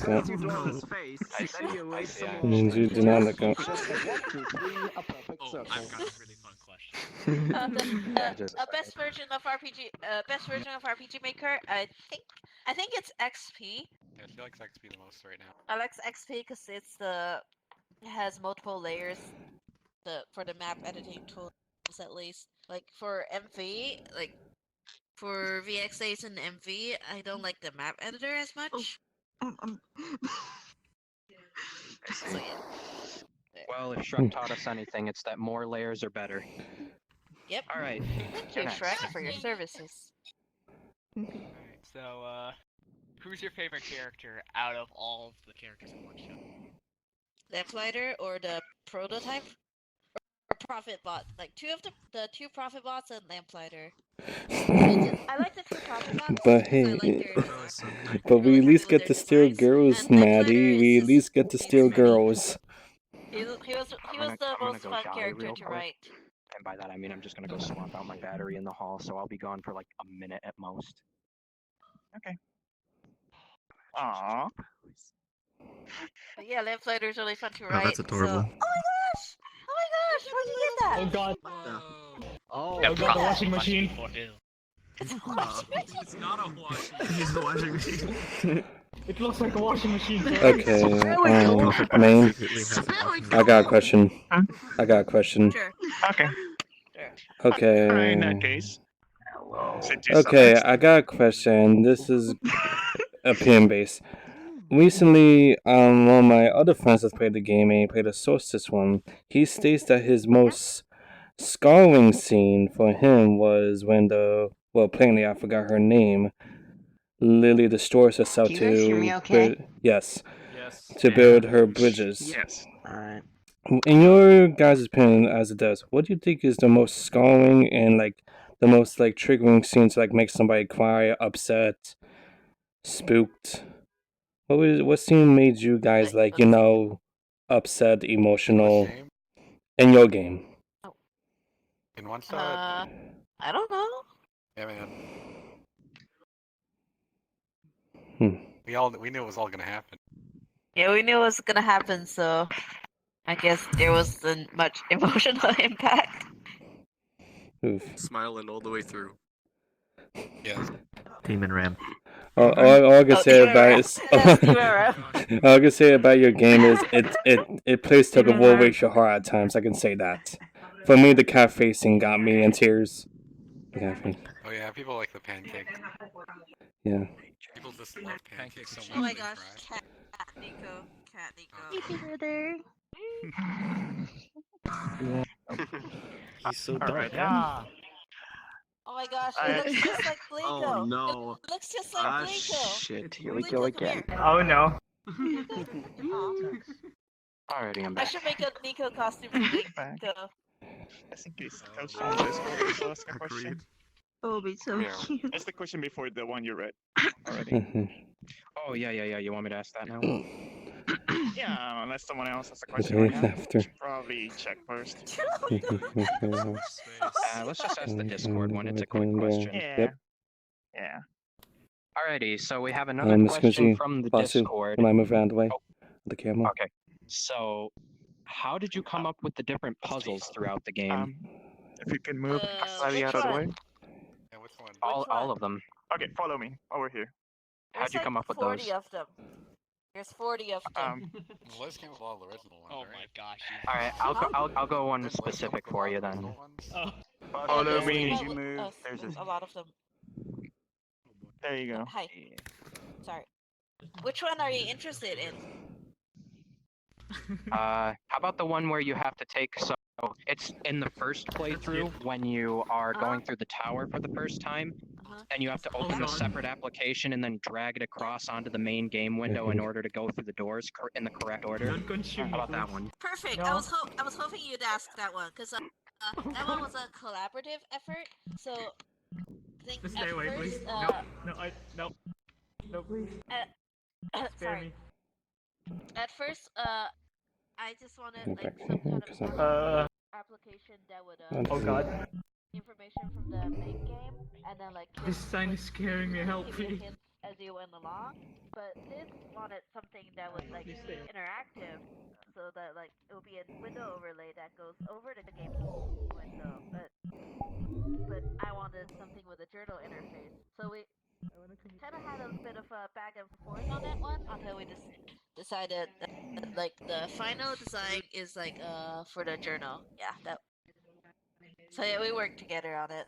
[SPEAKER 5] Once you draw his face, then you erase some more.
[SPEAKER 3] Means you do not look up.
[SPEAKER 5] Just like 1, 2, 3, a perfect circle.
[SPEAKER 13] I've got a really fun question.
[SPEAKER 4] Best version of RPG Maker. I think it's XP.
[SPEAKER 7] Yeah, she likes XP the most right now.
[SPEAKER 4] I like XP because it has multiple layers. For the map editing tools at least. Like for MV, like for VXAs and MV, I don't like the map editor as much. So yeah.
[SPEAKER 6] Well, if Shrek taught us anything, it's that more layers are better.
[SPEAKER 4] Yep.
[SPEAKER 6] All right.
[SPEAKER 4] Thank you, Shrek, for your services.
[SPEAKER 13] So, who's your favorite character out of all of the characters in one shot?
[SPEAKER 4] Lamplighter or the prototype? Or Prophet Bot. Like the two Prophet Bots and Lamplighter. I like the two Prophet Bots.
[SPEAKER 3] But hey, but we at least get to steal girls, Maddie. We at least get to steal girls.
[SPEAKER 4] He was the most fun character to write.
[SPEAKER 6] And by that I mean I'm just gonna go swap out my battery in the hall, so I'll be gone for like a minute at most.
[SPEAKER 1] Okay. Aw.
[SPEAKER 4] But yeah, Lamplighter is really fun to
[SPEAKER 2] Oh,
[SPEAKER 4] write.
[SPEAKER 2] that's adorable.
[SPEAKER 4] So, oh my gosh, where'd you get that?
[SPEAKER 22] Oh god.
[SPEAKER 5] Oh,
[SPEAKER 22] Oh god, the washing machine.
[SPEAKER 4] It's a washing machine.
[SPEAKER 20] It's not a washing machine.
[SPEAKER 19] He's the washing machine.
[SPEAKER 22] It looks like a washing machine.
[SPEAKER 3] Okay, main. I got a question. I got a question.
[SPEAKER 4] Sure.
[SPEAKER 1] Okay.
[SPEAKER 3] Okay.
[SPEAKER 1] Alright, in that case.
[SPEAKER 3] Okay, I got a question. This is opinion based. Recently, one of my other friends has played the game and he played the Solstice one. He states that his most scarring scene for him was when plainly I forgot her name. Lily destroys herself
[SPEAKER 9] Can you guys hear me okay?
[SPEAKER 3] yes,
[SPEAKER 20] Yes.
[SPEAKER 3] to build her bridges.
[SPEAKER 1] Yes.
[SPEAKER 9] Alright.
[SPEAKER 3] In your guys' opinion, as it does, what do you think is the most scarring and like the most like triggering scene to like make somebody cry, upset, spooked? What scene made you guys like upset, emotional in your game?
[SPEAKER 7] In one shot?
[SPEAKER 4] I don't know.
[SPEAKER 7] Yeah, man.
[SPEAKER 3] Hmm.
[SPEAKER 7] We knew it was all gonna happen.
[SPEAKER 4] Yeah, we knew it was gonna happen, so I guess there wasn't much emotional impact.
[SPEAKER 3] Oof.
[SPEAKER 20] Smiling all the way through.
[SPEAKER 7] Yes.
[SPEAKER 2] Demon Ram.
[SPEAKER 3] All I can say all I can say about your game is it plays tug of war with your heart at times. I can say that. For me, the cat facing got me in tears. The cat face.
[SPEAKER 7] Oh yeah, people like the pancake.
[SPEAKER 3] Yeah.
[SPEAKER 7] People just love pancakes so much.
[SPEAKER 4] Oh my
[SPEAKER 7] they
[SPEAKER 4] gosh,
[SPEAKER 7] cry.
[SPEAKER 4] Cat Nico.
[SPEAKER 12] Thank you, brother.
[SPEAKER 2] He's so
[SPEAKER 1] All right,
[SPEAKER 2] dumb.
[SPEAKER 1] yeah.
[SPEAKER 4] Oh my gosh, he looks just like Blinko.
[SPEAKER 20] Oh no.
[SPEAKER 4] It looks just like Blinko.
[SPEAKER 20] Shit.
[SPEAKER 9] Here we go again.
[SPEAKER 22] Oh no.
[SPEAKER 6] Alrighty, I'm
[SPEAKER 4] I
[SPEAKER 6] back.
[SPEAKER 4] should make a Nico costume for Blinko.
[SPEAKER 1] I think it's Coach from Discord to ask a question.
[SPEAKER 12] Oh, it'll be so
[SPEAKER 6] Yeah.
[SPEAKER 12] cute.
[SPEAKER 1] It's the question before the one you read already.
[SPEAKER 6] Oh yeah. You want me to ask that now?
[SPEAKER 1] Yeah, unless someone else has a question right now.
[SPEAKER 3] After.
[SPEAKER 1] Should probably check first.
[SPEAKER 6] Let's just ask the Discord one. It's a quick question.
[SPEAKER 1] Yeah.
[SPEAKER 3] Yep.
[SPEAKER 1] Yeah.
[SPEAKER 6] Alrighty, so we have another
[SPEAKER 3] Miss
[SPEAKER 6] question
[SPEAKER 3] Gucci,
[SPEAKER 6] from the
[SPEAKER 3] Basu,
[SPEAKER 6] Discord.
[SPEAKER 3] when I move around the way, the camera.
[SPEAKER 6] Okay. So, how did you come up with the different puzzles throughout the game?
[SPEAKER 1] If you can move slightly
[SPEAKER 4] which
[SPEAKER 1] out of the
[SPEAKER 4] one?
[SPEAKER 1] way.
[SPEAKER 7] Yeah, which one?
[SPEAKER 6] All of them.
[SPEAKER 1] Okay, follow me over here.
[SPEAKER 6] How'd you come up with
[SPEAKER 4] 40
[SPEAKER 6] those?
[SPEAKER 4] of them. There's 40 of them.
[SPEAKER 7] Well, let's came with all the original ones.
[SPEAKER 13] Oh
[SPEAKER 7] right?
[SPEAKER 13] my gosh.
[SPEAKER 6] All right, I'll go one specific for you then.
[SPEAKER 1] Follow
[SPEAKER 4] there's
[SPEAKER 1] me.
[SPEAKER 4] people with- a lot of them.
[SPEAKER 1] There you go.
[SPEAKER 4] Hi. Sorry. Which one are you interested in?
[SPEAKER 6] How about the one where you have to take it's in the first playthrough when you are going through the tower for the first time, and you have to open a separate application and then drag it across onto the main game window in order to go through the doors in the correct order. How about that one?
[SPEAKER 4] Perfect.
[SPEAKER 22] No.
[SPEAKER 4] I was hoping you'd ask that one because that one was a collaborative effort. So I think
[SPEAKER 22] Just
[SPEAKER 4] at
[SPEAKER 22] stay away,
[SPEAKER 4] first,
[SPEAKER 22] please. No, please. Spare
[SPEAKER 4] sorry.
[SPEAKER 22] me.
[SPEAKER 4] At first, I just wanted
[SPEAKER 3] Go
[SPEAKER 4] like
[SPEAKER 3] back
[SPEAKER 4] some
[SPEAKER 3] here,
[SPEAKER 4] kind
[SPEAKER 3] 'cause
[SPEAKER 4] of application that would
[SPEAKER 22] Oh god.
[SPEAKER 4] information from the main game and then like
[SPEAKER 22] This sign is scaring me. Help
[SPEAKER 4] give you
[SPEAKER 22] me.
[SPEAKER 4] hints as you went along. But this wanted something that would like be interactive, so that like it would be a window overlay that goes over the game window. But I wanted something with a journal interface. So we kind of had a bit of a back and forth on that one until we just decided that like the final design is like for the journal. Yeah, that. So yeah, we worked together on it.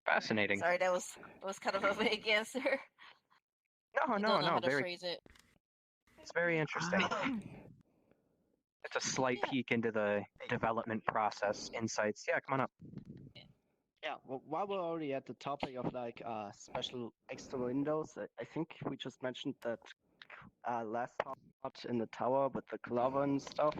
[SPEAKER 6] Fascinating.
[SPEAKER 4] Sorry, that was kind of a vague answer.
[SPEAKER 6] No,
[SPEAKER 4] I don't know how to
[SPEAKER 6] very.
[SPEAKER 4] phrase it.
[SPEAKER 6] It's very interesting. It's a slight peek into the development process, insights. Yeah, come on up.
[SPEAKER 5] Yeah, well, while we're already at the topic of like special extra windows, I think we just mentioned that last part in the tower with the clover and stuff.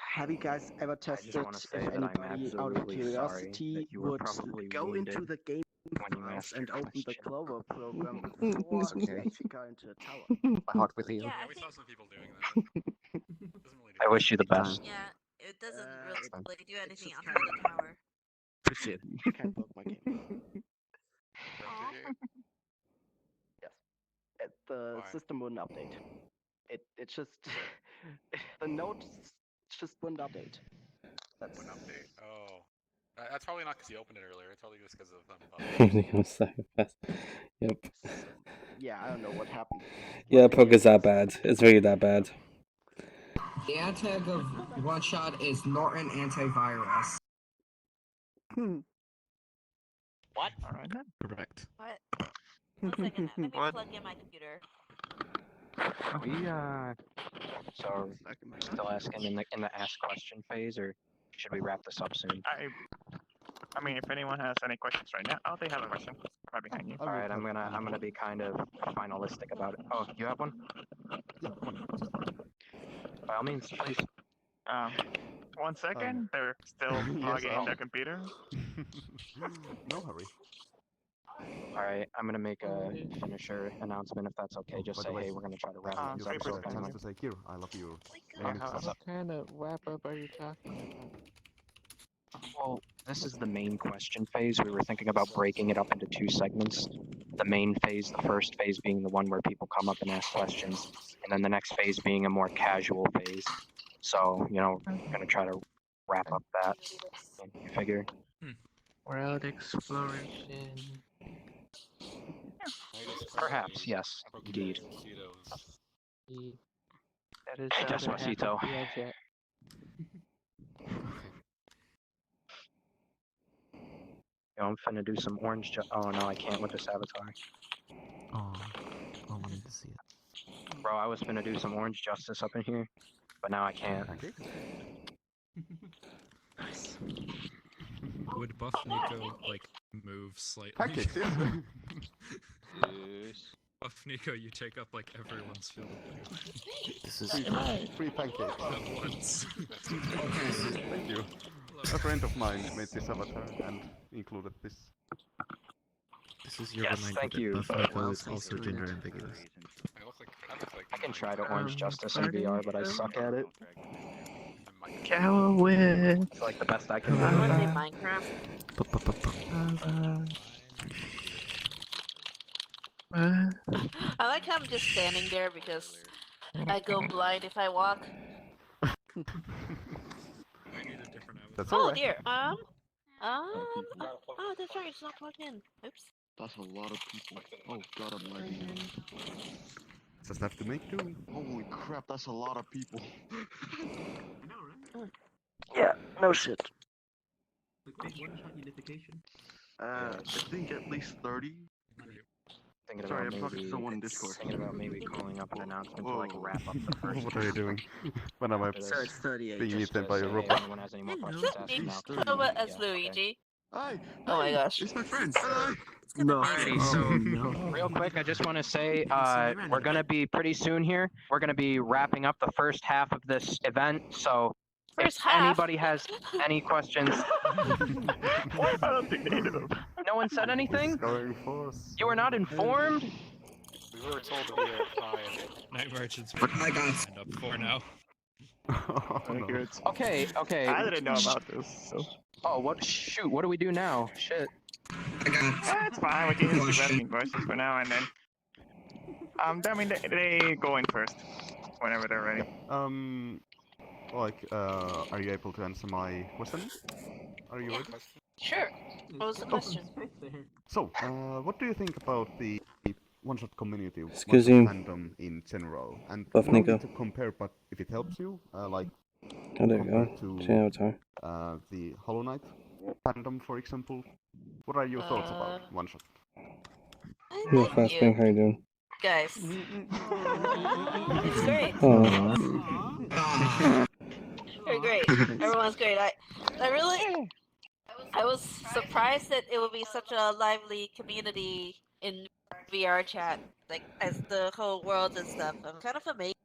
[SPEAKER 5] Have you guys ever tested if anybody out of curiosity would go into the game files and open the clover program before they actually got into the tower?
[SPEAKER 21] My heart with you.
[SPEAKER 4] Yeah,
[SPEAKER 7] Yeah, we saw some people doing that. Doesn't really
[SPEAKER 6] I wish you the best.
[SPEAKER 4] Yeah, it doesn't really do anything outside the tower.
[SPEAKER 5] Shit, can't block my game. the
[SPEAKER 7] Why?
[SPEAKER 5] system wouldn't update. It just the notes just wouldn't update. That's
[SPEAKER 7] Wouldn't update. Oh. That's probably not because you opened it earlier. It's probably just because of
[SPEAKER 3] I'm psychopath. Yep.
[SPEAKER 5] yeah, I don't know what happened.
[SPEAKER 3] Yeah, Poke is that bad. It's really that bad.
[SPEAKER 8] The anti-tag of One Shot is Norton Antivirus.
[SPEAKER 13] What?
[SPEAKER 2] Alright then. Correct.
[SPEAKER 4] What? One second. Let me plug in my computer.
[SPEAKER 6] We so still asking in the ask question phase, or should we wrap this up soon?
[SPEAKER 1] I mean, if anyone has any questions right now, oh, they have a question right behind you.
[SPEAKER 6] All right, I'm gonna be kind of finalistic about it. Oh, you have one?
[SPEAKER 15] Yeah, one.
[SPEAKER 6] By all means, please.
[SPEAKER 1] 1 second. They're still logging in their computer.
[SPEAKER 15] No hurry.
[SPEAKER 6] All right, I'm gonna make a finisher announcement if that's okay. Just
[SPEAKER 15] By
[SPEAKER 6] say,
[SPEAKER 15] the way,
[SPEAKER 6] hey, we're gonna try to wrap
[SPEAKER 15] you
[SPEAKER 6] this
[SPEAKER 15] have
[SPEAKER 6] up.
[SPEAKER 15] a chance to say, Kir, I love you.
[SPEAKER 6] What
[SPEAKER 21] kind of wrap up are you talking about?
[SPEAKER 6] Well, this is the main question phase. We were thinking about breaking it up into 2 segments. The main phase, the first phase being the one where people come up and ask questions, and then the next phase being a more casual phase. So, you know, we're gonna try to wrap up that. You figure?
[SPEAKER 21] World exploration.
[SPEAKER 6] Perhaps, yes, indeed.
[SPEAKER 21] That is
[SPEAKER 6] Despacito. Yo, I'm finna do some orange oh no, I can't with this avatar.
[SPEAKER 2] Oh, I wanted to see it.
[SPEAKER 6] Bro, I was finna do some orange justice up in here, but now I can't.
[SPEAKER 11] Would Buff Nico like move slightly?
[SPEAKER 15] Pancakes,
[SPEAKER 11] Buff Nico, you take up like everyone's field of view.
[SPEAKER 2] This is
[SPEAKER 15] free pancakes.
[SPEAKER 11] At once.
[SPEAKER 15] Thank you. A friend of mine made this avatar and included this.
[SPEAKER 2] This is your
[SPEAKER 6] Yes,
[SPEAKER 2] reminder
[SPEAKER 6] thank
[SPEAKER 2] that
[SPEAKER 6] you.
[SPEAKER 2] Buff Nico is also gender ambiguous.
[SPEAKER 6] I can try to orange justice in VR, but I suck at it.
[SPEAKER 21] Coward.
[SPEAKER 6] It's like the best I can do.
[SPEAKER 4] You want to play Minecraft? I like how I'm just standing there because I go blind if I walk.
[SPEAKER 15] That's
[SPEAKER 4] Oh
[SPEAKER 15] alright.
[SPEAKER 4] dear. Oh, that's right. It's not plugged in. Oops.
[SPEAKER 23] That's a lot of people. Oh god, I'm lagging.
[SPEAKER 15] Just have to make do.
[SPEAKER 23] Holy crap, that's a lot of people.
[SPEAKER 21] Yeah, no shit.
[SPEAKER 23] I think at least 30.
[SPEAKER 6] Thinking
[SPEAKER 23] Sorry,
[SPEAKER 6] about
[SPEAKER 23] I'm talking to
[SPEAKER 6] maybe,
[SPEAKER 23] someone in Discord.
[SPEAKER 6] thinking about maybe calling up an announcement to like wrap up the first.
[SPEAKER 15] What are you doing? When am I
[SPEAKER 6] So it's 38.
[SPEAKER 15] being
[SPEAKER 6] Just
[SPEAKER 15] eaten
[SPEAKER 6] to
[SPEAKER 15] by a
[SPEAKER 6] say,
[SPEAKER 15] robot?
[SPEAKER 6] anyone has any more questions to ask me now?
[SPEAKER 4] How about as Luigi?
[SPEAKER 23] Hi.
[SPEAKER 4] Oh my gosh.
[SPEAKER 23] It's my friend. Hello.
[SPEAKER 6] No. Alrighty, so real quick, I just want to say we're gonna be pretty soon here. We're gonna be wrapping up the first half of this event. So
[SPEAKER 4] First
[SPEAKER 6] if
[SPEAKER 4] half?
[SPEAKER 6] anybody has any questions,
[SPEAKER 1] I don't think they do.
[SPEAKER 6] no one said anything.
[SPEAKER 15] Going force.
[SPEAKER 6] You were not informed.
[SPEAKER 7] We were told to be at 5.
[SPEAKER 11] Night Merchant's
[SPEAKER 8] I got
[SPEAKER 11] signed up for now.
[SPEAKER 15] No.
[SPEAKER 6] Okay, okay.
[SPEAKER 1] I didn't know about this, so.
[SPEAKER 6] Oh, what? Shoot, what do we do now? Shit.
[SPEAKER 1] That's fine. We can just keep asking questions for now and then. I mean, they go in first whenever they're ready.
[SPEAKER 15] Are you able to answer my question? Are you ready?
[SPEAKER 4] Sure. What was the question?
[SPEAKER 15] So, what do you think about the one-shot community,
[SPEAKER 3] Excuse
[SPEAKER 15] one-shot
[SPEAKER 3] me.
[SPEAKER 15] fandom in general? And
[SPEAKER 3] Buff
[SPEAKER 15] no
[SPEAKER 3] Nico.
[SPEAKER 15] need to compare, but if it helps you, like
[SPEAKER 3] Oh, there we go.
[SPEAKER 15] compared to
[SPEAKER 3] Change avatar.
[SPEAKER 15] the Hollow Knight fandom, for example, what are your thoughts about one-shot?
[SPEAKER 3] Yo,
[SPEAKER 4] Thank
[SPEAKER 3] Fast
[SPEAKER 4] you.
[SPEAKER 3] Bang, how you doing?
[SPEAKER 4] Guys. It's great.
[SPEAKER 3] Aww.
[SPEAKER 4] You're great. Everyone's great. I was surprised that it would be such a lively community in VR chat, like as the whole world and stuff. I'm kind of amazed,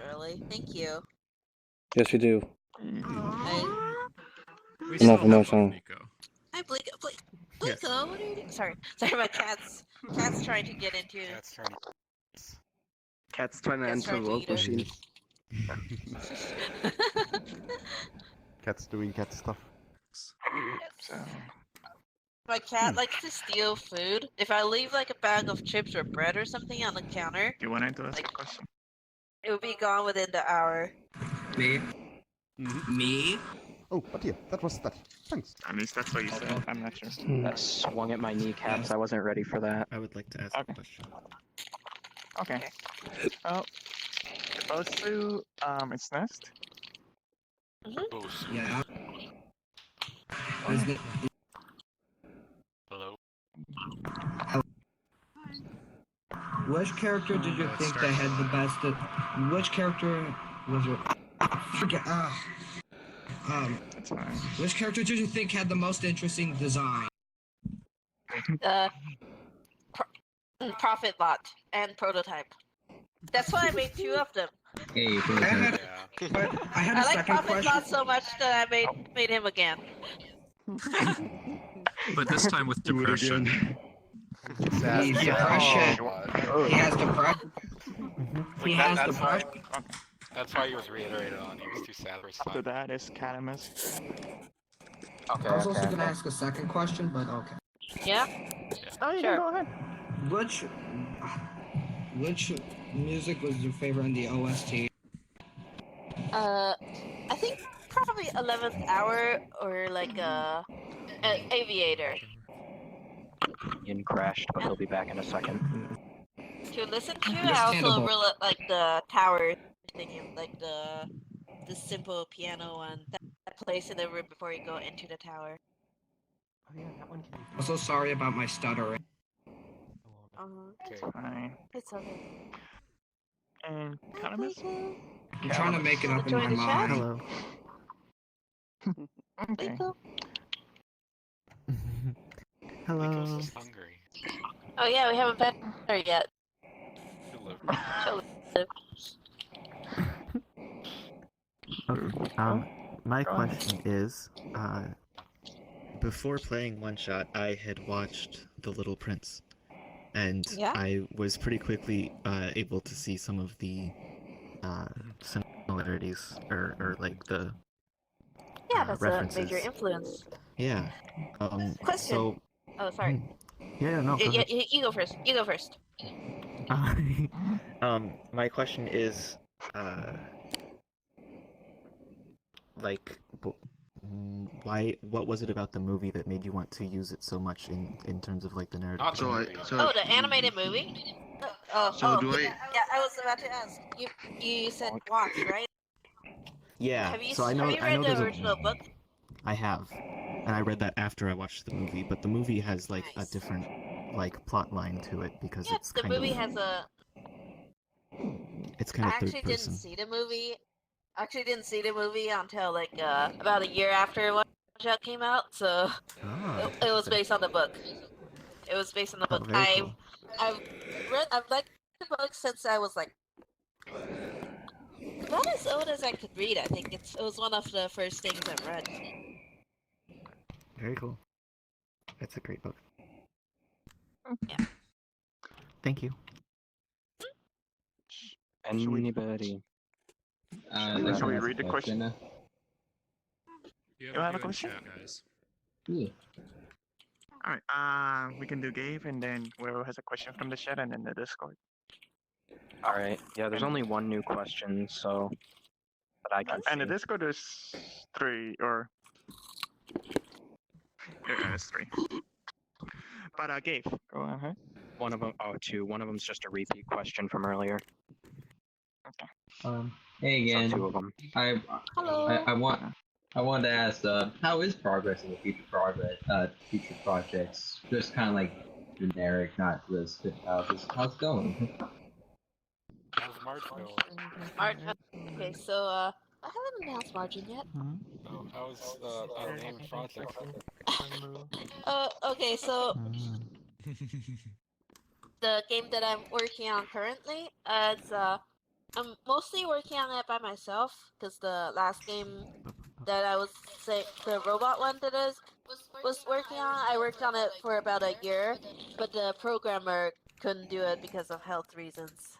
[SPEAKER 4] really. Thank you.
[SPEAKER 3] Yes, we do.
[SPEAKER 11] We
[SPEAKER 3] Enough
[SPEAKER 11] still have
[SPEAKER 3] emotion.
[SPEAKER 11] Nico.
[SPEAKER 4] Hi, Blinko. Blinko, what are you doing? Sorry, my cat's trying to get into.
[SPEAKER 5] Cat's trying to
[SPEAKER 4] Cat's
[SPEAKER 5] enter
[SPEAKER 4] trying
[SPEAKER 5] the
[SPEAKER 4] to
[SPEAKER 5] world
[SPEAKER 4] eat us.
[SPEAKER 5] machine.
[SPEAKER 15] Cats doing cat stuff.
[SPEAKER 4] my cat likes to steal food. If I leave like a bag of chips or bread or something on the counter,
[SPEAKER 1] You wanted to ask a question?
[SPEAKER 4] it will be gone within the hour.
[SPEAKER 8] Me? Me?
[SPEAKER 15] Oh, but yeah, that was that. Thanks.
[SPEAKER 1] At least that's what you said. I'm not sure.
[SPEAKER 6] That swung at my kneecaps. I wasn't ready for that.
[SPEAKER 2] I would like to ask a question.
[SPEAKER 1] Okay. Oh, supposed to its nest.
[SPEAKER 8] Yeah.
[SPEAKER 7] Hello.
[SPEAKER 8] Which character did you think that had the best? Which character was your? Forget. Which character did you think had the most interesting design?
[SPEAKER 4] Profit Lot and Prototype. That's why I made 2 of them.
[SPEAKER 8] Hey, I had a
[SPEAKER 4] like
[SPEAKER 8] second
[SPEAKER 4] Profit
[SPEAKER 8] question.
[SPEAKER 4] Lot so much that I made him again.
[SPEAKER 11] But this time with depression.
[SPEAKER 8] He's depression. He has depression. He has
[SPEAKER 7] That's why,
[SPEAKER 8] depression.
[SPEAKER 7] that's why he was reiterated on. He was too sad for his
[SPEAKER 1] After
[SPEAKER 7] son.
[SPEAKER 1] that is Catamus.
[SPEAKER 6] Okay.
[SPEAKER 8] I was also gonna ask a second question, but okay.
[SPEAKER 4] Yeah?
[SPEAKER 1] Oh, you
[SPEAKER 4] Sure.
[SPEAKER 1] can go ahead.
[SPEAKER 8] Which music was your favorite in the OST?
[SPEAKER 4] I think probably 11th Hour or like Aviator.
[SPEAKER 6] Ian crashed, but he'll be back in a second.
[SPEAKER 4] To listen to, I also really like the tower thing, like the simple piano one that plays in the room before you go into the tower.
[SPEAKER 6] Oh yeah, that one can be.
[SPEAKER 8] I'm so sorry about my stuttering.
[SPEAKER 4] It's
[SPEAKER 1] Fine.
[SPEAKER 4] It's okay.
[SPEAKER 1] And Catamus?
[SPEAKER 8] I'm trying to make it up in my
[SPEAKER 4] Join the chat?
[SPEAKER 8] mind.
[SPEAKER 2] Hello.
[SPEAKER 1] Okay.
[SPEAKER 2] Hello.
[SPEAKER 7] Is hungry.
[SPEAKER 4] Oh yeah, we haven't been there yet. She'll live.
[SPEAKER 2] Okay. My question is, before playing One Shot, I had watched The Little Prince, and
[SPEAKER 4] Yeah?
[SPEAKER 2] I was pretty quickly able to see some of the similarities, or like the
[SPEAKER 4] Yeah, that's
[SPEAKER 2] references.
[SPEAKER 4] a major influence.
[SPEAKER 2] Yeah.
[SPEAKER 4] Question.
[SPEAKER 2] So.
[SPEAKER 4] Oh, sorry.
[SPEAKER 2] Yeah, no. Go ahead.
[SPEAKER 4] You go first. You go first.
[SPEAKER 2] My question is, like, what was it about the movie that made you want to use it so much in terms of like the narrative?
[SPEAKER 7] Not the movie.
[SPEAKER 4] Oh, the animated movie?
[SPEAKER 23] do I-
[SPEAKER 4] Yeah, I was about to ask. You said watch, right?
[SPEAKER 2] Yeah.
[SPEAKER 4] Have you
[SPEAKER 2] So I know
[SPEAKER 4] read the
[SPEAKER 2] there's
[SPEAKER 4] original book?
[SPEAKER 2] I have, and I read that after I watched the movie. But the movie has like a different like plot line to it because
[SPEAKER 4] Yeah,
[SPEAKER 2] it's
[SPEAKER 4] the
[SPEAKER 2] kind
[SPEAKER 4] movie
[SPEAKER 2] of
[SPEAKER 4] has a.
[SPEAKER 2] it's kind
[SPEAKER 4] I
[SPEAKER 2] of third
[SPEAKER 4] actually didn't
[SPEAKER 2] person.
[SPEAKER 4] see the movie. I actually didn't see the movie until like about a year after One Shot came out. So
[SPEAKER 2] Ah,
[SPEAKER 4] it was based on the book. It was based on the book.
[SPEAKER 2] very cool.
[SPEAKER 4] I've liked the book since I was like about as old as I could read. I think it was one of the first things I read.
[SPEAKER 2] Very cool. It's a great book.
[SPEAKER 4] Yeah.
[SPEAKER 2] Thank you.
[SPEAKER 6] Anybody?
[SPEAKER 1] Shall we read the question?
[SPEAKER 11] You
[SPEAKER 1] have a question?
[SPEAKER 11] Chat, guys.
[SPEAKER 8] Yeah.
[SPEAKER 1] Alright, we can do Gabe and then whoever has a question from the chat and then the Discord.
[SPEAKER 6] All right. Yeah, there's only one new question, so that I can
[SPEAKER 1] And the
[SPEAKER 6] see.
[SPEAKER 1] Discord is 3 or yeah, it's 3. But Gabe, go ahead.
[SPEAKER 6] One of them, two. One of them's just a repeat question from earlier.
[SPEAKER 10] Hey again.
[SPEAKER 6] So 2 of them.
[SPEAKER 10] I wanted to ask, how is progress in the future projects? Just kind of like generic, not listed. How's it going?
[SPEAKER 7] How's March going?
[SPEAKER 4] March. Okay, so I haven't announced margin yet.
[SPEAKER 7] Oh, how's the name project?
[SPEAKER 4] Okay, so the game that I'm working on currently, I'm mostly working on it by myself because the last game that I was the robot one that I was working on, I worked on it for about a year, but the programmer couldn't do it because of health reasons.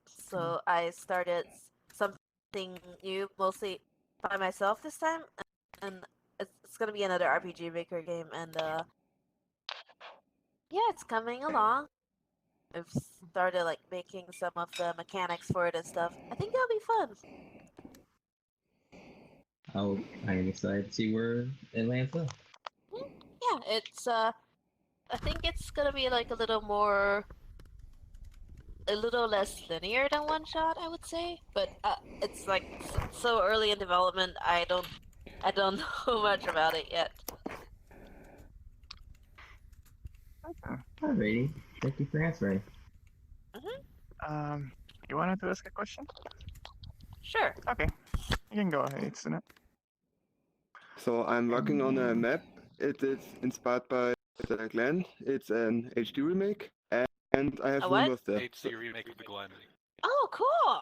[SPEAKER 4] So I started something new, mostly by myself this time, and it's it's gonna be another RPG Maker game, and yeah, it's coming along. I've started like making some of the mechanics for it and stuff. I think that'll be fun.
[SPEAKER 10] I'm excited to see where it lands up.
[SPEAKER 4] Yeah, it's I think it's gonna be like a little less linear than One Shot, I would say. But it's like so early in development, I don't know much about it yet.
[SPEAKER 10] Alrighty, thank you for answering.
[SPEAKER 1] You wanted to ask a question?
[SPEAKER 4] Sure.
[SPEAKER 1] Okay, you can go ahead, Itsuno.
[SPEAKER 14] So I'm working on a map. It is inspired by the Glen. It's an HD remake, and I have
[SPEAKER 4] A what?
[SPEAKER 14] rumors there.
[SPEAKER 7] HD remake of the Glen.
[SPEAKER 4] Oh, cool!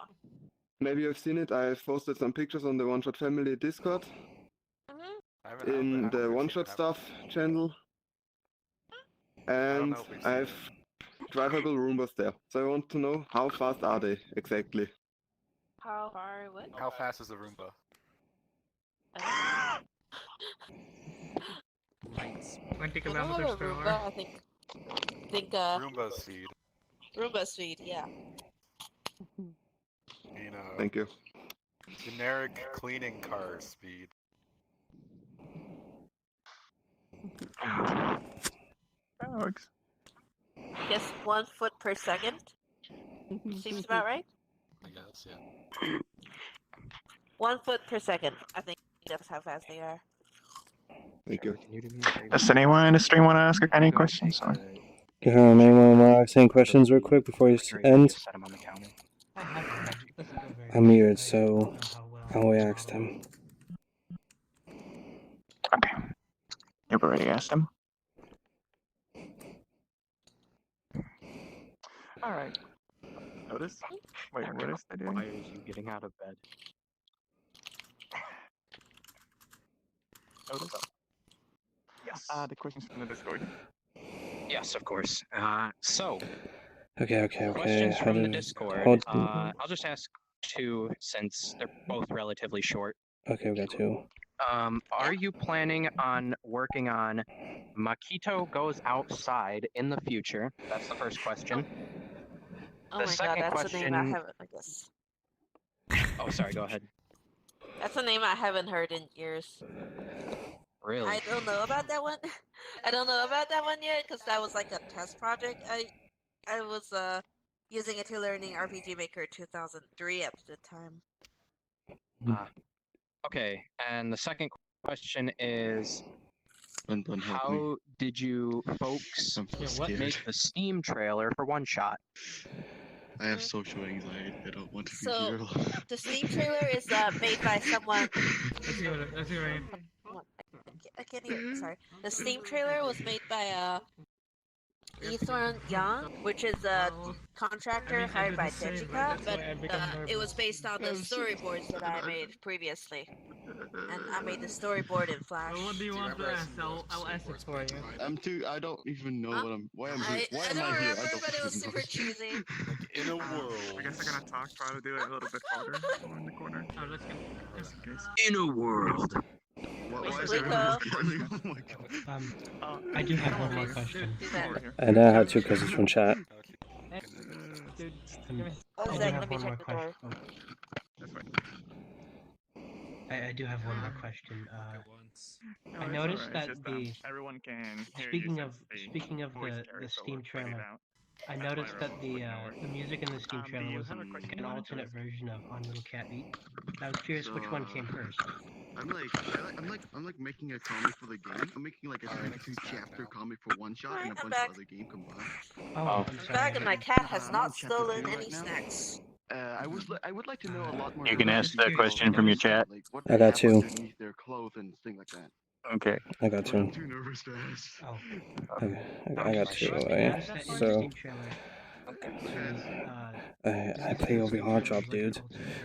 [SPEAKER 14] Maybe you've seen it. I've posted some pictures on the One Shot Family Discord, in the One Shot Stuff channel, and I have drivable rumors there. So I want to know, how fast are they exactly?
[SPEAKER 4] How far? What?
[SPEAKER 7] How fast is the Roomba?
[SPEAKER 22] Like 20
[SPEAKER 4] I don't
[SPEAKER 22] kilometers
[SPEAKER 4] have a
[SPEAKER 22] per
[SPEAKER 4] Roomba.
[SPEAKER 22] hour.
[SPEAKER 4] I think
[SPEAKER 7] Roomba speed.
[SPEAKER 4] Roomba speed. Yeah.
[SPEAKER 7] You know.
[SPEAKER 14] Thank you.
[SPEAKER 7] Generic cleaning car speed.
[SPEAKER 1] That works.
[SPEAKER 4] Guess 1 foot per second. Seems about right.
[SPEAKER 7] I guess, yeah.
[SPEAKER 4] 1 foot per second. I think that's how fast they are.
[SPEAKER 14] Thank you.
[SPEAKER 1] Does anyone in the stream want to ask any questions? Or?
[SPEAKER 3] Anyone want to ask any questions real quick before you end? I'm muted, so I will ask them.
[SPEAKER 1] Okay. You've already asked them. Alright. Notice? Wait, what is they doing?
[SPEAKER 6] Why is you getting out of bed?
[SPEAKER 1] Notice? Yes. The questions from the Discord.
[SPEAKER 6] Yes, of course. So.
[SPEAKER 3] Okay.
[SPEAKER 6] Questions
[SPEAKER 3] How
[SPEAKER 6] from the
[SPEAKER 3] do-
[SPEAKER 6] Discord.
[SPEAKER 3] hold-
[SPEAKER 6] I'll just ask two since they're both relatively short.
[SPEAKER 3] Okay, we got two.
[SPEAKER 6] Are you planning on working on Makito Goes Outside in the future? That's the first question.
[SPEAKER 4] Oh
[SPEAKER 6] The
[SPEAKER 4] my god,
[SPEAKER 6] second
[SPEAKER 4] that's a
[SPEAKER 6] question.
[SPEAKER 4] name I haven't. I guess
[SPEAKER 6] Oh, sorry. Go ahead.
[SPEAKER 4] that's a name I haven't heard in years.
[SPEAKER 6] Really?
[SPEAKER 4] I don't know about that one. I don't know about that one yet because that was like a test project. I was using it to learning RPG Maker 2003 at the time.
[SPEAKER 6] Okay, and the second question is, how did you folks make the Steam trailer for One Shot?
[SPEAKER 23] I have social anxiety. I don't want to be
[SPEAKER 4] So
[SPEAKER 23] here.
[SPEAKER 4] the Steam trailer is made by someone.
[SPEAKER 22] Let's see right.
[SPEAKER 4] I can't hear. Sorry. The Steam trailer was made by Ethan Young, which is a contractor hired by Dejika, but it was based on the storyboards that I made previously. And I made the storyboard in Flash.
[SPEAKER 22] What do you want to ask? I'll ask it for you.
[SPEAKER 23] I don't even know what I'm. Why am
[SPEAKER 4] I
[SPEAKER 23] I
[SPEAKER 4] don't
[SPEAKER 23] here?
[SPEAKER 4] remember,
[SPEAKER 23] I don't
[SPEAKER 4] but it was
[SPEAKER 23] even
[SPEAKER 4] super
[SPEAKER 23] know.
[SPEAKER 4] cheesy.
[SPEAKER 7] In a world.
[SPEAKER 1] I guess I'm gonna try to do it a little bit farther in the corner.
[SPEAKER 22] Oh, let's go.
[SPEAKER 1] Just in case.
[SPEAKER 20] In a world.
[SPEAKER 23] Why is
[SPEAKER 4] Rico.
[SPEAKER 23] everyone responding? Oh my god.
[SPEAKER 22] I do have one more question.
[SPEAKER 3] And I had two questions from chat.
[SPEAKER 22] Dude,
[SPEAKER 4] Oh, Zach, let me check the door.
[SPEAKER 22] I do have one more question.
[SPEAKER 1] No,
[SPEAKER 22] I
[SPEAKER 1] it's
[SPEAKER 22] noticed
[SPEAKER 1] alright,
[SPEAKER 22] that
[SPEAKER 1] it's just,
[SPEAKER 22] the
[SPEAKER 1] everyone can hear
[SPEAKER 22] speaking
[SPEAKER 1] you
[SPEAKER 22] of
[SPEAKER 1] voice
[SPEAKER 22] the
[SPEAKER 1] carries over
[SPEAKER 22] Steam
[SPEAKER 1] pretty
[SPEAKER 22] trailer,
[SPEAKER 1] loud.
[SPEAKER 22] I
[SPEAKER 1] That's why
[SPEAKER 22] noticed that
[SPEAKER 1] everyone would know
[SPEAKER 22] the music in the Steam
[SPEAKER 1] do
[SPEAKER 22] trailer
[SPEAKER 1] you
[SPEAKER 22] was
[SPEAKER 1] have a question
[SPEAKER 22] like
[SPEAKER 1] you
[SPEAKER 22] an
[SPEAKER 1] wanted to
[SPEAKER 22] alternate
[SPEAKER 1] ask?
[SPEAKER 22] version of On Little Cat Beat. I was curious which one came first.
[SPEAKER 23] I'm like making a comic for the game. I'm making like a 22-chapter comic for One Shot and a bunch of other game combined.
[SPEAKER 22] Oh,
[SPEAKER 4] I'm back, and my cat has not stolen any snacks.
[SPEAKER 23] I would like to know a lot more.
[SPEAKER 15] You can ask that question from your chat.
[SPEAKER 23] Like what
[SPEAKER 3] I got two.
[SPEAKER 23] underneath their clothes and things like that.
[SPEAKER 15] Okay.
[SPEAKER 3] I got two.
[SPEAKER 23] I'm too nervous to ask.
[SPEAKER 22] Oh.
[SPEAKER 3] Okay, I got two.
[SPEAKER 22] I noticed that in the
[SPEAKER 3] So
[SPEAKER 22] Steam trailer,
[SPEAKER 3] I play OVR job, dude.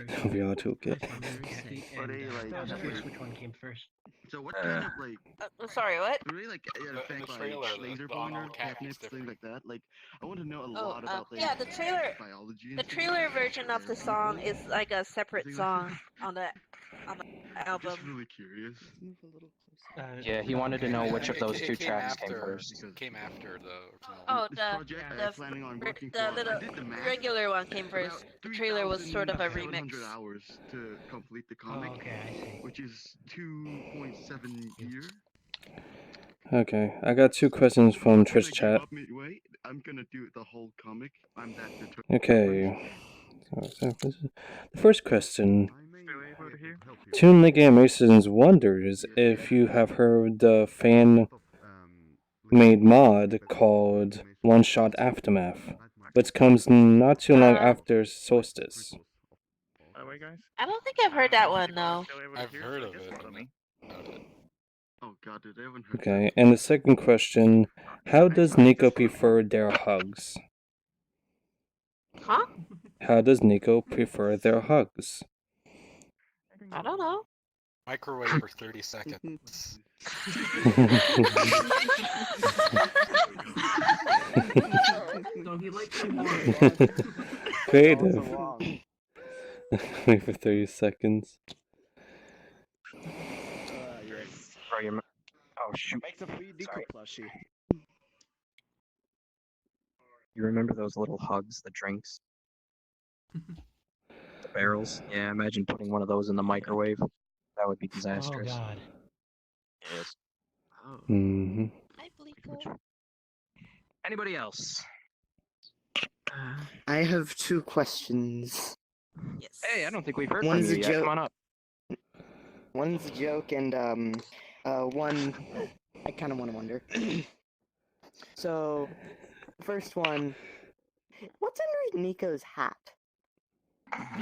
[SPEAKER 3] OVR toolkit.
[SPEAKER 22] I was curious which one came first.
[SPEAKER 23] So what kind of like?
[SPEAKER 4] I'm sorry, what?
[SPEAKER 23] Really like affect like
[SPEAKER 7] trailer,
[SPEAKER 23] laser
[SPEAKER 7] the
[SPEAKER 23] pointer,
[SPEAKER 7] on-all cat
[SPEAKER 23] cabinets,
[SPEAKER 7] is
[SPEAKER 23] things like that. Like I want to know a
[SPEAKER 4] Oh,
[SPEAKER 23] lot about like
[SPEAKER 4] yeah, the trailer.
[SPEAKER 23] biology.
[SPEAKER 4] The trailer version of the song is like a separate song on the album.
[SPEAKER 23] Just really curious.
[SPEAKER 6] Yeah, he wanted to know which of those two
[SPEAKER 7] It came
[SPEAKER 6] tracks came
[SPEAKER 7] after.
[SPEAKER 6] first.
[SPEAKER 7] Came after the original.
[SPEAKER 4] Oh,
[SPEAKER 23] This
[SPEAKER 4] the
[SPEAKER 23] project I'm planning on working
[SPEAKER 4] the
[SPEAKER 23] for.
[SPEAKER 4] little
[SPEAKER 23] I did the math.
[SPEAKER 4] regular one came first. The trailer was sort of a remix.
[SPEAKER 23] 3,700 hours to complete the comic, which is 2.7 year.
[SPEAKER 3] Okay, I got 2 questions from Twitch chat.
[SPEAKER 23] Wait, I'm gonna do the whole comic. I'm that determined.
[SPEAKER 3] Okay. The first question.
[SPEAKER 1] Still able to hear?
[SPEAKER 3] Toon League Animations wonders if you have heard the fan-made mod called One Shot Aftermath, which comes not too long after Solstice.
[SPEAKER 1] By the way, guys.
[SPEAKER 4] I don't think I've heard that one, no.
[SPEAKER 7] I've heard of it.
[SPEAKER 23] Oh god, did everyone heard
[SPEAKER 3] Okay, and the second question, how does Nico prefer their hugs?
[SPEAKER 4] Huh?
[SPEAKER 3] How does Nico prefer their hugs?
[SPEAKER 4] I don't know.
[SPEAKER 7] Microwave for 30 seconds.
[SPEAKER 3] Creative. Wait for 30 seconds.
[SPEAKER 6] Bro, you're... Oh shoot.
[SPEAKER 5] Makes a free Nico plushie.
[SPEAKER 6] You remember those little hugs, the drinks? The barrels? Yeah, imagine putting one of those in the microwave. That would be disastrous.
[SPEAKER 16] Oh god.
[SPEAKER 6] Yes.
[SPEAKER 3] Mm-hmm.
[SPEAKER 4] Hi, Blico.
[SPEAKER 6] Anybody else?
[SPEAKER 17] I have 2 questions.
[SPEAKER 4] Yes.
[SPEAKER 6] Hey, I don't think we've heard
[SPEAKER 17] One's
[SPEAKER 6] from
[SPEAKER 17] a
[SPEAKER 6] you yet.
[SPEAKER 17] joke.
[SPEAKER 6] Come on up.
[SPEAKER 17] One's a joke, and one I kind of want to wonder. So, first one, what's under Nico's hat?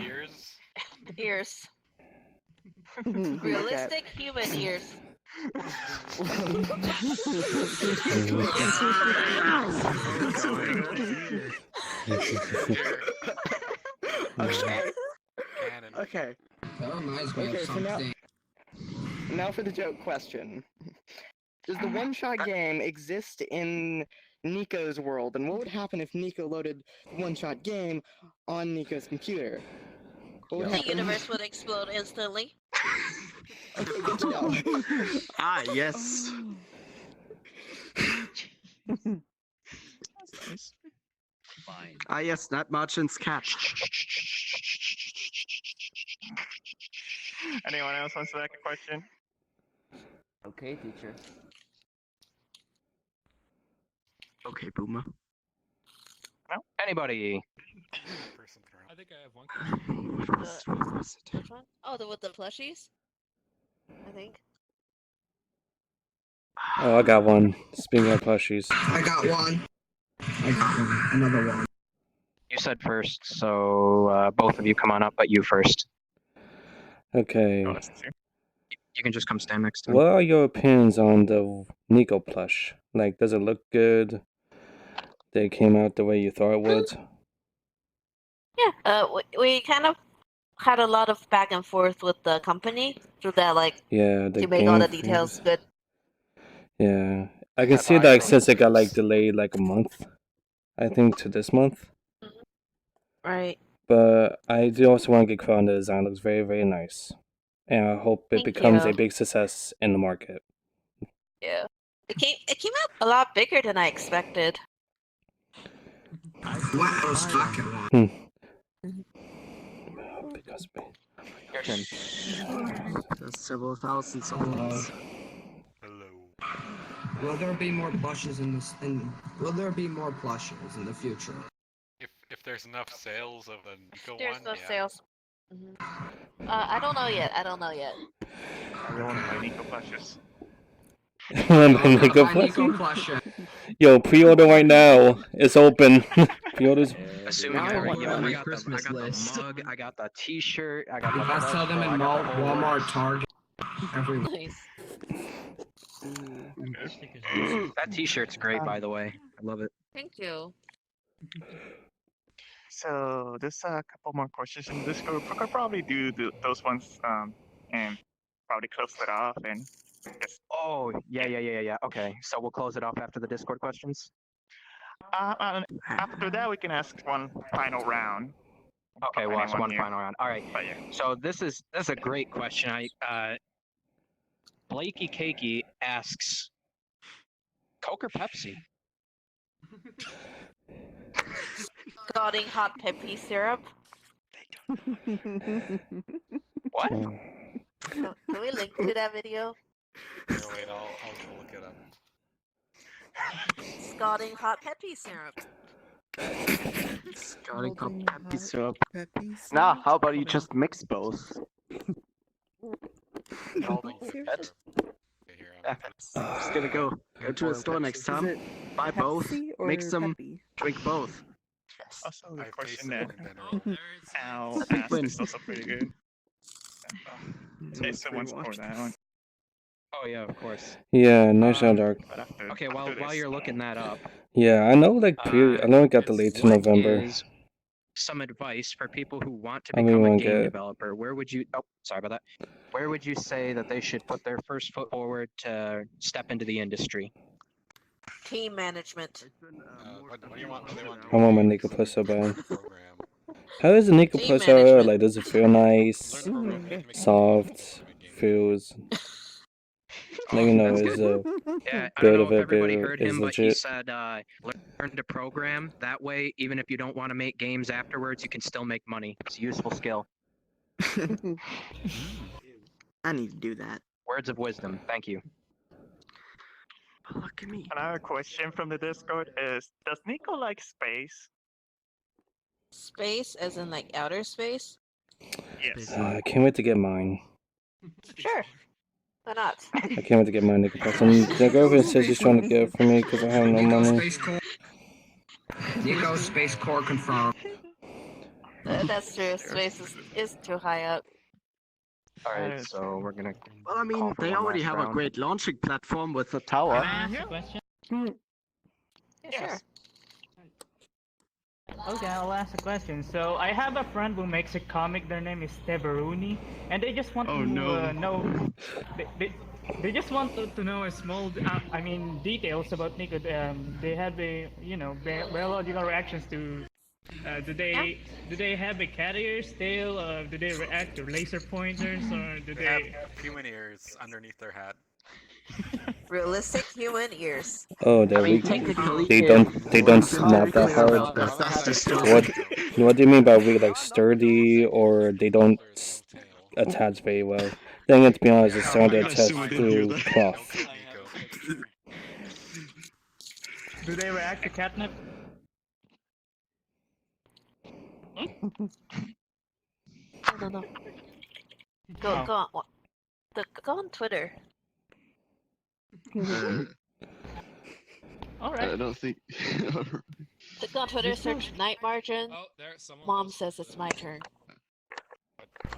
[SPEAKER 7] Ears?
[SPEAKER 4] Ears.
[SPEAKER 17] Okay.
[SPEAKER 4] Realistic human ears.
[SPEAKER 17] Okay.
[SPEAKER 8] That reminds me
[SPEAKER 17] Okay,
[SPEAKER 8] of
[SPEAKER 17] so
[SPEAKER 8] something.
[SPEAKER 17] now for the joke question. Does the one-shot game exist in Nico's world, and what would happen if Nico loaded the one-shot game on Nico's computer? What would
[SPEAKER 4] The
[SPEAKER 17] happen?
[SPEAKER 4] universe would explode instantly.
[SPEAKER 17] Okay, good to know.
[SPEAKER 5] Ah, yes. Ah, yes, that Marchin's cat.
[SPEAKER 1] Anyone else wants to ask a question?
[SPEAKER 21] Okay, teacher.
[SPEAKER 5] Okay, Boomer.
[SPEAKER 6] Anybody?
[SPEAKER 11] I think I have one question.
[SPEAKER 4] Which one? Oh, with the plushies? I think.
[SPEAKER 3] Oh, I got one. Speaking of plushies.
[SPEAKER 8] I got one. I got one. Another one.
[SPEAKER 6] You said first, so both of you come on up, but you first.
[SPEAKER 3] Okay.
[SPEAKER 6] You can just come stand next to me.
[SPEAKER 3] What are your opinions on the Nico plush? Like, does it look good? They came out the way you thought it would?
[SPEAKER 4] Yeah, we kind of had a lot of back and forth with the company through that, like,
[SPEAKER 3] Yeah, the
[SPEAKER 4] to make all the
[SPEAKER 3] game
[SPEAKER 4] details good.
[SPEAKER 3] Yeah. I can see that since it got like delayed like a month. I think to this month.
[SPEAKER 4] Right.
[SPEAKER 3] But I do also want to get credit on the design. It looks very, very nice. And I hope it
[SPEAKER 4] Thank
[SPEAKER 3] becomes
[SPEAKER 4] you.
[SPEAKER 3] a big success in the market.
[SPEAKER 4] Yeah. It came out a lot bigger than I expected.
[SPEAKER 8] What? I was fucking one.
[SPEAKER 3] Because
[SPEAKER 6] Your turn.
[SPEAKER 5] There's several thousand souls.
[SPEAKER 8] Will there be more plushes in this? Will there be more plushes in the future?
[SPEAKER 7] If there's enough sales of the Nico
[SPEAKER 4] There's
[SPEAKER 7] one,
[SPEAKER 4] no
[SPEAKER 7] yeah.
[SPEAKER 4] sales. I don't know yet. I don't know yet.
[SPEAKER 1] I want to buy Nico plushes.
[SPEAKER 3] Nico plush? Yo, pre-order right now. It's open. Pre-orders.
[SPEAKER 6] Assuming
[SPEAKER 3] Now
[SPEAKER 6] you're
[SPEAKER 3] I want
[SPEAKER 6] yo, I
[SPEAKER 3] my
[SPEAKER 6] got
[SPEAKER 8] Christmas
[SPEAKER 6] the
[SPEAKER 8] list.
[SPEAKER 6] mug, I got the t-shirt, I got the
[SPEAKER 8] You guys sell them in Walmart, Target, everywhere.
[SPEAKER 4] Nice.
[SPEAKER 6] That t-shirt's great, by the way. I love it.
[SPEAKER 4] Thank you.
[SPEAKER 1] So there's a couple more questions in this group. We could probably do those ones and probably close it off and just
[SPEAKER 6] Oh, yeah. Okay, so we'll close it off after the Discord questions?
[SPEAKER 1] after that we can ask one final round
[SPEAKER 6] Okay,
[SPEAKER 1] of
[SPEAKER 6] well, it's
[SPEAKER 1] anyone
[SPEAKER 6] one
[SPEAKER 1] here.
[SPEAKER 6] final round. All right.
[SPEAKER 1] But yeah.
[SPEAKER 6] So this is a great question. Blakey Cakey asks, Coke or Pepsi?
[SPEAKER 4] Scalding hot peppy syrup.
[SPEAKER 6] What?
[SPEAKER 4] Can we link to that video?
[SPEAKER 7] Here, wait, I'll go look it up.
[SPEAKER 4] Scalding hot peppy syrup.
[SPEAKER 5] Scalding hot peppy syrup. Nah, how about you just mix both? Just gonna go to a store next time, buy both, mix them, drink both.
[SPEAKER 1] Also, the question that Al
[SPEAKER 5] Epic
[SPEAKER 1] asked
[SPEAKER 5] win.
[SPEAKER 1] is also pretty good. Okay, someone scored that one.
[SPEAKER 6] Oh yeah, of course.
[SPEAKER 3] Yeah, nice shot, Dark.
[SPEAKER 6] Okay, while you're looking that up,
[SPEAKER 3] Yeah, I know like I know it got delayed to
[SPEAKER 6] what
[SPEAKER 3] November.
[SPEAKER 6] is some advice for people who want to
[SPEAKER 3] I mean,
[SPEAKER 6] become a
[SPEAKER 3] won't
[SPEAKER 6] game
[SPEAKER 3] get-
[SPEAKER 6] developer? Where would you? Oh, sorry about that. Where would you say that they should put their first foot forward to step into the industry?
[SPEAKER 4] Team management.
[SPEAKER 7] What do you want? What do they want?
[SPEAKER 3] I want my Nico Plus so bad. How is the Nico
[SPEAKER 4] Team
[SPEAKER 3] Plus
[SPEAKER 4] management.
[SPEAKER 3] like? Does it feel nice, soft, feels? Like you know, is a
[SPEAKER 6] Yeah, I
[SPEAKER 3] bit
[SPEAKER 6] don't know
[SPEAKER 3] of
[SPEAKER 6] if
[SPEAKER 3] it,
[SPEAKER 6] everybody
[SPEAKER 3] but
[SPEAKER 6] heard
[SPEAKER 3] is
[SPEAKER 6] him, but he
[SPEAKER 3] legit.
[SPEAKER 6] said learn to program. That way, even if you don't want to make games afterwards, you can still make money. It's a useful skill.
[SPEAKER 17] I need to do that.
[SPEAKER 6] Words of wisdom. Thank you.
[SPEAKER 5] Look at me.
[SPEAKER 1] Another question from the Discord is: does Nico like space?
[SPEAKER 4] Space, as in like outer space?
[SPEAKER 1] Yes.
[SPEAKER 3] I can't wait to get mine.
[SPEAKER 4] Sure. Why not?
[SPEAKER 3] I can't wait to get my Nico Plus. And the girlfriend says she's trying to get it for me because I have no
[SPEAKER 8] Nico
[SPEAKER 3] money.
[SPEAKER 8] Space Core. Nico Space Core confirmed.
[SPEAKER 4] That's true. Space is too high up.
[SPEAKER 6] All right, so we're gonna.
[SPEAKER 5] Well, I mean,
[SPEAKER 6] call for
[SPEAKER 5] they
[SPEAKER 6] one
[SPEAKER 5] already
[SPEAKER 6] last
[SPEAKER 5] have
[SPEAKER 6] round.
[SPEAKER 5] a great launching platform with the tower.
[SPEAKER 22] Can I ask a question?
[SPEAKER 4] Yeah, sure.
[SPEAKER 22] Okay, I'll ask a question. So I have a friend who makes a comic. Their name is Teveruni, and they just want to know. They just want to know a small, details about Nico. They have a biological reactions to. Do they have a cat ears still? Do they react to laser pointers, or do
[SPEAKER 7] They have
[SPEAKER 22] they?
[SPEAKER 7] human ears underneath their hat.
[SPEAKER 4] Realistic human ears.
[SPEAKER 3] Oh, they're weak. They don't snap that hard. What do you mean by weak? Like sturdy, or they don't attach very well? Then to be honest, it's starting to attach through cloth.
[SPEAKER 22] Do they react to catnip?
[SPEAKER 4] No. Go on. Go on Twitter.
[SPEAKER 22] Alright.
[SPEAKER 23] I don't think.
[SPEAKER 4] Click on Twitter, search night margin.
[SPEAKER 11] Oh, there, someone.
[SPEAKER 4] Mom says it's my turn.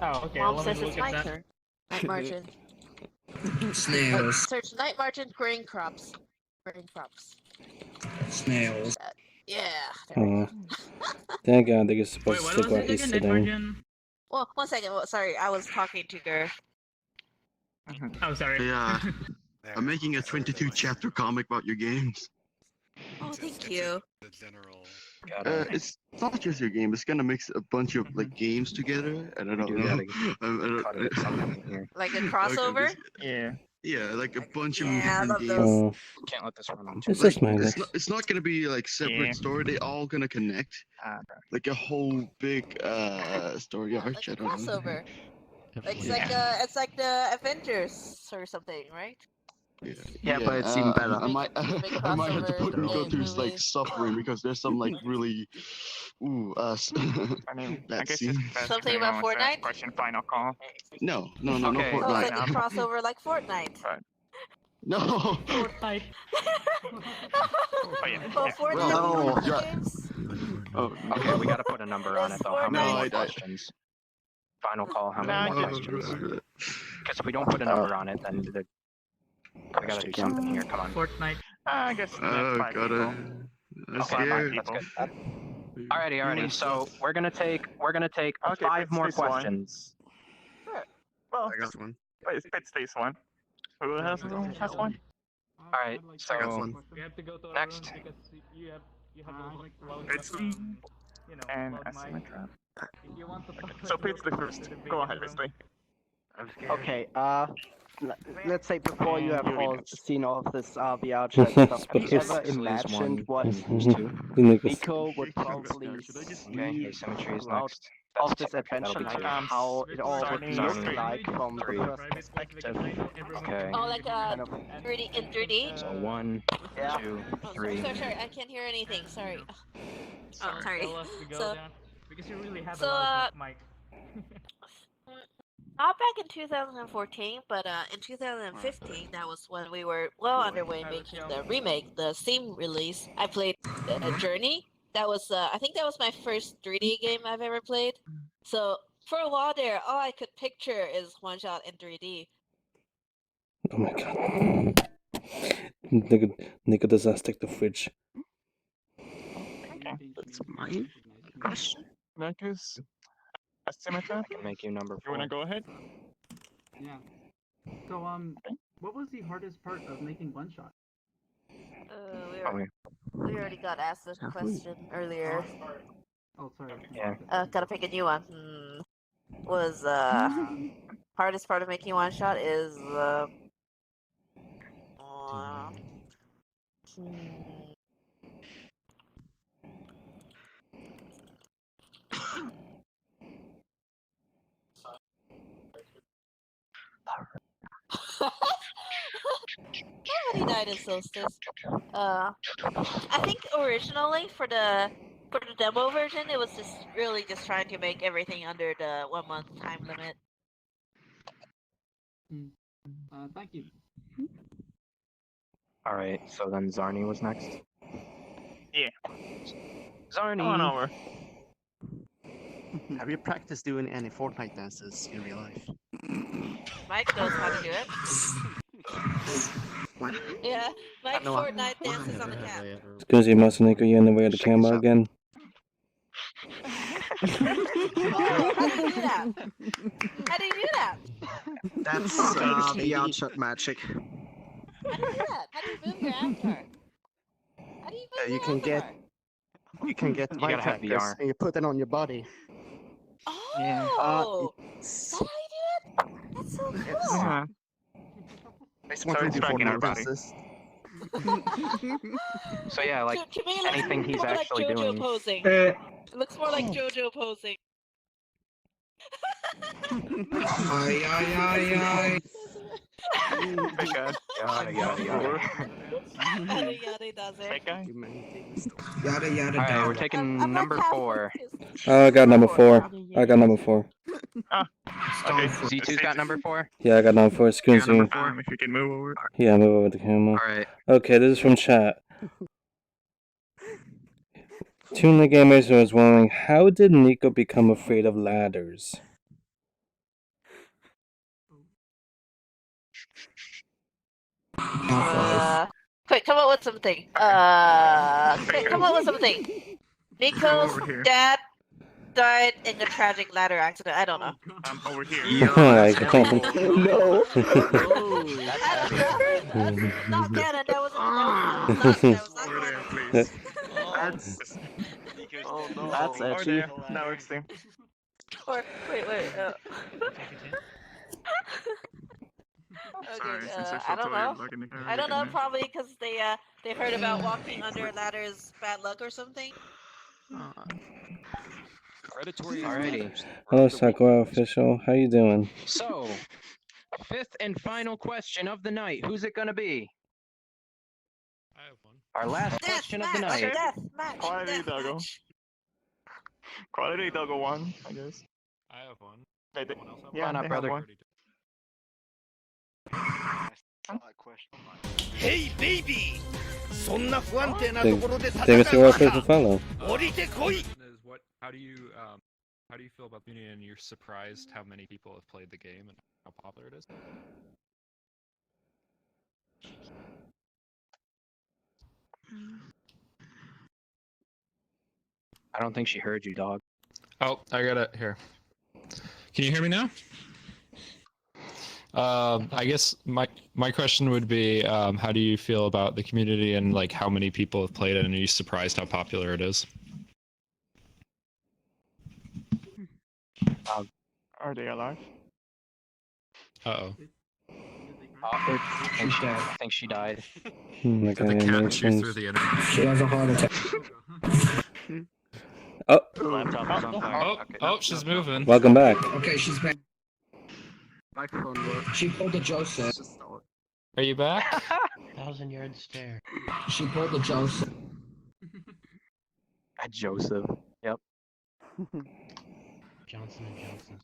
[SPEAKER 22] Oh, okay.
[SPEAKER 4] Mom
[SPEAKER 22] I'll
[SPEAKER 4] says
[SPEAKER 22] have a
[SPEAKER 4] it's
[SPEAKER 22] look
[SPEAKER 4] my
[SPEAKER 22] at that.
[SPEAKER 4] turn. Night margin.
[SPEAKER 8] Snails.
[SPEAKER 4] Search night margin grain crops. Grain crops.
[SPEAKER 8] Snails.
[SPEAKER 4] Yeah.
[SPEAKER 3] Thank God they are supposed
[SPEAKER 22] Wait,
[SPEAKER 3] to
[SPEAKER 22] what
[SPEAKER 3] stick
[SPEAKER 22] was
[SPEAKER 3] while
[SPEAKER 22] it
[SPEAKER 3] he's
[SPEAKER 22] again? Night
[SPEAKER 3] sitting.
[SPEAKER 22] margin?
[SPEAKER 4] Well, 1 second. Well, sorry, I was talking to Gur.
[SPEAKER 22] Oh, sorry.
[SPEAKER 23] Yeah. I'm making a 22 chapter comic about your games.
[SPEAKER 4] Oh, thank you.
[SPEAKER 7] The general.
[SPEAKER 23] It's not just your game. It's gonna mix a bunch of like games together, and I don't know.
[SPEAKER 4] Like a crossover?
[SPEAKER 1] Yeah.
[SPEAKER 23] Yeah, like a bunch of
[SPEAKER 4] Yeah, I
[SPEAKER 23] different
[SPEAKER 4] love
[SPEAKER 23] games.
[SPEAKER 4] those.
[SPEAKER 6] Can't let this run on too
[SPEAKER 3] It's
[SPEAKER 6] long.
[SPEAKER 3] just manga.
[SPEAKER 23] It's not gonna be like separate
[SPEAKER 1] Yeah.
[SPEAKER 23] story. They all gonna connect. Like a whole big story arc.
[SPEAKER 4] Like
[SPEAKER 23] I
[SPEAKER 4] a
[SPEAKER 23] don't know.
[SPEAKER 4] crossover. It's like the Avengers or something, right?
[SPEAKER 5] Yeah, but it's even better.
[SPEAKER 23] I might
[SPEAKER 4] Big
[SPEAKER 23] I might have to put
[SPEAKER 4] crossover
[SPEAKER 23] Nico
[SPEAKER 4] game
[SPEAKER 23] through like
[SPEAKER 4] movies.
[SPEAKER 23] suffering because there's some like really
[SPEAKER 1] I mean, I
[SPEAKER 23] bad
[SPEAKER 1] guess
[SPEAKER 23] scene.
[SPEAKER 1] it's best
[SPEAKER 4] Something
[SPEAKER 1] if
[SPEAKER 4] about
[SPEAKER 1] anyone wants to ask
[SPEAKER 4] Fortnite?
[SPEAKER 1] Question final call.
[SPEAKER 23] No, no
[SPEAKER 6] Okay.
[SPEAKER 23] Fortnite.
[SPEAKER 4] Oh, it's like a crossover like Fortnite.
[SPEAKER 23] No.
[SPEAKER 22] Fortnite.
[SPEAKER 1] Oh yeah.
[SPEAKER 4] Oh, Fortnite games?
[SPEAKER 23] Oh,
[SPEAKER 6] Okay, we gotta put a number on it though. How many
[SPEAKER 23] No,
[SPEAKER 6] more
[SPEAKER 23] I-
[SPEAKER 6] questions? Final call. How
[SPEAKER 1] Nah,
[SPEAKER 6] many more
[SPEAKER 1] just-
[SPEAKER 6] questions? Because if we don't put a number on it, then we gotta do something here. Come on.
[SPEAKER 22] Fortnite.
[SPEAKER 1] I guess
[SPEAKER 23] Oh,
[SPEAKER 1] that's 5
[SPEAKER 23] gotta.
[SPEAKER 1] people.
[SPEAKER 23] I'm
[SPEAKER 1] Okay, 5
[SPEAKER 23] scared.
[SPEAKER 1] people.
[SPEAKER 6] That's good. Alrighty. So we're gonna take
[SPEAKER 1] Okay,
[SPEAKER 6] 5 more
[SPEAKER 1] Pits takes one.
[SPEAKER 6] questions.
[SPEAKER 4] Sure.
[SPEAKER 1] Well,
[SPEAKER 23] I got one.
[SPEAKER 1] Pits takes one. Who has one?
[SPEAKER 6] Alright, so
[SPEAKER 23] I got one.
[SPEAKER 22] We have to go to our
[SPEAKER 6] Next.
[SPEAKER 22] rooms because you have a loud,
[SPEAKER 1] It's
[SPEAKER 22] you know,
[SPEAKER 1] and
[SPEAKER 22] loud mic.
[SPEAKER 1] Asymmetra. So Paisley first. Go ahead, Paisley.
[SPEAKER 5] Okay, let's say before you have
[SPEAKER 1] Yuri
[SPEAKER 5] all
[SPEAKER 1] next.
[SPEAKER 5] seen all of this VR chat stuff, have you
[SPEAKER 3] Suppose.
[SPEAKER 5] ever imagined what
[SPEAKER 3] Nico's.
[SPEAKER 5] Nico would probably see
[SPEAKER 6] asymmetry is
[SPEAKER 5] throughout
[SPEAKER 6] next.
[SPEAKER 5] all
[SPEAKER 6] That's
[SPEAKER 5] this
[SPEAKER 6] typically, that'll
[SPEAKER 5] adventure
[SPEAKER 6] be
[SPEAKER 5] life,
[SPEAKER 6] two.
[SPEAKER 5] how it all would
[SPEAKER 1] Sorry,
[SPEAKER 5] look
[SPEAKER 1] three.
[SPEAKER 5] like from the first perspective?
[SPEAKER 6] Okay.
[SPEAKER 4] Oh, like
[SPEAKER 5] Kind of,
[SPEAKER 4] 3D in 3D.
[SPEAKER 6] So 1,
[SPEAKER 5] yeah.
[SPEAKER 6] 2,
[SPEAKER 4] Oh,
[SPEAKER 6] 3.
[SPEAKER 4] sorry, I can't hear anything. Sorry. Oh, sorry.
[SPEAKER 22] Tell us to go
[SPEAKER 4] So,
[SPEAKER 22] down because you really have
[SPEAKER 4] so,
[SPEAKER 22] a loud mic.
[SPEAKER 4] not back in 2014, but in 2015, that was when we were well underway making the remake, the Steam release. I played Journey. That was, I think that was my first 3D game I've ever played. So for a while there, all I could picture is one shot in 3D.
[SPEAKER 3] Oh my god. Nico does not stick the fridge.
[SPEAKER 1] Okay, that's my question. Marcus, asymmetry.
[SPEAKER 6] I can make you number 4.
[SPEAKER 1] You wanna go ahead?
[SPEAKER 16] Yeah. So what was the hardest part of making one shot?
[SPEAKER 4] We already got asked this question earlier.
[SPEAKER 16] Oh, sorry.
[SPEAKER 6] Yeah.
[SPEAKER 4] Gotta pick a new one. Was hardest part of making one shot is Nobody died in Solstice. I think originally for the demo version, it was just really just trying to make everything under the 1 month time limit.
[SPEAKER 16] Thank you.
[SPEAKER 6] Alright, so then Zarni was next.
[SPEAKER 1] Yeah.
[SPEAKER 6] Zarni!
[SPEAKER 1] Come on over.
[SPEAKER 21] Have you practiced doing any Fortnite dances in real life?
[SPEAKER 4] Mike knows how to do it.
[SPEAKER 21] What?
[SPEAKER 4] Yeah, Mike
[SPEAKER 21] No,
[SPEAKER 4] Fortnite dances on the cat.
[SPEAKER 3] Excuse me, Master Nico, you're in the way of the camera again.
[SPEAKER 4] Oh, how do you do that? How do you do that?
[SPEAKER 21] That's the outshot magic.
[SPEAKER 4] How do you do that? How do you move your avatar? How do you move
[SPEAKER 21] You
[SPEAKER 4] your
[SPEAKER 21] can
[SPEAKER 4] avatar?
[SPEAKER 21] get
[SPEAKER 6] You gotta have
[SPEAKER 21] crackers
[SPEAKER 6] VR.
[SPEAKER 21] and you put it on your body.
[SPEAKER 4] Oh, that's how you do it? That's so cool.
[SPEAKER 21] It's want to do Fortnite dances.
[SPEAKER 6] So yeah, like
[SPEAKER 4] To me, it looks
[SPEAKER 6] anything he's
[SPEAKER 4] more like
[SPEAKER 6] actually
[SPEAKER 4] JoJo
[SPEAKER 6] doing.
[SPEAKER 4] posing. It looks more like JoJo posing.
[SPEAKER 8] Ay, ay, ay, ay.
[SPEAKER 1] Fake guy.
[SPEAKER 6] Yada yada yada.
[SPEAKER 4] Yada yada does it.
[SPEAKER 1] Fake guy.
[SPEAKER 8] Yada yada
[SPEAKER 6] Alright, we're
[SPEAKER 8] yada.
[SPEAKER 6] taking
[SPEAKER 4] I'm
[SPEAKER 6] number
[SPEAKER 4] like
[SPEAKER 6] 4.
[SPEAKER 3] Oh, I got number 4. I got number 4.
[SPEAKER 1] Okay.
[SPEAKER 6] Z2's got number 4?
[SPEAKER 3] Yeah, I got number 4. Excuse me.
[SPEAKER 1] If you can move over.
[SPEAKER 3] Yeah, move over the camera.
[SPEAKER 6] Alright.
[SPEAKER 3] Okay, this is from chat. Tuna Gamers was wondering, how did Nico become afraid of ladders?
[SPEAKER 4] Quick, come up with something. Quick, come up with something. Nico's dad died in a tragic ladder accident. I don't know.
[SPEAKER 1] I'm over here.
[SPEAKER 3] Oh my god.
[SPEAKER 21] No.
[SPEAKER 4] Not canon. That was not canon.
[SPEAKER 1] Please.
[SPEAKER 21] That's
[SPEAKER 1] Over
[SPEAKER 21] edgy.
[SPEAKER 1] there. Now it's there.
[SPEAKER 4] Or wait.
[SPEAKER 1] Sorry,
[SPEAKER 4] Okay,
[SPEAKER 1] since I
[SPEAKER 4] I
[SPEAKER 1] felt
[SPEAKER 4] don't
[SPEAKER 1] the way
[SPEAKER 4] know.
[SPEAKER 1] of looking at
[SPEAKER 4] I don't know.
[SPEAKER 1] everything.
[SPEAKER 4] Probably because they heard about walking under ladders bad luck or something.
[SPEAKER 6] Alrighty.
[SPEAKER 3] Hello, Sakura Official. How you doing?
[SPEAKER 6] So, 5th and final question of the night. Who's it gonna be?
[SPEAKER 11] I have one.
[SPEAKER 6] Our last question of the night.
[SPEAKER 1] Quality Doggo. Quality Doggo 1, I guess.
[SPEAKER 11] I have one.
[SPEAKER 1] They,
[SPEAKER 11] Someone else have
[SPEAKER 1] yeah,
[SPEAKER 6] Why not,
[SPEAKER 1] they
[SPEAKER 6] brother?
[SPEAKER 1] have one.
[SPEAKER 18] Hey baby! そんな不安定な
[SPEAKER 3] They
[SPEAKER 18] ところで戦
[SPEAKER 3] they must be well
[SPEAKER 18] う
[SPEAKER 3] placed
[SPEAKER 18] か
[SPEAKER 3] to follow.
[SPEAKER 18] 降りてこい
[SPEAKER 11] Is what? How do you feel about the community? And you're surprised how many people have played the game and how popular it is.
[SPEAKER 6] I don't think she heard you, dog.
[SPEAKER 11] Oh, I got it here. Can you hear me now? I guess my question would be, how do you feel about the community and like how many people have played it, and are you surprised how popular it is?
[SPEAKER 1] Are they alive?
[SPEAKER 11] Uh-oh.
[SPEAKER 6] I think she died.
[SPEAKER 3] Like
[SPEAKER 11] The cat chew
[SPEAKER 3] animations.
[SPEAKER 11] through the internet.
[SPEAKER 8] She has a heart attack.
[SPEAKER 3] Oh,
[SPEAKER 6] Laptop is on fire. Okay.
[SPEAKER 11] Oh, she's moving.
[SPEAKER 3] welcome back.
[SPEAKER 8] Okay, she's back.
[SPEAKER 5] Microphone works.
[SPEAKER 8] She pulled a Joseph.
[SPEAKER 11] Are you back?
[SPEAKER 21] 1,000-yard stare.
[SPEAKER 8] She pulled a Joseph.
[SPEAKER 6] A Joseph. Yep.
[SPEAKER 21] Johnson and Johnson.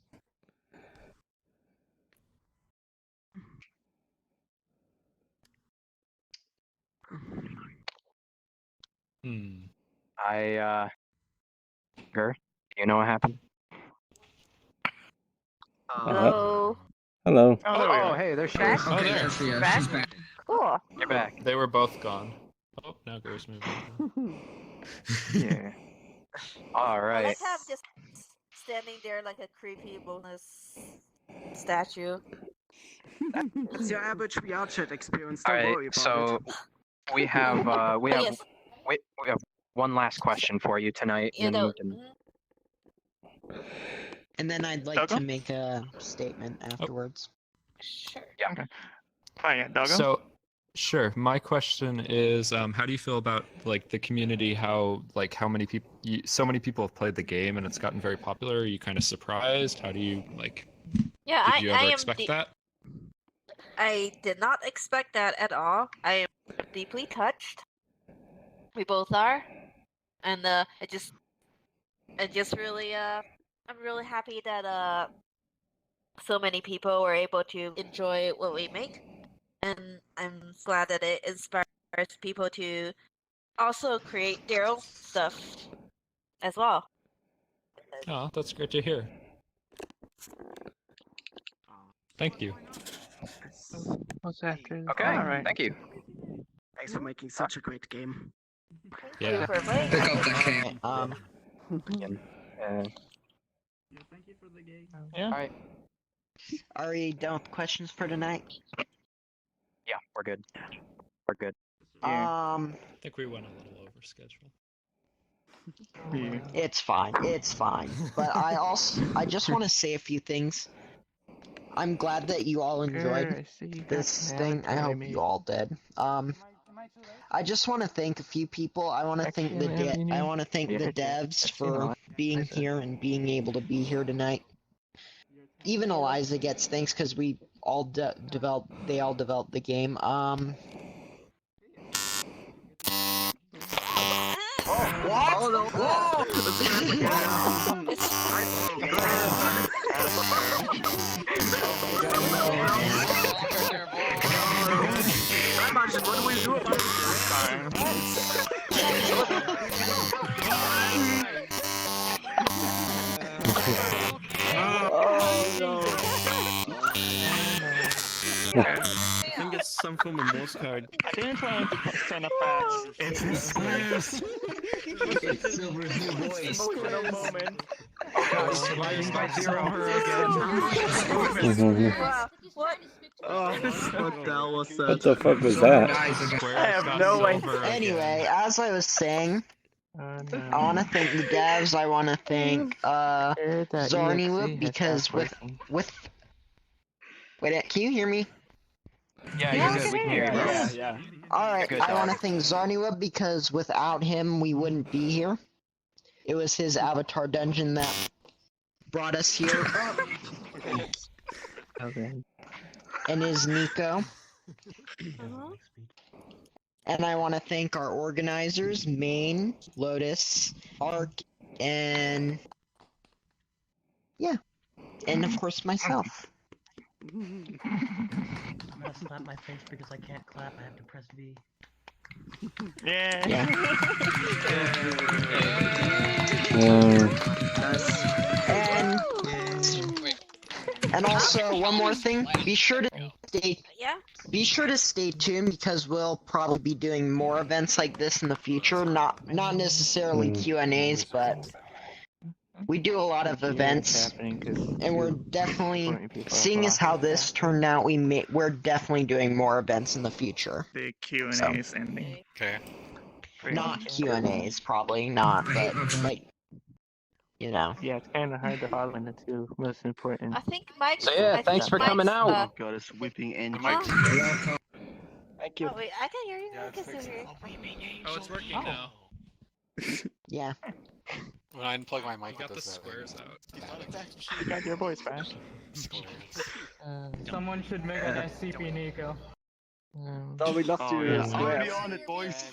[SPEAKER 6] Gur, do you know what happened?
[SPEAKER 4] Hello.
[SPEAKER 3] Hello.
[SPEAKER 6] Oh, hey, there she is.
[SPEAKER 11] Oh, there.
[SPEAKER 8] She's back.
[SPEAKER 4] Cool.
[SPEAKER 6] You're back.
[SPEAKER 11] They were both gone. Oh, now Gur's moving.
[SPEAKER 6] Yeah. All
[SPEAKER 4] I
[SPEAKER 6] right.
[SPEAKER 4] like how I'm just standing there like a creepy bonus statue.
[SPEAKER 5] It's your average VR chat experience.
[SPEAKER 6] All
[SPEAKER 5] Don't
[SPEAKER 6] right.
[SPEAKER 5] worry about
[SPEAKER 6] So
[SPEAKER 5] it.
[SPEAKER 6] we have
[SPEAKER 4] Yes.
[SPEAKER 6] we have one last question for you tonight.
[SPEAKER 4] You
[SPEAKER 6] and then
[SPEAKER 4] know.
[SPEAKER 6] we can-
[SPEAKER 21] And then I'd like to make a statement afterwards.
[SPEAKER 4] Sure.
[SPEAKER 6] Yeah.
[SPEAKER 1] Okay. Fine, yeah, Doggo?
[SPEAKER 11] So, sure. My question is, how do you feel about like the community? How many people? So many people have played the game, and it's gotten very popular. Are you kind of surprised? How do you like?
[SPEAKER 4] Yeah,
[SPEAKER 11] Did you
[SPEAKER 4] I
[SPEAKER 11] ever
[SPEAKER 4] am
[SPEAKER 11] expect that?
[SPEAKER 4] I did not expect that at all. I am deeply touched. We both are, and it just really I'm really happy that so many people were able to enjoy what we make, and I'm glad that it inspires people to also create their own stuff as well.
[SPEAKER 11] Oh, that's great to hear. Thank you.
[SPEAKER 6] Okay.
[SPEAKER 1] All right.
[SPEAKER 6] Thank you.
[SPEAKER 5] Thanks for making such a great game.
[SPEAKER 11] Yeah.
[SPEAKER 4] For playing.
[SPEAKER 8] Pick up that can.
[SPEAKER 16] Thank you for the game.
[SPEAKER 1] Yeah.
[SPEAKER 6] All right.
[SPEAKER 21] Are you done with questions for tonight?
[SPEAKER 6] Yeah, we're good. We're good.
[SPEAKER 11] I think we went a little over schedule.
[SPEAKER 21] It's fine. It's fine. But I just want to say a few things. I'm glad that you all enjoyed this thing. I hope you all did. I just want to thank a few people. I want to thank the devs for being here and being able to be here tonight. Even Eliza gets thanks because we all developed the game.
[SPEAKER 5] What? Oh, no. What do we do about this time?
[SPEAKER 20] Oh no. I think it's some form of Morse code.
[SPEAKER 1] I didn't try to send a fax.
[SPEAKER 20] It's the Smurfs.
[SPEAKER 21] It's Silver's new voice.
[SPEAKER 1] Emotional moment.
[SPEAKER 6] Surviving by zero.
[SPEAKER 4] Wow. What?
[SPEAKER 20] What the hell was that?
[SPEAKER 3] What the fuck was that?
[SPEAKER 1] I have no idea.
[SPEAKER 21] Anyway, as I was saying, I want to thank the devs. I want to thank Zarniwood because with wait, can you hear me?
[SPEAKER 6] Yeah, you're good. We can hear you, bro.
[SPEAKER 1] Yeah.
[SPEAKER 21] Alright,
[SPEAKER 6] Good
[SPEAKER 21] I
[SPEAKER 6] dog.
[SPEAKER 21] want to thank Zarniwood because without him, we wouldn't be here. It was his avatar dungeon that brought us here.
[SPEAKER 1] Okay.
[SPEAKER 21] And his Nico. And I want to thank our organizers, Maine, Lotus, Ark, and yeah, and of course myself. I'm gonna slap my face because I can't clap. I have to press V.
[SPEAKER 1] Yeah.
[SPEAKER 21] And also one more thing. Be sure to
[SPEAKER 4] Yeah.
[SPEAKER 21] stay tuned because we'll probably be doing more events like this in the future. Not necessarily Q&As, but we do a lot of events, and we're definitely, seeing as how this turned out, we're definitely doing more events in the future.
[SPEAKER 1] The Q&A is ending.
[SPEAKER 7] Okay.
[SPEAKER 21] Not Q&As, probably not, but like you know.
[SPEAKER 9] Yeah, it's kind of hard to follow in the two most important.
[SPEAKER 4] I think Mike's.
[SPEAKER 6] So yeah,
[SPEAKER 4] I
[SPEAKER 6] thanks
[SPEAKER 4] think
[SPEAKER 6] for coming
[SPEAKER 4] Mike's,
[SPEAKER 6] out.
[SPEAKER 23] Oh god, it's whipping engine.
[SPEAKER 4] Huh?
[SPEAKER 21] Thank you.
[SPEAKER 4] Oh wait, I can hear you. I can still hear you.
[SPEAKER 11] Oh, it's working now.
[SPEAKER 21] Yeah.
[SPEAKER 7] When I unplug my mic,
[SPEAKER 11] You got
[SPEAKER 7] it
[SPEAKER 11] the
[SPEAKER 7] does that.
[SPEAKER 11] squares out.
[SPEAKER 9] You got your voice back.
[SPEAKER 7] Squares.
[SPEAKER 22] Someone should make an SCP Nico.
[SPEAKER 17] Oh, we lost you.
[SPEAKER 23] I'm already on it, boys.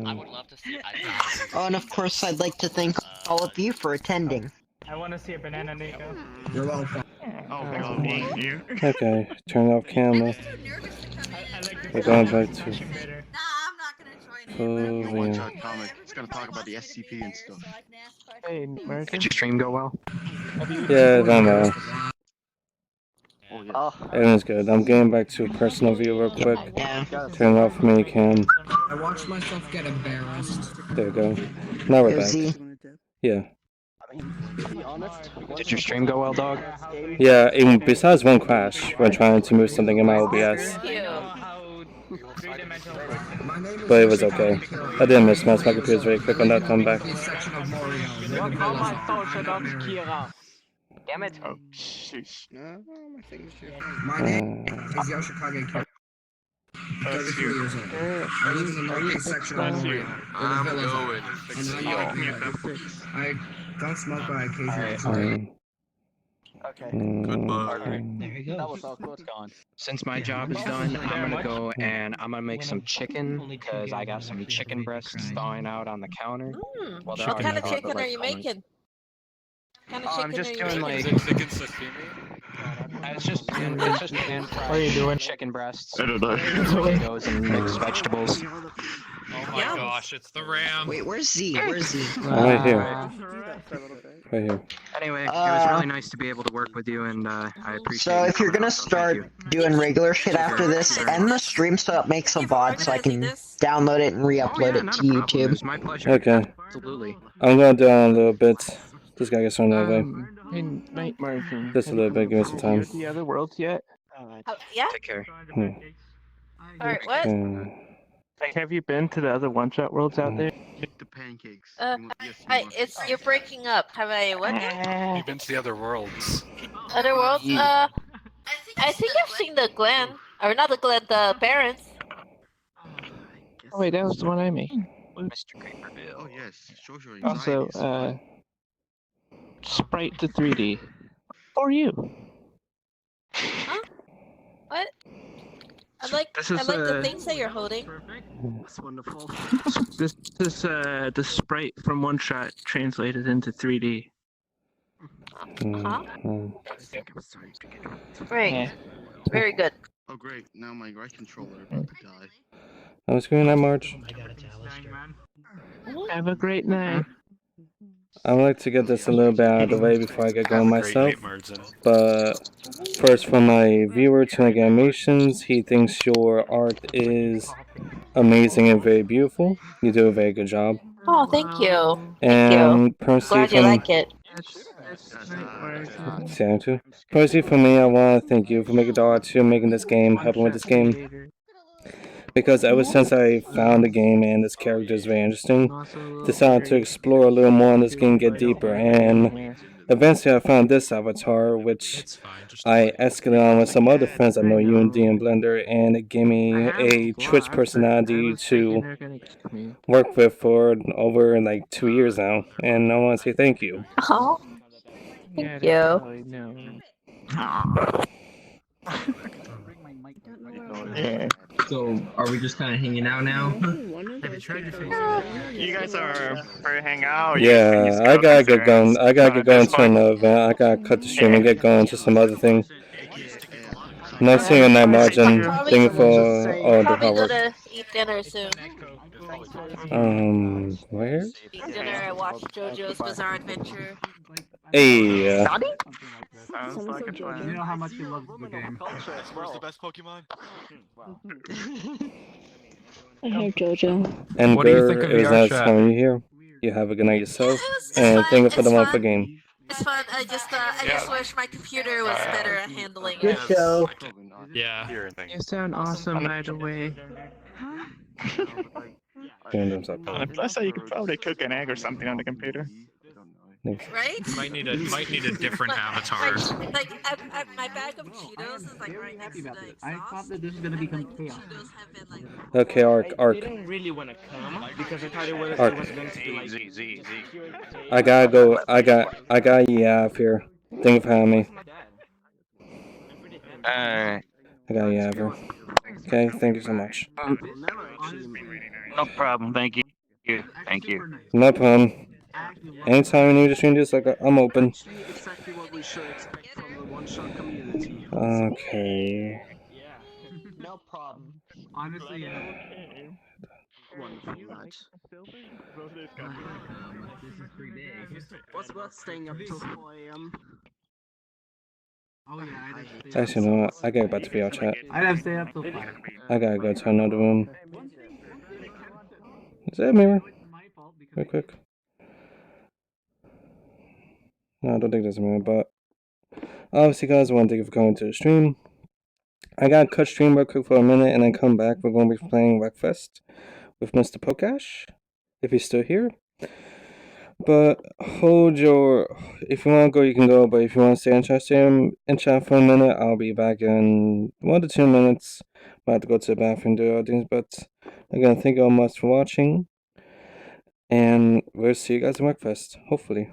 [SPEAKER 13] I would love to see.
[SPEAKER 21] Oh, and of course, I'd like to thank all of you for attending.
[SPEAKER 22] I want to see a banana Nico.
[SPEAKER 8] You're welcome.
[SPEAKER 23] Oh god,
[SPEAKER 1] Thank you.
[SPEAKER 3] Okay, turn off camera. We're going back to.
[SPEAKER 23] One shot comic. It's gonna talk about the SCP and stuff.
[SPEAKER 9] Hey, Merton.
[SPEAKER 6] Did your stream go well?
[SPEAKER 3] Yeah, done well.
[SPEAKER 23] Oh,
[SPEAKER 3] Everything's good. I'm getting back to personal view real quick. Turn off minicam.
[SPEAKER 8] I watched myself get embarrassed.
[SPEAKER 3] There we go. Now we're back.
[SPEAKER 21] Izzy.
[SPEAKER 3] Yeah.
[SPEAKER 5] To be honest,
[SPEAKER 6] Did your stream go well, dog?
[SPEAKER 3] Yeah, even besides one crash when trying to move something in my OBS. But it was okay. I didn't miss my computer's very quick on that comeback.
[SPEAKER 9] Damn it.
[SPEAKER 23] oh, sheesh.
[SPEAKER 17] No, my thing's just.
[SPEAKER 8] My name is Yoshikage Kyo. 33 years old. I live in the northeast section of Montreal, where the villas are. And I don't smoke, but I occasionally smoke.
[SPEAKER 5] Okay.
[SPEAKER 6] There you go.
[SPEAKER 5] That was awkward.
[SPEAKER 6] Since my job is done, I'm gonna go and I'm gonna make some chicken because I got some chicken breasts thawing out on the counter. Well, they're
[SPEAKER 4] What kind
[SPEAKER 6] already
[SPEAKER 4] of
[SPEAKER 6] thawed,
[SPEAKER 4] chicken
[SPEAKER 6] but,
[SPEAKER 4] are
[SPEAKER 6] like,
[SPEAKER 4] you making? What kind of
[SPEAKER 6] Oh,
[SPEAKER 4] chicken
[SPEAKER 6] I'm just
[SPEAKER 4] are you
[SPEAKER 6] doing
[SPEAKER 4] making?
[SPEAKER 6] like
[SPEAKER 7] Chicken sashimi?
[SPEAKER 6] it's just pan fried chicken breasts,
[SPEAKER 23] I don't know.
[SPEAKER 6] potatoes, and mixed vegetables.
[SPEAKER 11] Oh my gosh, it's the ram.
[SPEAKER 21] Wait, where's Z? Where's Z?
[SPEAKER 3] Right here. Right here.
[SPEAKER 6] Anyway, it was really nice to be able to work with you, and I appreciate.
[SPEAKER 21] So if you're gonna start doing regular shit after this, end the stream so it makes a VOD so I can download it and re-upload it to YouTube.
[SPEAKER 6] It was my pleasure.
[SPEAKER 3] Okay.
[SPEAKER 6] Absolutely.
[SPEAKER 3] I'm gonna do it in a little bit. This guy gets on that way.
[SPEAKER 9] Hey, Night Martin.
[SPEAKER 3] Just a little bit, give me some time.
[SPEAKER 9] Have you the other worlds yet?
[SPEAKER 4] Yeah.
[SPEAKER 6] Take care.
[SPEAKER 4] Alright, what?
[SPEAKER 9] Like, have you been to the other one-shot worlds out there?
[SPEAKER 23] The pancakes.
[SPEAKER 4] You're breaking up. Have I what? now?
[SPEAKER 7] You've been to the other worlds.
[SPEAKER 4] Other worlds? I think I've seen the Glen, or not the Glen, the parents.
[SPEAKER 9] Oh wait, that was the one I made.
[SPEAKER 6] Mr. Creeperville.
[SPEAKER 23] Oh yes, shows your
[SPEAKER 9] Also,
[SPEAKER 23] anxiety.
[SPEAKER 9] Sprite to 3D. For you.
[SPEAKER 4] Huh? What? I like
[SPEAKER 9] This
[SPEAKER 4] I
[SPEAKER 9] is,
[SPEAKER 4] like the things that you're holding.
[SPEAKER 9] That's wonderful. This is the sprite from One Shot translated into 3D.
[SPEAKER 4] Huh?
[SPEAKER 23] Great.
[SPEAKER 4] Great. Very good.
[SPEAKER 23] Oh great, now my right controller about to die.
[SPEAKER 3] I was going that March.
[SPEAKER 9] Have a great night.
[SPEAKER 3] I would like to get this a little bit out of the way before I get going myself. But first, for my viewer, Tunic Animations, he thinks your art is amazing and very beautiful. You do a very good job.
[SPEAKER 4] Oh, thank you.
[SPEAKER 3] And personally,
[SPEAKER 4] Glad you like it.
[SPEAKER 3] Personally, for me, I want to thank you for making the art too, making this game, helping with this game. Because ever since I found the game and this character is very interesting, decided to explore a little more in this game, get deeper, and eventually I found this avatar, which I escalated on with some other friends I know, UND and Blender, and it gave me a Twitch personality to work with for over like 2 years now, and I want to say thank you.
[SPEAKER 4] Oh, thank you.
[SPEAKER 10] Yeah. So, are we just kind of hanging out now?
[SPEAKER 1] You guys are for hang out.
[SPEAKER 3] Yeah, I gotta get going. I gotta get going to another event. I gotta cut the stream and get going to some other thing. Nice seeing you, Night Margin. Thank you for all the
[SPEAKER 4] Probably
[SPEAKER 3] hard work.
[SPEAKER 4] gonna eat dinner soon.
[SPEAKER 3] Where?
[SPEAKER 4] Eat dinner and watch JoJo's Bizarre Adventure.
[SPEAKER 3] Hey.
[SPEAKER 16] Sounds like a plan. You know how much you love the game.
[SPEAKER 13] Where's the best Pokemon?
[SPEAKER 12] I have JoJo.
[SPEAKER 3] And
[SPEAKER 11] What do you
[SPEAKER 3] Gur,
[SPEAKER 11] think of
[SPEAKER 3] it was
[SPEAKER 11] VR
[SPEAKER 3] nice
[SPEAKER 11] chat?
[SPEAKER 3] having you here. You have a good night yourself. And thank you for the wonderful game.
[SPEAKER 4] It's fun. I just wish my computer was better at handling
[SPEAKER 21] Good
[SPEAKER 4] it.
[SPEAKER 21] show.
[SPEAKER 11] Yeah.
[SPEAKER 9] You sound awesome, by the way.
[SPEAKER 3] Doing thumbs up.
[SPEAKER 1] Plus, you could probably cook an egg or something on the computer.
[SPEAKER 3] Thanks.
[SPEAKER 2] Right?
[SPEAKER 11] Might need a different avatar.
[SPEAKER 2] Like my bag of Cheetos is like right next to the
[SPEAKER 16] I thought
[SPEAKER 2] exhaust.
[SPEAKER 16] that this was gonna become chaos.
[SPEAKER 2] Cheetos have been like.
[SPEAKER 3] Okay, Ark.
[SPEAKER 9] I didn't really want to come because I thought it was
[SPEAKER 3] Ark.
[SPEAKER 9] going to be like.
[SPEAKER 3] I gotta go. I got Yav here. Thank you for having me. I got Yav here. Okay, thank you so much.
[SPEAKER 20] No problem. Thank you. Thank you.
[SPEAKER 3] No problem. Anytime you need to stream this, like I'm open.
[SPEAKER 5] Exactly what we should expect from the one-shot community.
[SPEAKER 3] Okay.
[SPEAKER 21] No problem.
[SPEAKER 16] Honestly, yeah.
[SPEAKER 5] Wonderful, lad. What's worth staying up till 4 a.m.?
[SPEAKER 16] Oh yeah,
[SPEAKER 3] Actually, you know what? I gotta go back to VR chat.
[SPEAKER 16] I'd have stayed up till 5.
[SPEAKER 3] I gotta go to another room. Is that a mirror? Real quick. No, I don't think there's a mirror, but obviously, guys, I want to thank you for coming to the stream. I gotta cut stream real quick for a minute and then come back. We're gonna be playing Wreckfest with Mr. Pokash, if he's still here. But hold your. If you want to go, you can go. But if you want to stay in chat for a minute, I'll be back in 1 to 2 minutes. I have to go to the bathroom, do other things. But again, thank you all much for watching. And we'll see you guys in Wreckfest, hopefully.